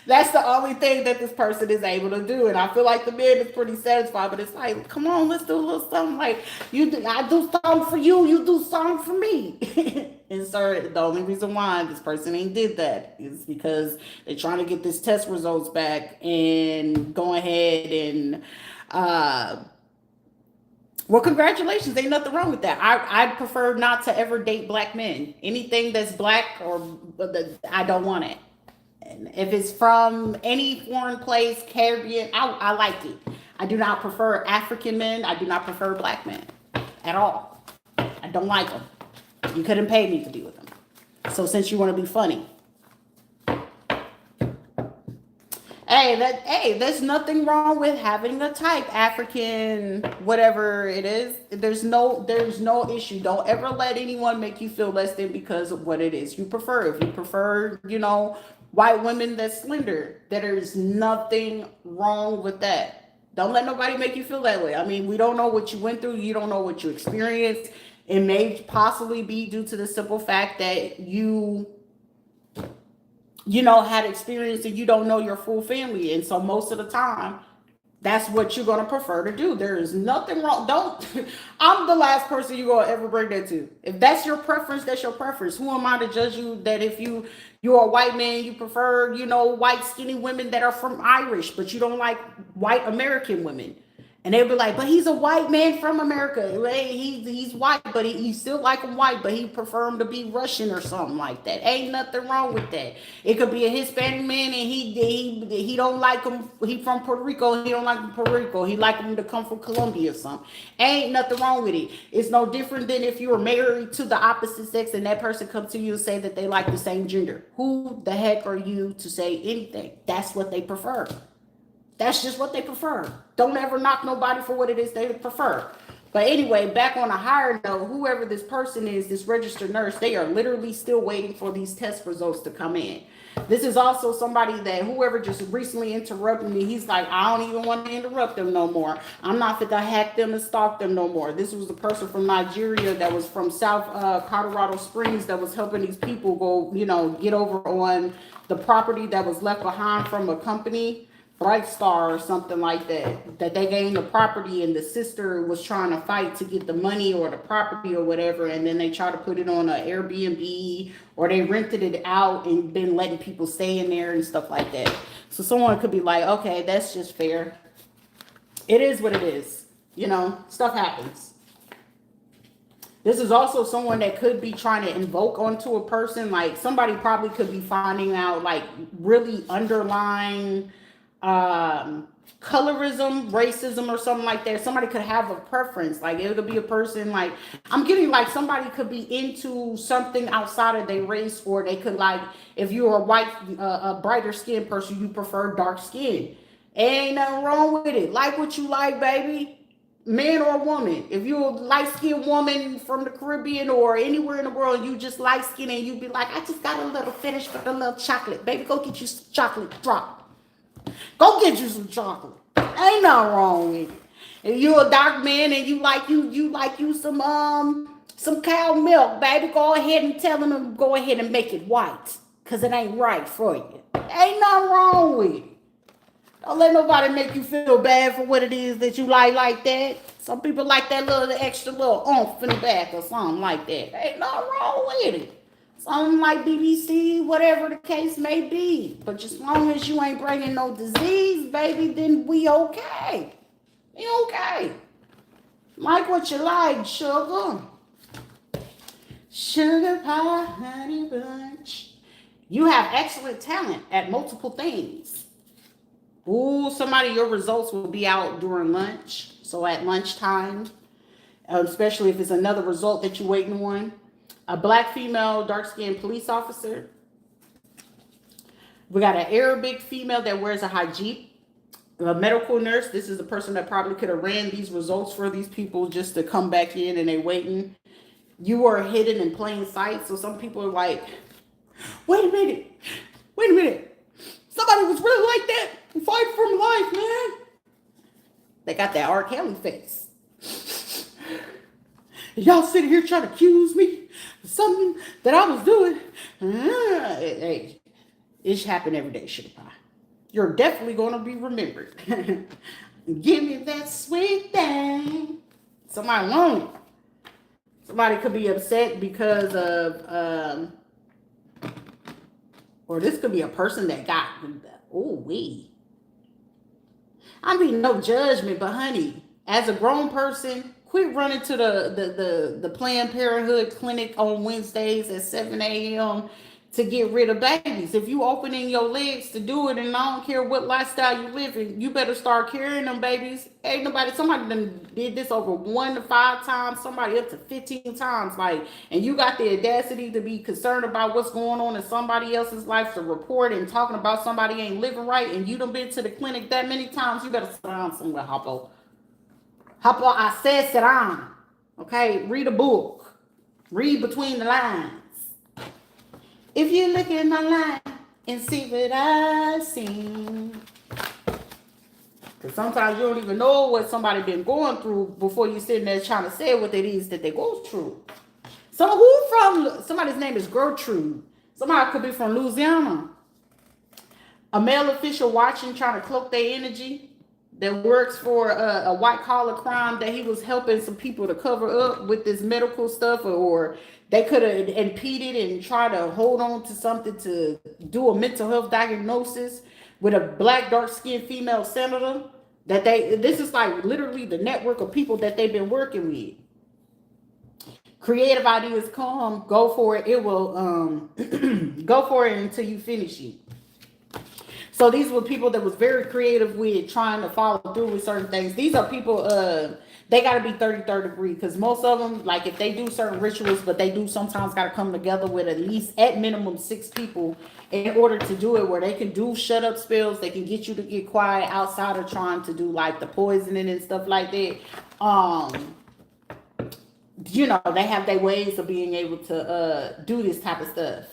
That's the only thing that this person is able to do. And I feel like the man is pretty satisfied, but it's like, come on, let's do a little something. Like, I do something for you, you do something for me. And sir, the only reason why this person ain't did that is because they're trying to get this test results back and go ahead and well, congratulations. Ain't nothing wrong with that. I prefer not to ever date black men. Anything that's black I don't want it. And if it's from any foreign place, Caribbean, I like it. I do not prefer African men. I do not prefer black men at all. I don't like them. You couldn't pay me to be with them. So since you want to be funny, hey, there's nothing wrong with having a type, African, whatever it is. There's no issue. Don't ever let anyone make you feel less than because of what it is you prefer. If you prefer, white women that's slender, there is nothing wrong with that. Don't let nobody make you feel that way. I mean, we don't know what you went through. You don't know what you experienced. It may possibly be due to the simple fact that you had experience and you don't know your full family. And so most of the time, that's what you're going to prefer to do. There is nothing wrong. I'm the last person you're going to ever bring that to. If that's your preference, that's your preference. Who am I to judge you that if you're a white man, you prefer, white skinny women that are from Irish, but you don't like white American women. And they'll be like, but he's a white man from America. He's white, but he still like him white, but he prefer him to be Russian or something like that. Ain't nothing wrong with that. It could be a Hispanic man and he don't like him. He from Puerto Rico. He don't like him Puerto Rico. He like him to come from Colombia or something. Ain't nothing wrong with it. It's no different than if you were married to the opposite sex and that person comes to you and say that they like the same gender. Who the heck are you to say anything? That's what they prefer. That's just what they prefer. Don't ever knock nobody for what it is they prefer. But anyway, back on a higher note, whoever this person is, this registered nurse, they are literally still waiting for these test results to come in. This is also somebody that whoever just recently interrupted me, he's like, I don't even want to interrupt them no more. I'm not fit to hack them and stalk them no more. This was the person from Nigeria that was from South Colorado Springs that was helping these people go, get over on the property that was left behind from a company, Bright Star or something like that they gained the property and the sister was trying to fight to get the money or the property or whatever, and then they tried to put it on an Airbnb or they rented it out and been letting people stay in there and stuff like that. So someone could be like, okay, that's just fair. It is what it is. Stuff happens. This is also someone that could be trying to invoke onto a person. Like somebody probably could be finding out like really underlying colorism, racism, or something like that. Somebody could have a preference. Like it could be a person like I'm getting like somebody could be into something outside of their race, or they could like if you're a white, a brighter skinned person, you prefer dark skin. Ain't nothing wrong with it. Like what you like, baby. Man or woman. If you're a light-skinned woman from the Caribbean or anywhere in the world, you just light-skinned and you be like, I just got a little fetish for the little chocolate. Baby, go get you some chocolate drop. Go get you some chocolate. Ain't nothing wrong with it. If you're a dark man and you like some cow milk, baby, go ahead and tell them to go ahead and make it white. Cause it ain't right for you. Ain't nothing wrong with it. Don't let nobody make you feel bad for what it is that you like that. Some people like that little extra little oomph in the back or something like that. Ain't nothing wrong with it. Something like BBC, whatever the case may be. But as long as you ain't bringing no disease, baby, then we okay. We okay. Like what you like, sugar. Sugar pie, honey bunch. You have excellent talent at multiple things. Ooh, somebody, your results will be out during lunch. So at lunchtime, especially if it's another result that you're waiting on. A black female, dark skinned police officer. We got an Arabic female that wears a hijab. A medical nurse. This is the person that probably could have ran these results for these people just to come back in and they waiting. You are hidden in plain sight. So some people are like, wait a minute. Wait a minute. Somebody was really like that. Fight for life, man. They got that R. Kelly face. Y'all sitting here trying to accuse me of something that I was doing. Hey, it should happen every day, sugar pie. You're definitely going to be remembered. Give me that sweet thing. Somebody want it. Somebody could be upset because of, or this could be a person that got, I mean, no judgment, but honey, as a grown person, quit running to the Planned Parenthood clinic on Wednesdays at 7 a.m. to get rid of babies. If you opening your legs to do it, and I don't care what lifestyle you live in, you better start carrying them babies. Ain't nobody, somebody done did this over 1 to 5 times, somebody up to 15 times. Like, and you got the audacity to be concerned about what's going on in somebody else's life, to report and talking about somebody ain't living right, and you done been to the clinic that many times. You better sit down somewhere, Hoppo. Hoppo, I said sit down. Okay, read a book. Read between the lines. If you look at my line and see what I see. Because sometimes you don't even know what somebody been going through before you sitting there trying to say what it is that they go through. So who from, somebody's name is Gertrude. Somebody could be from Louisiana. A male official watching, trying to cloak their energy, that works for a white collar crime, that he was helping some people to cover up with this medical stuff, or they could have impeded and tried to hold on to something to do a mental health diagnosis with a black dark skinned female senator. That this is like literally the network of people that they've been working with. Creative ideas come, go for it. It will go for it until you finish it. So these were people that was very creative with trying to follow through with certain things. These are people, they got to be 33rd degree, because most of them, like if they do certain rituals, but they do sometimes got to come together with at least at minimum 6 people in order to do it, where they can do shut up spells. They can get you to get quiet outside of trying to do like the poisoning and stuff like that. You know, they have their ways of being able to do this type of stuff.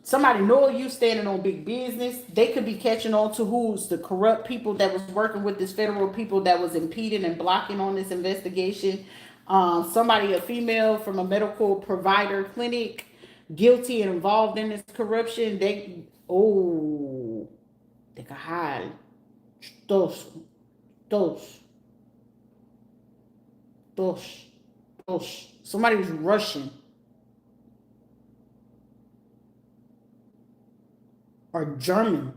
Somebody know you standing on big business. They could be catching on to who's the corrupt people that was working with this federal people that was impeding and blocking on this investigation. Somebody, a female from a medical provider clinic, guilty and involved in this corruption. They can hide. Dos. Somebody was rushing. Or German.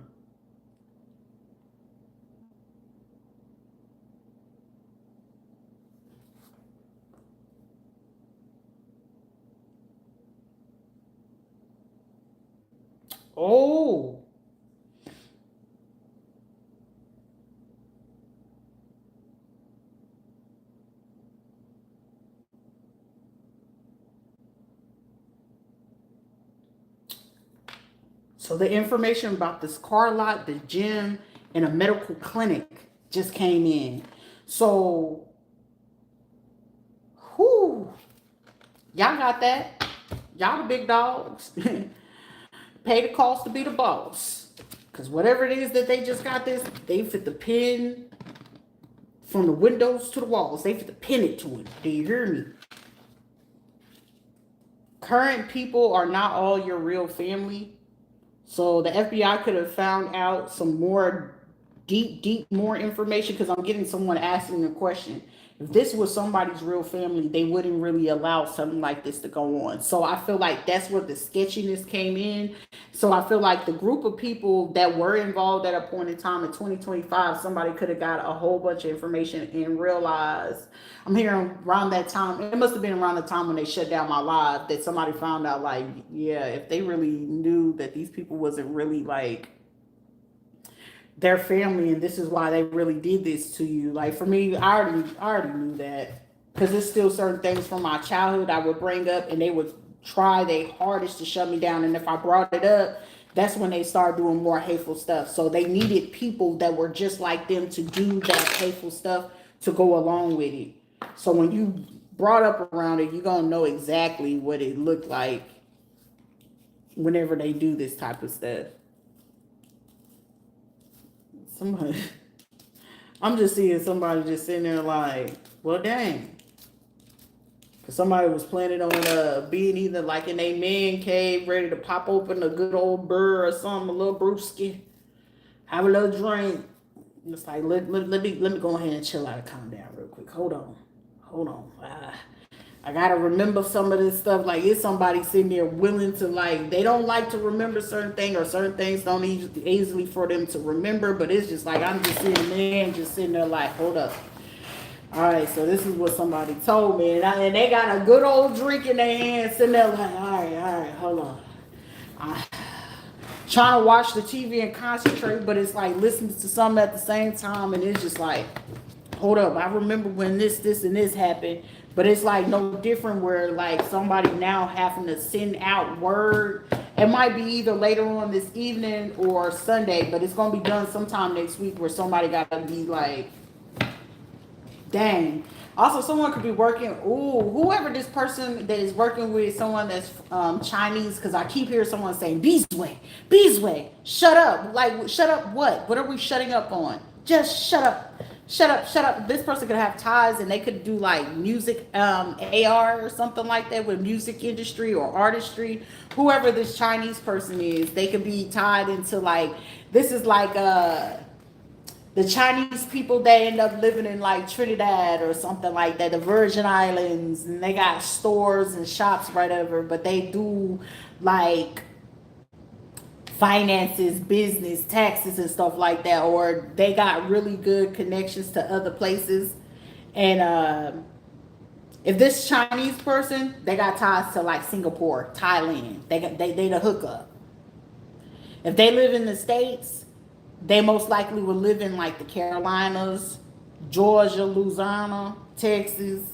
Oh. So the information about this car lot, the gym, and a medical clinic just came in. So, y'all got that. Y'all the big dogs. Pay the cost to be the boss. Because whatever it is that they just got this, they fit the pin from the windows to the walls. They fit the pin it to it. Do you hear me? Current people are not all your real family. So the FBI could have found out some more deep more information, because I'm getting someone asking a question. If this was somebody's real family, they wouldn't really allow something like this to go on. So I feel like that's where the sketchiness came in. So I feel like the group of people that were involved at a point in time in 2025, somebody could have got a whole bunch of information and realized. I'm hearing around that time, it must have been around the time when they shut down my live, that somebody found out, like, yeah, if they really knew that these people wasn't really like their family and this is why they really did this to you. Like for me, I already knew that, because there's still certain things from my childhood I would bring up and they would try their hardest to shut me down, and if I brought it up, that's when they start doing more hateful stuff. So they needed people that were just like them to do that hateful stuff to go along with it. So when you brought up around it, you're gonna know exactly what it looked like whenever they do this type of stuff. Somebody, I'm just seeing somebody just sitting there like, well, dang. Cause somebody was planning on being either like in a man cave, ready to pop open a good old burr or something, a little brewski, have a little drink. It's like let me go ahead and chill out and calm down real quick. Hold on. I gotta remember some of this stuff. Like, it's somebody sitting there willing to, like, they don't like to remember certain things, or certain things don't easily for them to remember. But it's just like I'm just sitting there and just sitting there like, hold up. All right, so this is what somebody told me, and they got a good old drink in their hand, sitting there like, all right, hold on. I, trying to watch the TV and concentrate, but it's like listening to something at the same time, and it's just like, hold up, I remember when this, and this happened. But it's like no different where like somebody now having to send out word. It might be either later on this evening or Sunday, but it's going to be done sometime next week where somebody got to be like, dang. Also, someone could be working, whoever this person that is working with, someone that's Chinese, because I keep hearing someone saying, Beesway, shut up. Like, shut up what? What are we shutting up on? Just shut up. Shut up. This person could have ties and they could do like music, AR or something like that with music industry or artistry. Whoever this Chinese person is, they could be tied into like, this is like the Chinese people that end up living in like Trinidad or something like that, the Virgin Islands, and they got stores and shops right over, but they do like finances, business, taxes, and stuff like that, or they got really good connections to other places. And if this Chinese person, they got ties to like Singapore, Thailand, they the hookup. If they live in the States, they most likely will live in like the Carolinas, Georgia, Louisiana, Texas,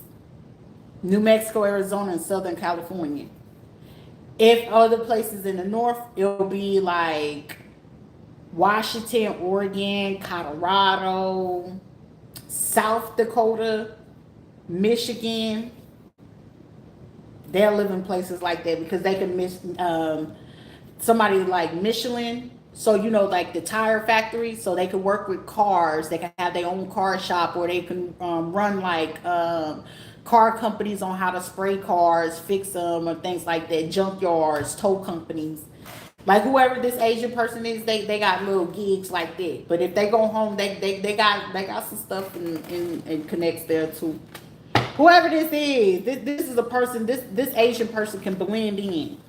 New Mexico, Arizona, and Southern California. If other places in the north, it'll be like Washington, Oregon, Colorado, South Dakota, Michigan. They'll live in places like that because they can miss somebody like Michelin. So, like the tire factory, so they can work with cars. They can have their own car shop, or they can run like car companies on how to spray cars, fix them, or things like that. Junkyards, tow companies. Like whoever this Asian person is, they got little gigs like that. But if they go home, they got some stuff and connects there too. Whoever this is, this is a person. This Asian person can blend in.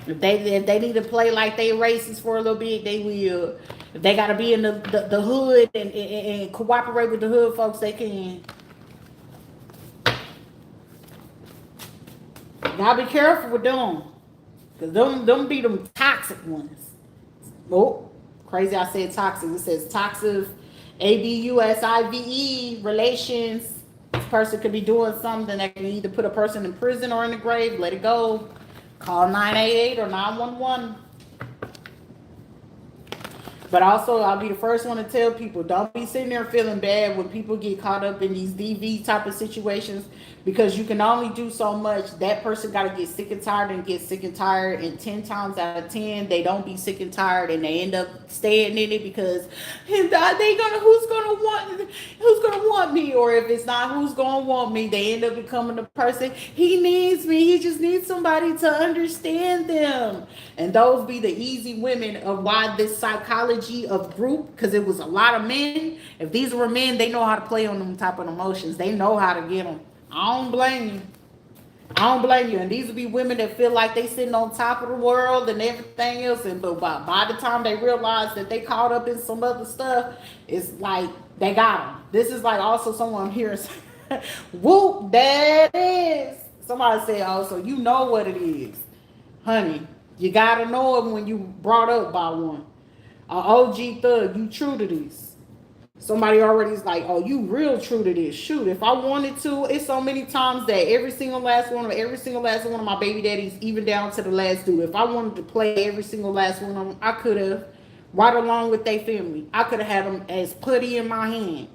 If they need to play like they racist for a little bit, they will. If they gotta be in the hood and cooperate with the hood folks, they can. Gotta be careful with them, cause them be them toxic ones. Oh, crazy! I said toxic. It says toxic, abusive relations. This person could be doing something that can either put a person in prison or in the grave. Let it go. Call 988 or 911. But also, I'll be the first one to tell people, don't be sitting there feeling bad when people get caught up in these DV type of situations, because you can only do so much. That person got to get sick and tired and get sick and tired. And 10 times out of 10, they don't be sick and tired, and they end up staying in it because who's gonna want me? Or if it's not who's gonna want me, they end up becoming the person, he needs me. He just needs somebody to understand them. And those be the easy women of why this psychology psychology of group, because it was a lot of men. If these were men, they know how to play on them type of emotions. They know how to get them. I don't blame you. I don't blame you. And these would be women that feel like they sitting on top of the world and everything else. And but by the time they realize that they caught up in some other stuff, it's like they got them. This is like also someone here saying, whoop, that is. Somebody said, oh, so you know what it is. Honey, you gotta know it when you brought up by one. A OG thug, you true to this. Somebody already is like, oh, you real true to this. Shoot, if I wanted to, it's so many times that every single last one of my baby daddies, even down to the last dude, if I wanted to play every single last one of them, I could have, right along with their family. I could have had them as putty in my hand.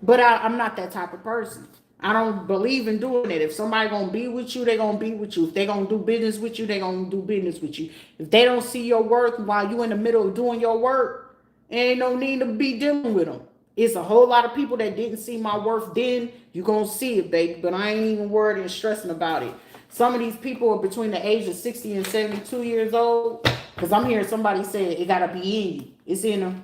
But I'm not that type of person. I don't believe in doing it. If somebody gonna be with you, they gonna be with you. If they gonna do business with you, they gonna do business with you. If they don't see your worth while you in the middle of doing your work, ain't no need to be dealing with them. It's a whole lot of people that didn't see my worth then. You gonna see it, baby. But I ain't even worried and stressing about it. Some of these people are between the age of 60 and 72 years old. Because I'm hearing somebody say it gotta be in you. It's in them.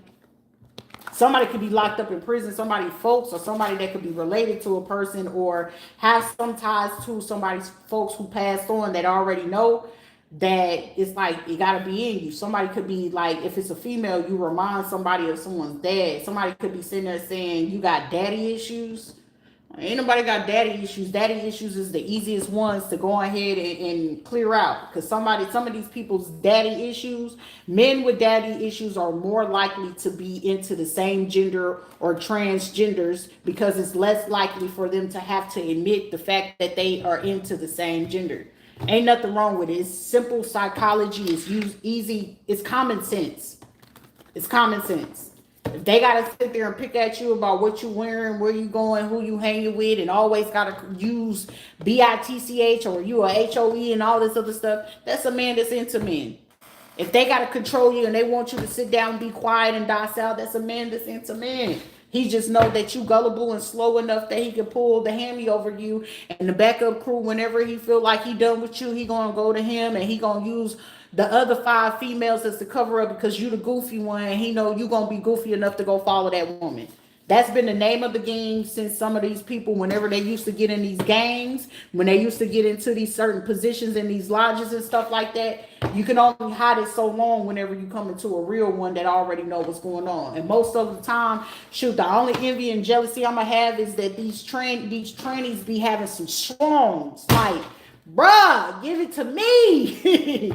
Somebody could be locked up in prison, somebody folks, or somebody that could be related to a person or have some ties to somebody's folks who passed on that already know that it's like it gotta be in you. Somebody could be like, if it's a female, you remind somebody of someone's dad. Somebody could be sitting there saying you got daddy issues. Ain't nobody got daddy issues. Daddy issues is the easiest ones to go ahead and clear out. Because some of these people's daddy issues, men with daddy issues are more likely to be into the same gender or transgenders because it's less likely for them to have to admit the fact that they are into the same gender. Ain't nothing wrong with it. It's simple psychology. It's easy. It's common sense. It's common sense. If they gotta sit there and pick at you about what you wearing, where you going, who you hanging with, and always gotta use BITCH or you a HOE and all this other stuff, that's a man that's into men. If they gotta control you and they want you to sit down and be quiet and docile, that's a man that's into men. He just know that you gullible and slow enough that he can pull the hammy over you and the backup crew whenever he feel like he done with you, he gonna go to him and he gonna use the other 5 females as the cover up because you the goofy one and he know you gonna be goofy enough to go follow that woman. That's been the name of the game since some of these people, whenever they used to get in these gangs, when they used to get into these certain positions in these lodges and stuff like that, you can only hide it so long whenever you come into a real one that already know what's going on. And most of the time, shoot, the only envy and jealousy I'm gonna have is that these trainees be having some strongs. Like, bruh, give it to me.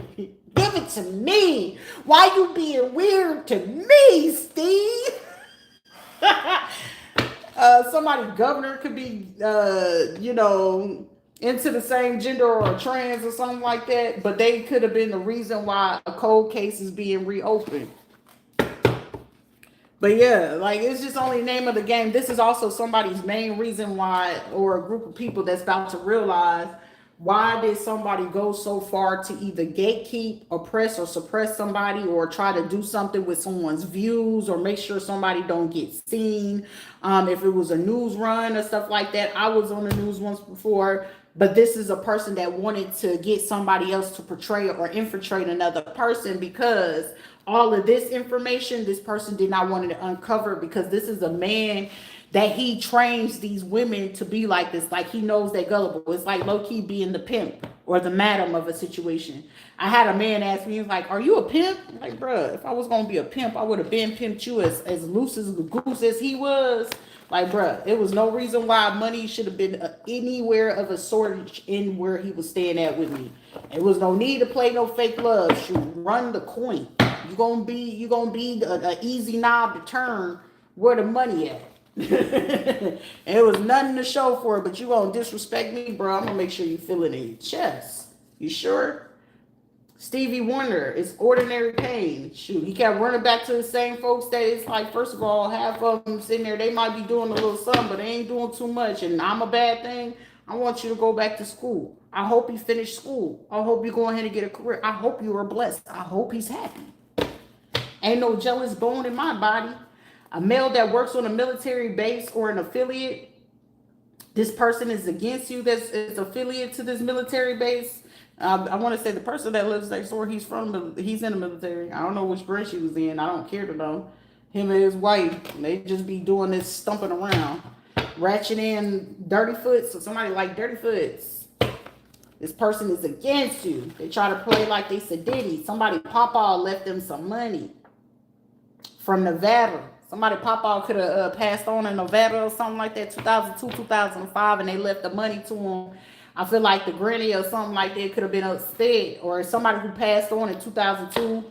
Give it to me. Why you being weird to me, Steve? Somebody governor could be into the same gender or trans or something like that, but they could have been the reason why a cold case is being reopened. But yeah, like it's just only the name of the game. This is also somebody's main reason why, or a group of people that's about to realize, why did somebody go so far to either gatekeep, oppress, or suppress somebody, or try to do something with someone's views, or make sure somebody don't get seen? If it was a news run or stuff like that, I was on the news once before, but this is a person that wanted to get somebody else to portray or infiltrate another person because all of this information, this person did not want to uncover because this is a man that he trains these women to be like this. Like he knows they're gullible. It's like low-key being the pimp or the madam of a situation. I had a man ask me, he was like, are you a pimp? I'm like, bruh, if I was going to be a pimp, I would have been pimped you as loose as a goose as he was. Like, bruh, it was no reason why money should have been anywhere of a shortage in where he was staying at with me. It was no need to play no fake love. Shoot, run the coin. You gonna be an easy knob to turn where the money at. And it was nothing to show for it, but you gonna disrespect me, bro. I'm gonna make sure you feel it in your chest. You sure? Stevie Wonder, it's ordinary pain. Shoot, he kept running back to the same folks that it's like, first of all, half of them sitting there, they might be doing a little something, but they ain't doing too much. And I'm a bad thing. I want you to go back to school. I hope you finish school. I hope you go ahead and get a career. I hope you are blessed. I hope he's happy. Ain't no jealous bone in my body. A male that works on a military base or an affiliate, this person is against you that's affiliate to this military base. I want to say the person that lives next door, he's in the military. I don't know which branch he was in. I don't care to know. Him and his wife, they just be doing this stumping around, ratchet in dirty foots. So somebody like dirty foots. This person is against you. They try to play like they Sadiddy. Somebody Papa left them some money from Nevada. Somebody Papa could have passed on in Nevada or something like that, 2002, 2005, and they left the money to him. I feel like the granny or something like that could have been upset, or somebody who passed on in 2002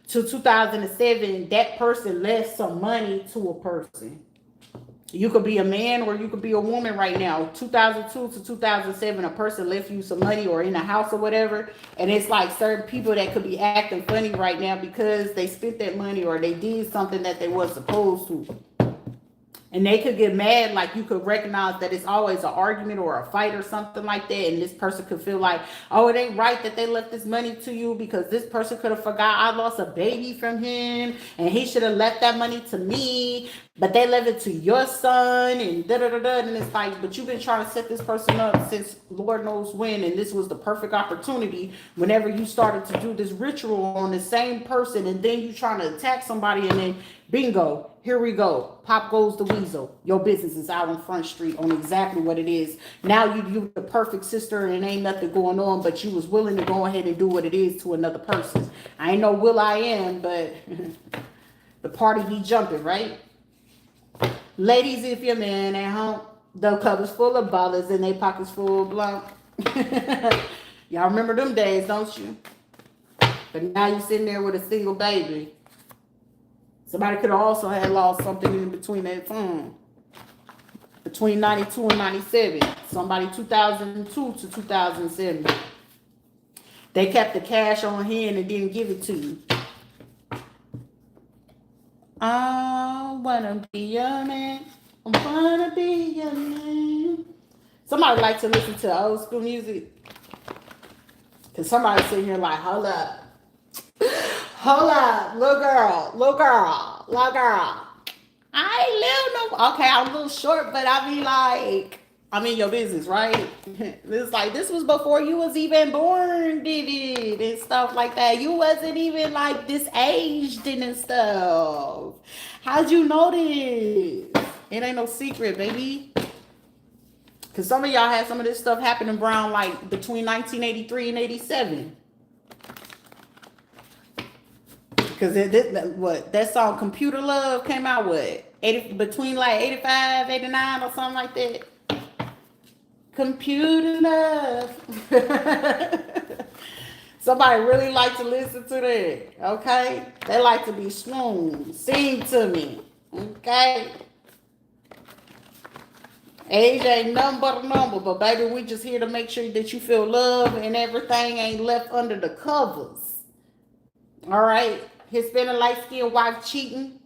to 2007, that person left some money to a person. You could be a man or you could be a woman right now. 2002 to 2007, a person left you some money or in a house or whatever. And it's like certain people that could be acting funny right now because they spent that money or they did something that they weren't supposed to. And they could get mad, like you could recognize that it's always an argument or a fight or something like that. And this person could feel like, oh, it ain't right that they left this money to you because this person could have forgot I lost a baby from him and he should have left that money to me, but they left it to your son and da-da-da-da. And it's like, but you've been trying to set this person up since Lord knows when. And this was the perfect opportunity whenever you started to do this ritual on the same person. And then you trying to attack somebody and then bingo. Here we go. Pop goes the weasel. Your business is out on Front Street on exactly what it is. Now you the perfect sister and ain't nothing going on, but you was willing to go ahead and do what it is to another person. I ain't no Will.i.am, but the party be jumping, right? Ladies, if your man at home, the cupboard's full of ballers and they pockets full of blunt. Y'all remember them days, don't you? But now you sitting there with a single baby. Somebody could have also had lost something in between that time. Between 92 and 97. Somebody 2002 to 2007. They kept the cash on hand and didn't give it to you. I wanna be your man. I wanna be your man. Somebody like to listen to old school music. Cause somebody sitting here like, hold up. Hold up, little girl. I ain't little no. Okay, I'm a little short, but I be like, I'm in your business, right? It's like, this was before you was even born, did it? And stuff like that. You wasn't even like this aged and stuff. How'd you know this? It ain't no secret, baby. Cause some of y'all had some of this stuff happening around like between 1983 and 87. Cause that song Computer Love came out between like 85, 89 or something like that. Computer Love. Somebody really like to listen to that. Okay, they like to be swooned. Sing to me. Okay. Age ain't nothing but a number, but baby, we just here to make sure that you feel love and everything ain't left under the covers. All right. Hispanic light-skinned wife cheating,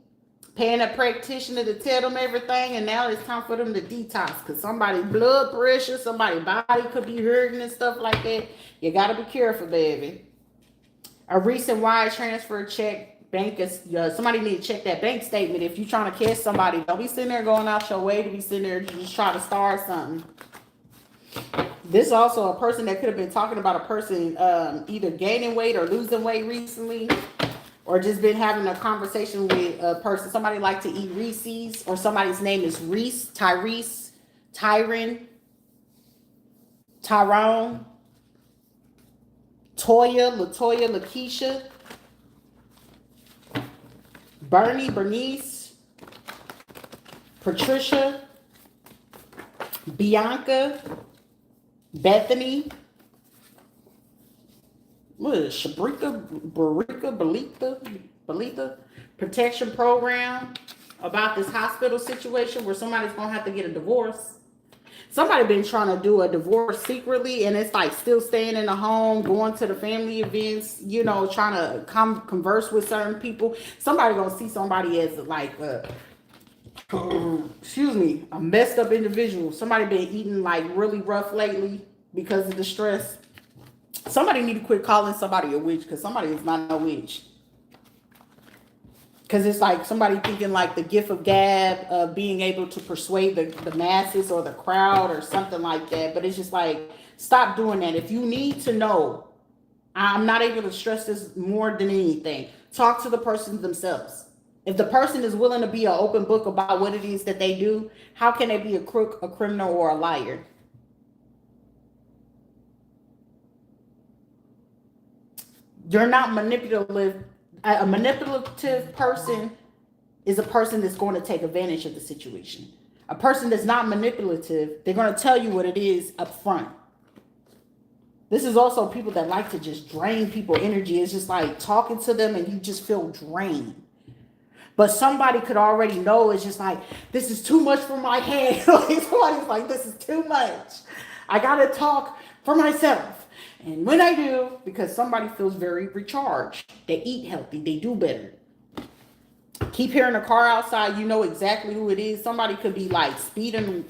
paying a practitioner to tell them everything, and now it's time for them to detox because somebody's blood pressure, somebody's body could be hurting and stuff like that. You got to be careful, baby. A recent wire transfer check, somebody need to check that bank statement if you're trying to catch somebody. Don't be sitting there going out your way to be sitting there just trying to start something. This also a person that could have been talking about a person either gaining weight or losing weight recently, or just been having a conversation with a person. Somebody like to eat Reese's, or somebody's name is Reese, Tyrese, Tyron, Tyrone, Toya, Latoya, Lakeisha, Bernie, Bernice, Patricia, Bianca, Bethany, what is it? Belita protection program about this hospital situation where somebody's gonna have to get a divorce. Somebody been trying to do a divorce secretly, and it's like still staying in the home, going to the family events, trying to converse with certain people. Somebody gonna see somebody as like a messed up individual. Somebody been eating like really rough lately because of the stress. Somebody need to quit calling somebody a witch, because somebody is not a witch. because it's like somebody thinking like the gift of gab of being able to persuade the masses or the crowd or something like that. But it's just like, stop doing that. If you need to know, I'm not able to stress this more than anything. Talk to the person themselves. If the person is willing to be an open book about what it is that they do, how can they be a crook, a criminal, or a liar? You're not manipulative. A manipulative person is a person that's going to take advantage of the situation. A person that's not manipulative, they're going to tell you what it is up front. This is also people that like to just drain people energy. It's just like talking to them and you just feel drained. But somebody could already know. It's just like, this is too much for my head. Like somebody's like, this is too much. I got to talk for myself. And when I do, because somebody feels very recharged, they eat healthy, they do better. Keep hearing a car outside, you know exactly who it is. Somebody could be like speeding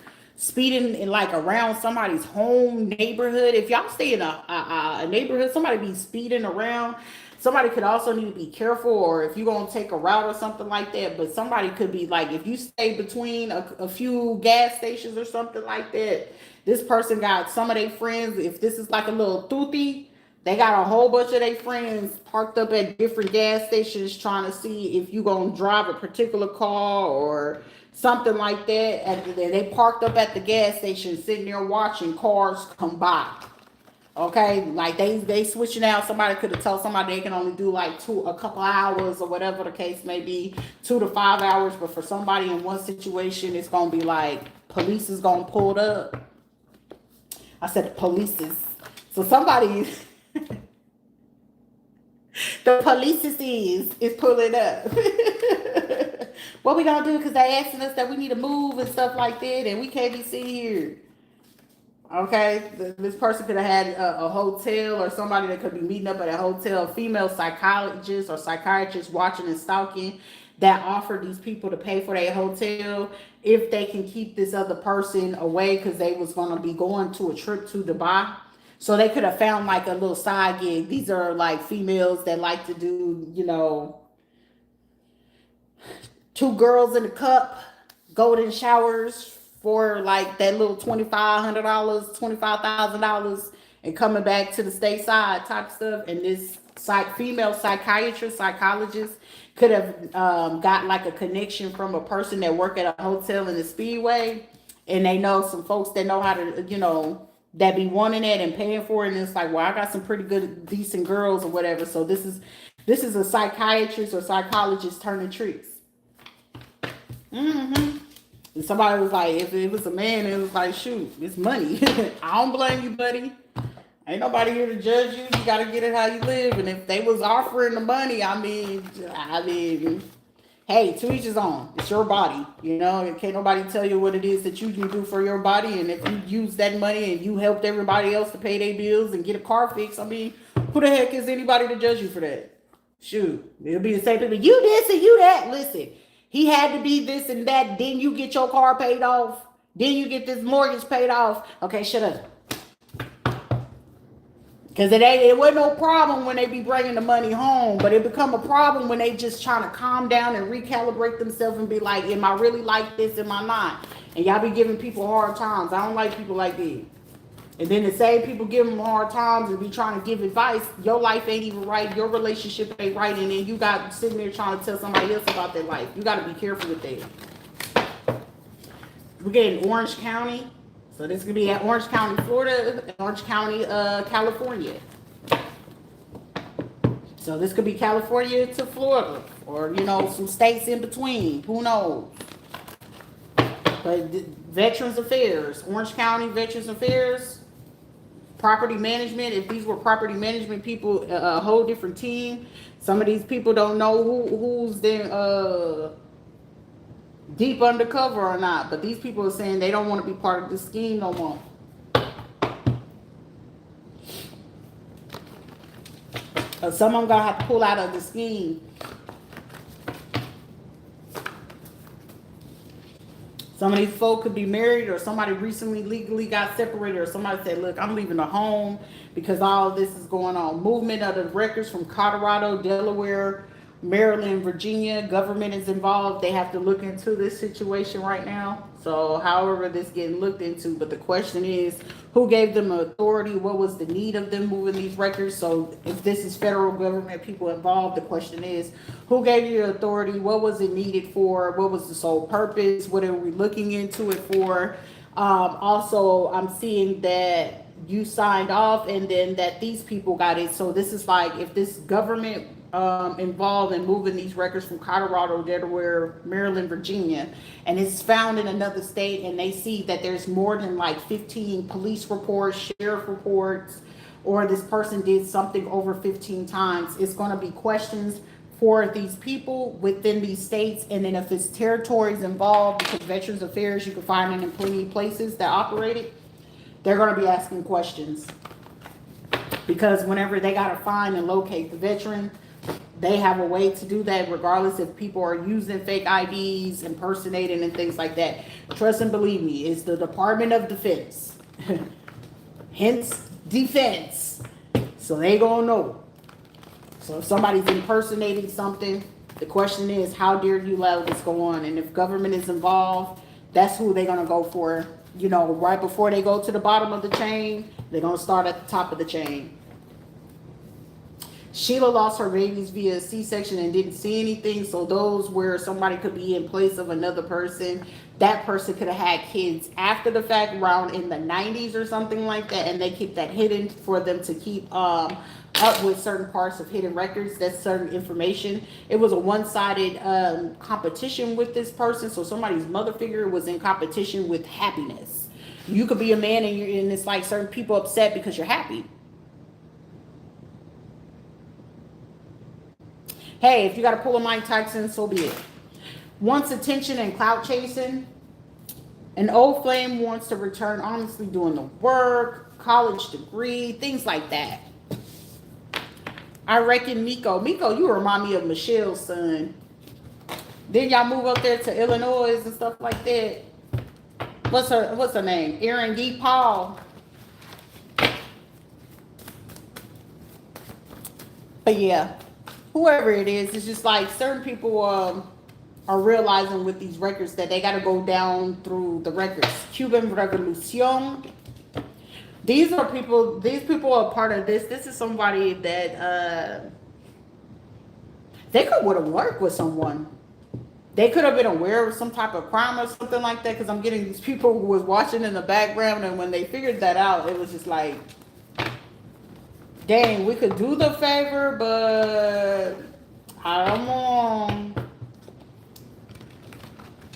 in like around somebody's home neighborhood. If y'all stay in a neighborhood, somebody be speeding around. Somebody could also need to be careful, or if you're going to take a route or something like that. But somebody could be like, if you stay between a few gas stations or something like that, this person got some of their friends. If this is like a little thuthi, they got a whole bunch of their friends parked up at different gas stations trying to see if you're going to drive a particular car or something like that. And they parked up at the gas station sitting there watching cars come by. Okay, like they switching out. Somebody could have told somebody they can only do like a couple hours or whatever the case may be, 2 to 5 hours. But for somebody in one situation, it's gonna be like police is gonna pull it up. I said police is. So somebody, the police is pulling up. What we gonna do? Because they asking us that we need to move and stuff like that, and we can't be sitting here. Okay, this person could have had a hotel, or somebody that could be meeting up at a hotel, female psychologist or psychiatrist watching and stalking, that offer these people to pay for their hotel if they can keep this other person away, because they was going to be going to a trip to Dubai. So they could have found like a little side gig. These are like females that like to do, 2 girls in a cup, golden showers, for like that little $2,500, $25,000, and coming back to the stateside type stuff. And this female psychiatrist, psychologist could have got like a connection from a person that work at a hotel in the Speedway, and they know some folks that know how to, that be wanting it and paying for it. And it's like, well, I got some pretty good, decent girls or whatever. So this is a psychiatrist or psychologist turning tricks. Mm-hmm. And somebody was like, if it was a man, it was like, shoot, it's money. I don't blame you, buddy. Ain't nobody here to judge you. You got to get it how you live. And if they was offering the money, I mean, hey, to each his own. It's your body. Can't nobody tell you what it is that you can do for your body. And if you use that money and you helped everybody else to pay their bills and get a car fixed, I mean, who the heck is anybody to judge you for that? Shoot, it'll be the same people. You this and you that. Listen. He had to be this and that. Then you get your car paid off. Then you get this mortgage paid off. Okay, shut up. Because it wasn't no problem when they be bringing the money home, but it become a problem when they just trying to calm down and recalibrate themselves and be like, am I really like this? Am I not? And y'all be giving people hard times. I don't like people like that. And then the same people give them hard times and be trying to give advice. Your life ain't even right. Your relationship ain't right. And then you got sitting there trying to tell somebody else about their life. You got to be careful with that. We're getting Orange County. So this is going to be at Orange County, Florida, and Orange County, California. So this could be California to Florida, or, some states in between. Who knows? But Veterans Affairs, Orange County Veterans Affairs, property management. If these were property management people, a whole different team. Some of these people don't know who's there deep undercover or not. But these people are saying they don't want to be part of the scheme no more. Some of them gonna have to pull out of the scheme. Some of these folk could be married, or somebody recently legally got separated, or somebody said, look, I'm leaving the home because all of this is going on. Movement of the records from Colorado, Delaware, Maryland, Virginia, government is involved. They have to look into this situation right now. So, however, this getting looked into, but the question is, who gave them authority? What was the need of them moving these records? So, if this is federal government people involved, the question is, who gave you authority? What was it needed for? What was the sole purpose? What are we looking into it for? Also, I'm seeing that you signed off and then that these people got it. So this is like if this government involved in moving these records from Colorado, Delaware, Maryland, Virginia, and it's found in another state and they see that there's more than like 15 police reports, sheriff reports, or this person did something over 15 times, it's going to be questions for these people within these states. And then if it's territories involved, because Veterans Affairs, you can find it in plenty of places that operate it, they're going to be asking questions. Because whenever they got to find and locate the veteran, they have a way to do that regardless if people are using fake IDs, impersonating and things like that. Trust and believe me, it's the Department of Defense. Hence, defense. So they gonna know. So if somebody's impersonating something, the question is, how dare you let this go on? And if government is involved, that's who they're gonna go for. You know, right before they go to the bottom of the chain, they're gonna start at the top of the chain. Sheila lost her babies via C-section and didn't see anything. So those where somebody could be in place of another person, that person could have had kids after the fact, around in the 90s or something like that, and they keep that hidden for them to keep up with certain parts of hidden records. That's certain information. It was a one-sided competition with this person. So somebody's mother figure was in competition with happiness. You could be a man and it's like certain people upset because you're happy. Hey, if you got to pull a Mike Tyson, so be it. Wants attention and clout chasing. An old flame wants to return honestly doing the work, college degree, things like that. I reckon Miko, you remind me of Michelle's son. Then y'all move up there to Illinois and stuff like that. What's her name? Erin D. Paul. But yeah, whoever it is, it's just like certain people are realizing with these records that they got to go down through the records. Cuban Revolution. These people are part of this. This is somebody that they could would have worked with someone. They could have been aware of some type of crime or something like that, because I'm getting these people who was watching in the background, and when they figured that out, it was just like, dang, we could do the favor, but I don't know.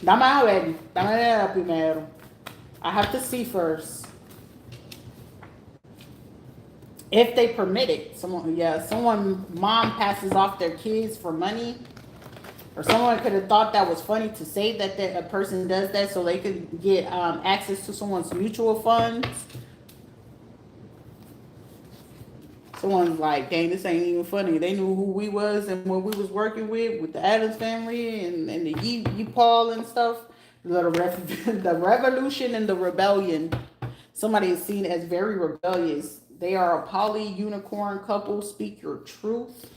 Dame a ver, dame primero. I have to see first. If they permit it, someone mom passes off their kids for money, or someone could have thought that was funny to say that a person does that so they could get access to someone's mutual funds. Someone's like, dang, this ain't even funny. They knew who we was and what we was working with the Addams family and the Paul and stuff. The revolution and the rebellion. Somebody is seen as very rebellious. They are a poly unicorn couple. Speak your truth.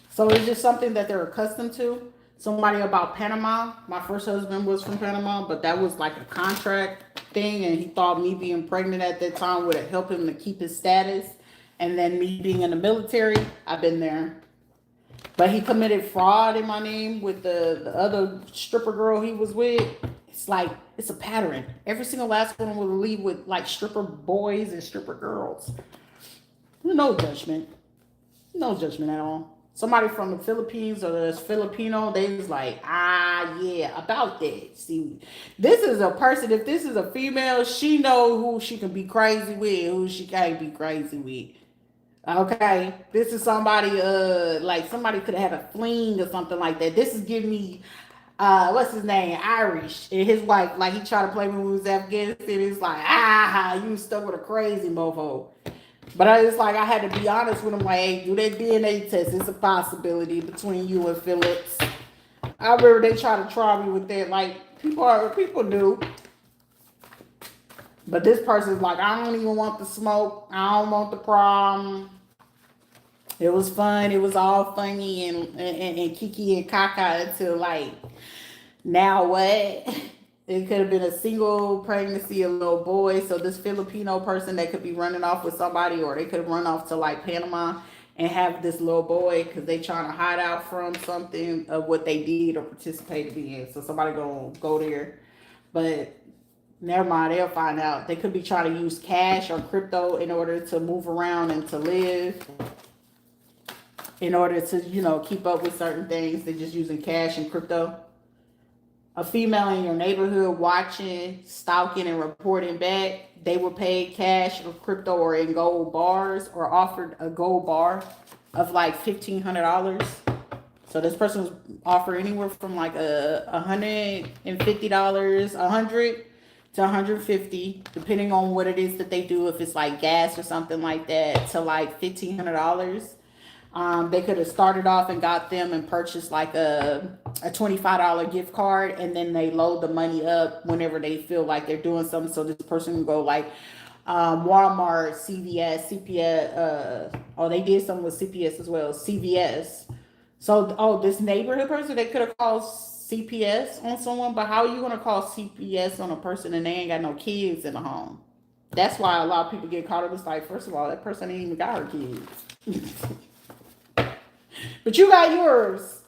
So it's just something that they're accustomed to. Somebody about Panama. My first husband was from Panama, but that was like a contract thing, and he thought me being pregnant at that time would have helped him to keep his status. And then me being in the military, I've been there. But he committed fraud in my name with the other stripper girl he was with. It's like, it's a pattern. Every single last one will leave with like stripper boys and stripper girls. No judgment. No judgment at all. Somebody from the Philippines or that's Filipino, they was like, yeah, about that. See, this is a person, if this is a female, she know who she can be crazy with, who she can't be crazy with. Okay, this is somebody, like somebody could have had a fling or something like that. This is giving me, what's his name, Irish, and his wife, like he tried to play me when we was in Afghanistan. It's like, you stuck with a crazy mofo. But it's like I had to be honest with him, like, hey, do that DNA test. It's a possibility between you and Phillips. I remember they tried to try me with that. Like, people do. But this person's like, I don't even want the smoke. I don't want the problem. It was fun. It was all funny and kiki and caca until like now what? It could have been a single pregnancy, a little boy. So this Filipino person that could be running off with somebody, or they could run off to like Panama and have this little boy because they trying to hide out from something of what they did or participated in. So somebody gonna go there, but never mind. They'll find out. They could be trying to use cash or crypto in order to move around and to live. In order to, keep up with certain things, they're just using cash and crypto. A female in your neighborhood watching, stalking, and reporting back, they were paid cash or crypto or in gold bars or offered a gold bar of like $1,500. So this person was offered anywhere from like $150, 100 to 150, depending on what it is that they do. If it's like gas or something like that, to like $1,500. They could have started off and got them and purchased like a $25 gift card, and then they load the money up whenever they feel like they're doing something. So this person can go like Walmart, CVS, CPS. They did something with CPS as well, CVS. So, this neighborhood person, they could have called CPS on someone, but how are you going to call CPS on a person and they ain't got no kids in the home? That's why a lot of people get caught up. It's like, first of all, that person ain't even got her kids. But you got yours.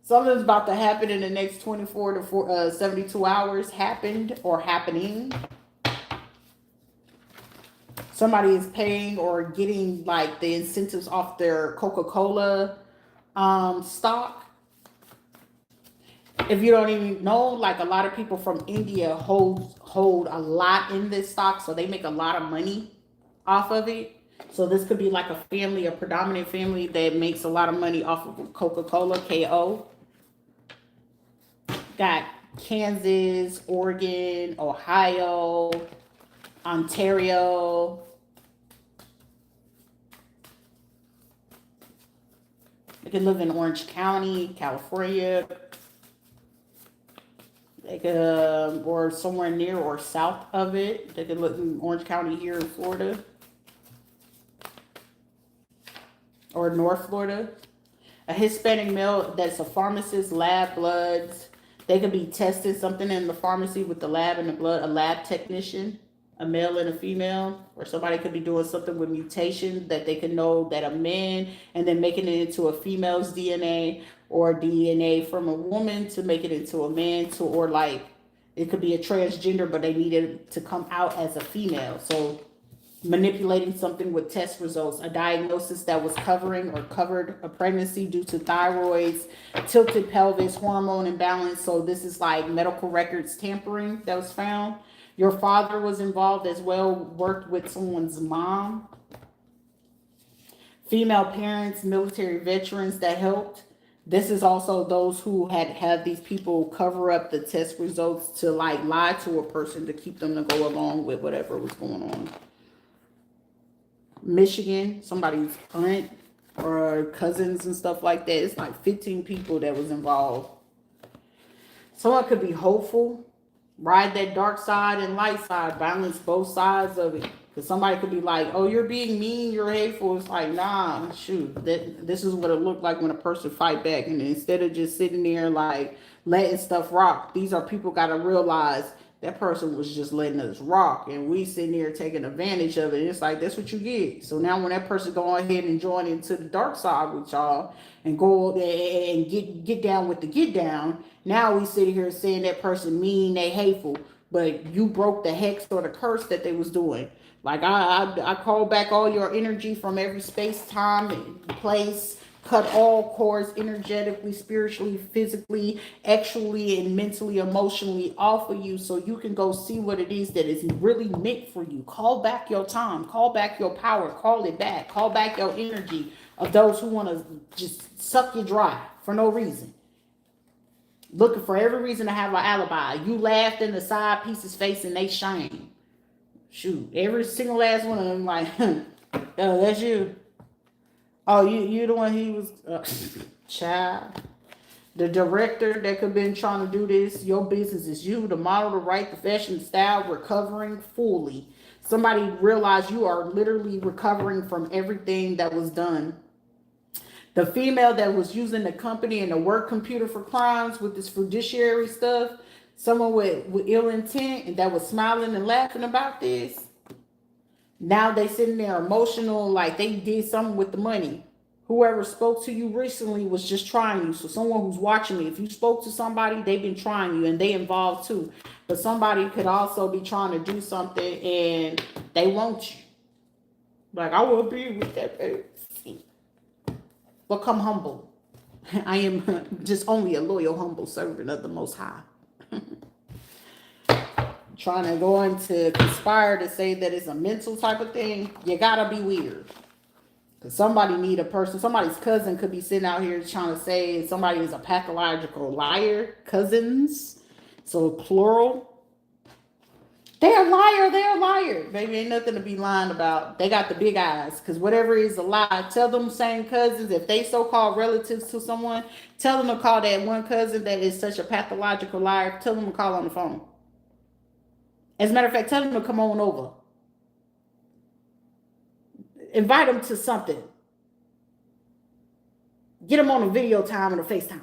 Something's about to happen in the next 24 to 72 hours. Happened or happening. Somebody is paying or getting like the incentives off their Coca-Cola stock. If you don't even know, like a lot of people from India hold a lot in this stock, so they make a lot of money off of it. So this could be like a family, a predominant family that makes a lot of money off of Coca-Cola, KO. Got Kansas, Oregon, Ohio, Ontario. They could live in Orange County, California. They could, or somewhere near or south of it. They could live in Orange County here in Florida. Or North Florida. A Hispanic male that's a pharmacist, lab bloods. They could be testing something in the pharmacy with the lab and the blood, a lab technician, a male and a female, or somebody could be doing something with mutation that they can know that a man and then making it into a female's DNA or DNA from a woman to make it into a man or like it could be a transgender, but they needed to come out as a female. So manipulating something with test results, a diagnosis that was covered a pregnancy due to thyroids, tilted pelvis, hormone imbalance. So this is like medical records tampering that was found. Your father was involved as well, worked with someone's mom. Female parents, military veterans that helped. This is also those who had these people cover up the test results to like lie to a person to keep them to go along with whatever was going on. Michigan, somebody's aunt or cousins and stuff like that. It's like 15 people that was involved. Someone could be hopeful, ride that dark side and light side, balance both sides of it. Because somebody could be like, oh, you're being mean, you're hateful. It's like, nah, shoot, this is what it looked like when a person fight back. And instead of just sitting there like letting stuff rock, these are people got to realize that person was just letting us rock, and we sitting there taking advantage of it. It's like, that's what you get. So now when that person go ahead and join into the dark side with y'all and go and get down with the get down, now we sit here saying that person mean, they hateful, but you broke the hex or the curse that they was doing. Like I call back all your energy from every space, time, and place. Cut all cords energetically, spiritually, physically, actually, and mentally, emotionally off of you so you can go see what it is that is really meant for you. Call back your time. Call back your power. Call it back. Call back your energy of those who want to just suck you dry for no reason. Looking for every reason to have an alibi. You laughed in the side piece's face and they shame. Shoot, every single last one of them like, oh, that's you. Oh, you the one he was, child. The director that could have been trying to do this, your business is you, the model, the right, the fashion, the style, recovering fully. Somebody realized you are literally recovering from everything that was done The female that was using the company and the work computer for crimes with this fiduciary stuff, someone with ill intent and that was smiling and laughing about this. Now they sitting there emotional, like they did something with the money. Whoever spoke to you recently was just trying you. So someone who's watching me, if you spoke to somebody, they've been trying you and they involved too. But somebody could also be trying to do something and they want you. Like, I will be with that person. Become humble. I am just only a loyal, humble servant of the Most High. Trying to go into conspire to say that it's a mental type of thing, you gotta be weird. Because somebody need a person, somebody's cousin could be sitting out here trying to say somebody is a pathological liar. Cousins, so plural. They're a liar. Baby, ain't nothing to be lying about. They got the big eyes. Because whatever is a lie, tell them same cousins, if they so-called relatives to someone, tell them to call that one cousin that is such a pathological liar. Tell them to call on the phone. As a matter of fact, tell them to come on over. Invite them to something. Get them on a video time and a FaceTime.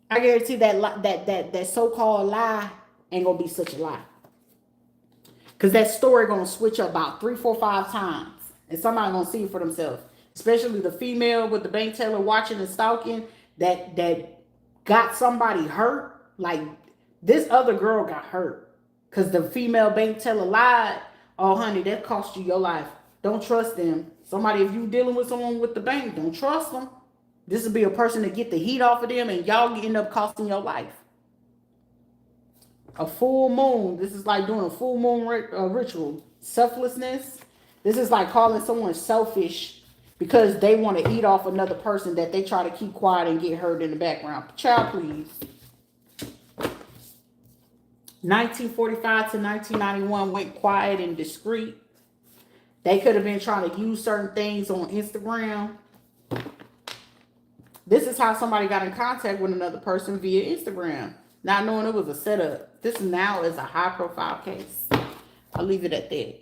I guarantee that so-called lie ain't gonna be such a lie. Because that story gonna switch up about 3, 4, 5 times. And somebody gonna see it for themselves. Especially the female with the bank teller watching and stalking that got somebody hurt. Like, this other girl got hurt. Because the female bank teller lied. Oh, honey, that cost you your life. Don't trust them. Somebody, if you dealing with someone with the bank, don't trust them. This will be a person to get the heat off of them and y'all end up costing your life. A full moon. This is like doing a full moon ritual. Selflessness. This is like calling someone selfish because they want to eat off another person that they try to keep quiet and get hurt in the background. Child, please. 1945 to 1991 went quiet and discreet. They could have been trying to use certain things on Instagram. This is how somebody got in contact with another person via Instagram, not knowing it was a setup. This now is a high profile case. I'll leave it at that.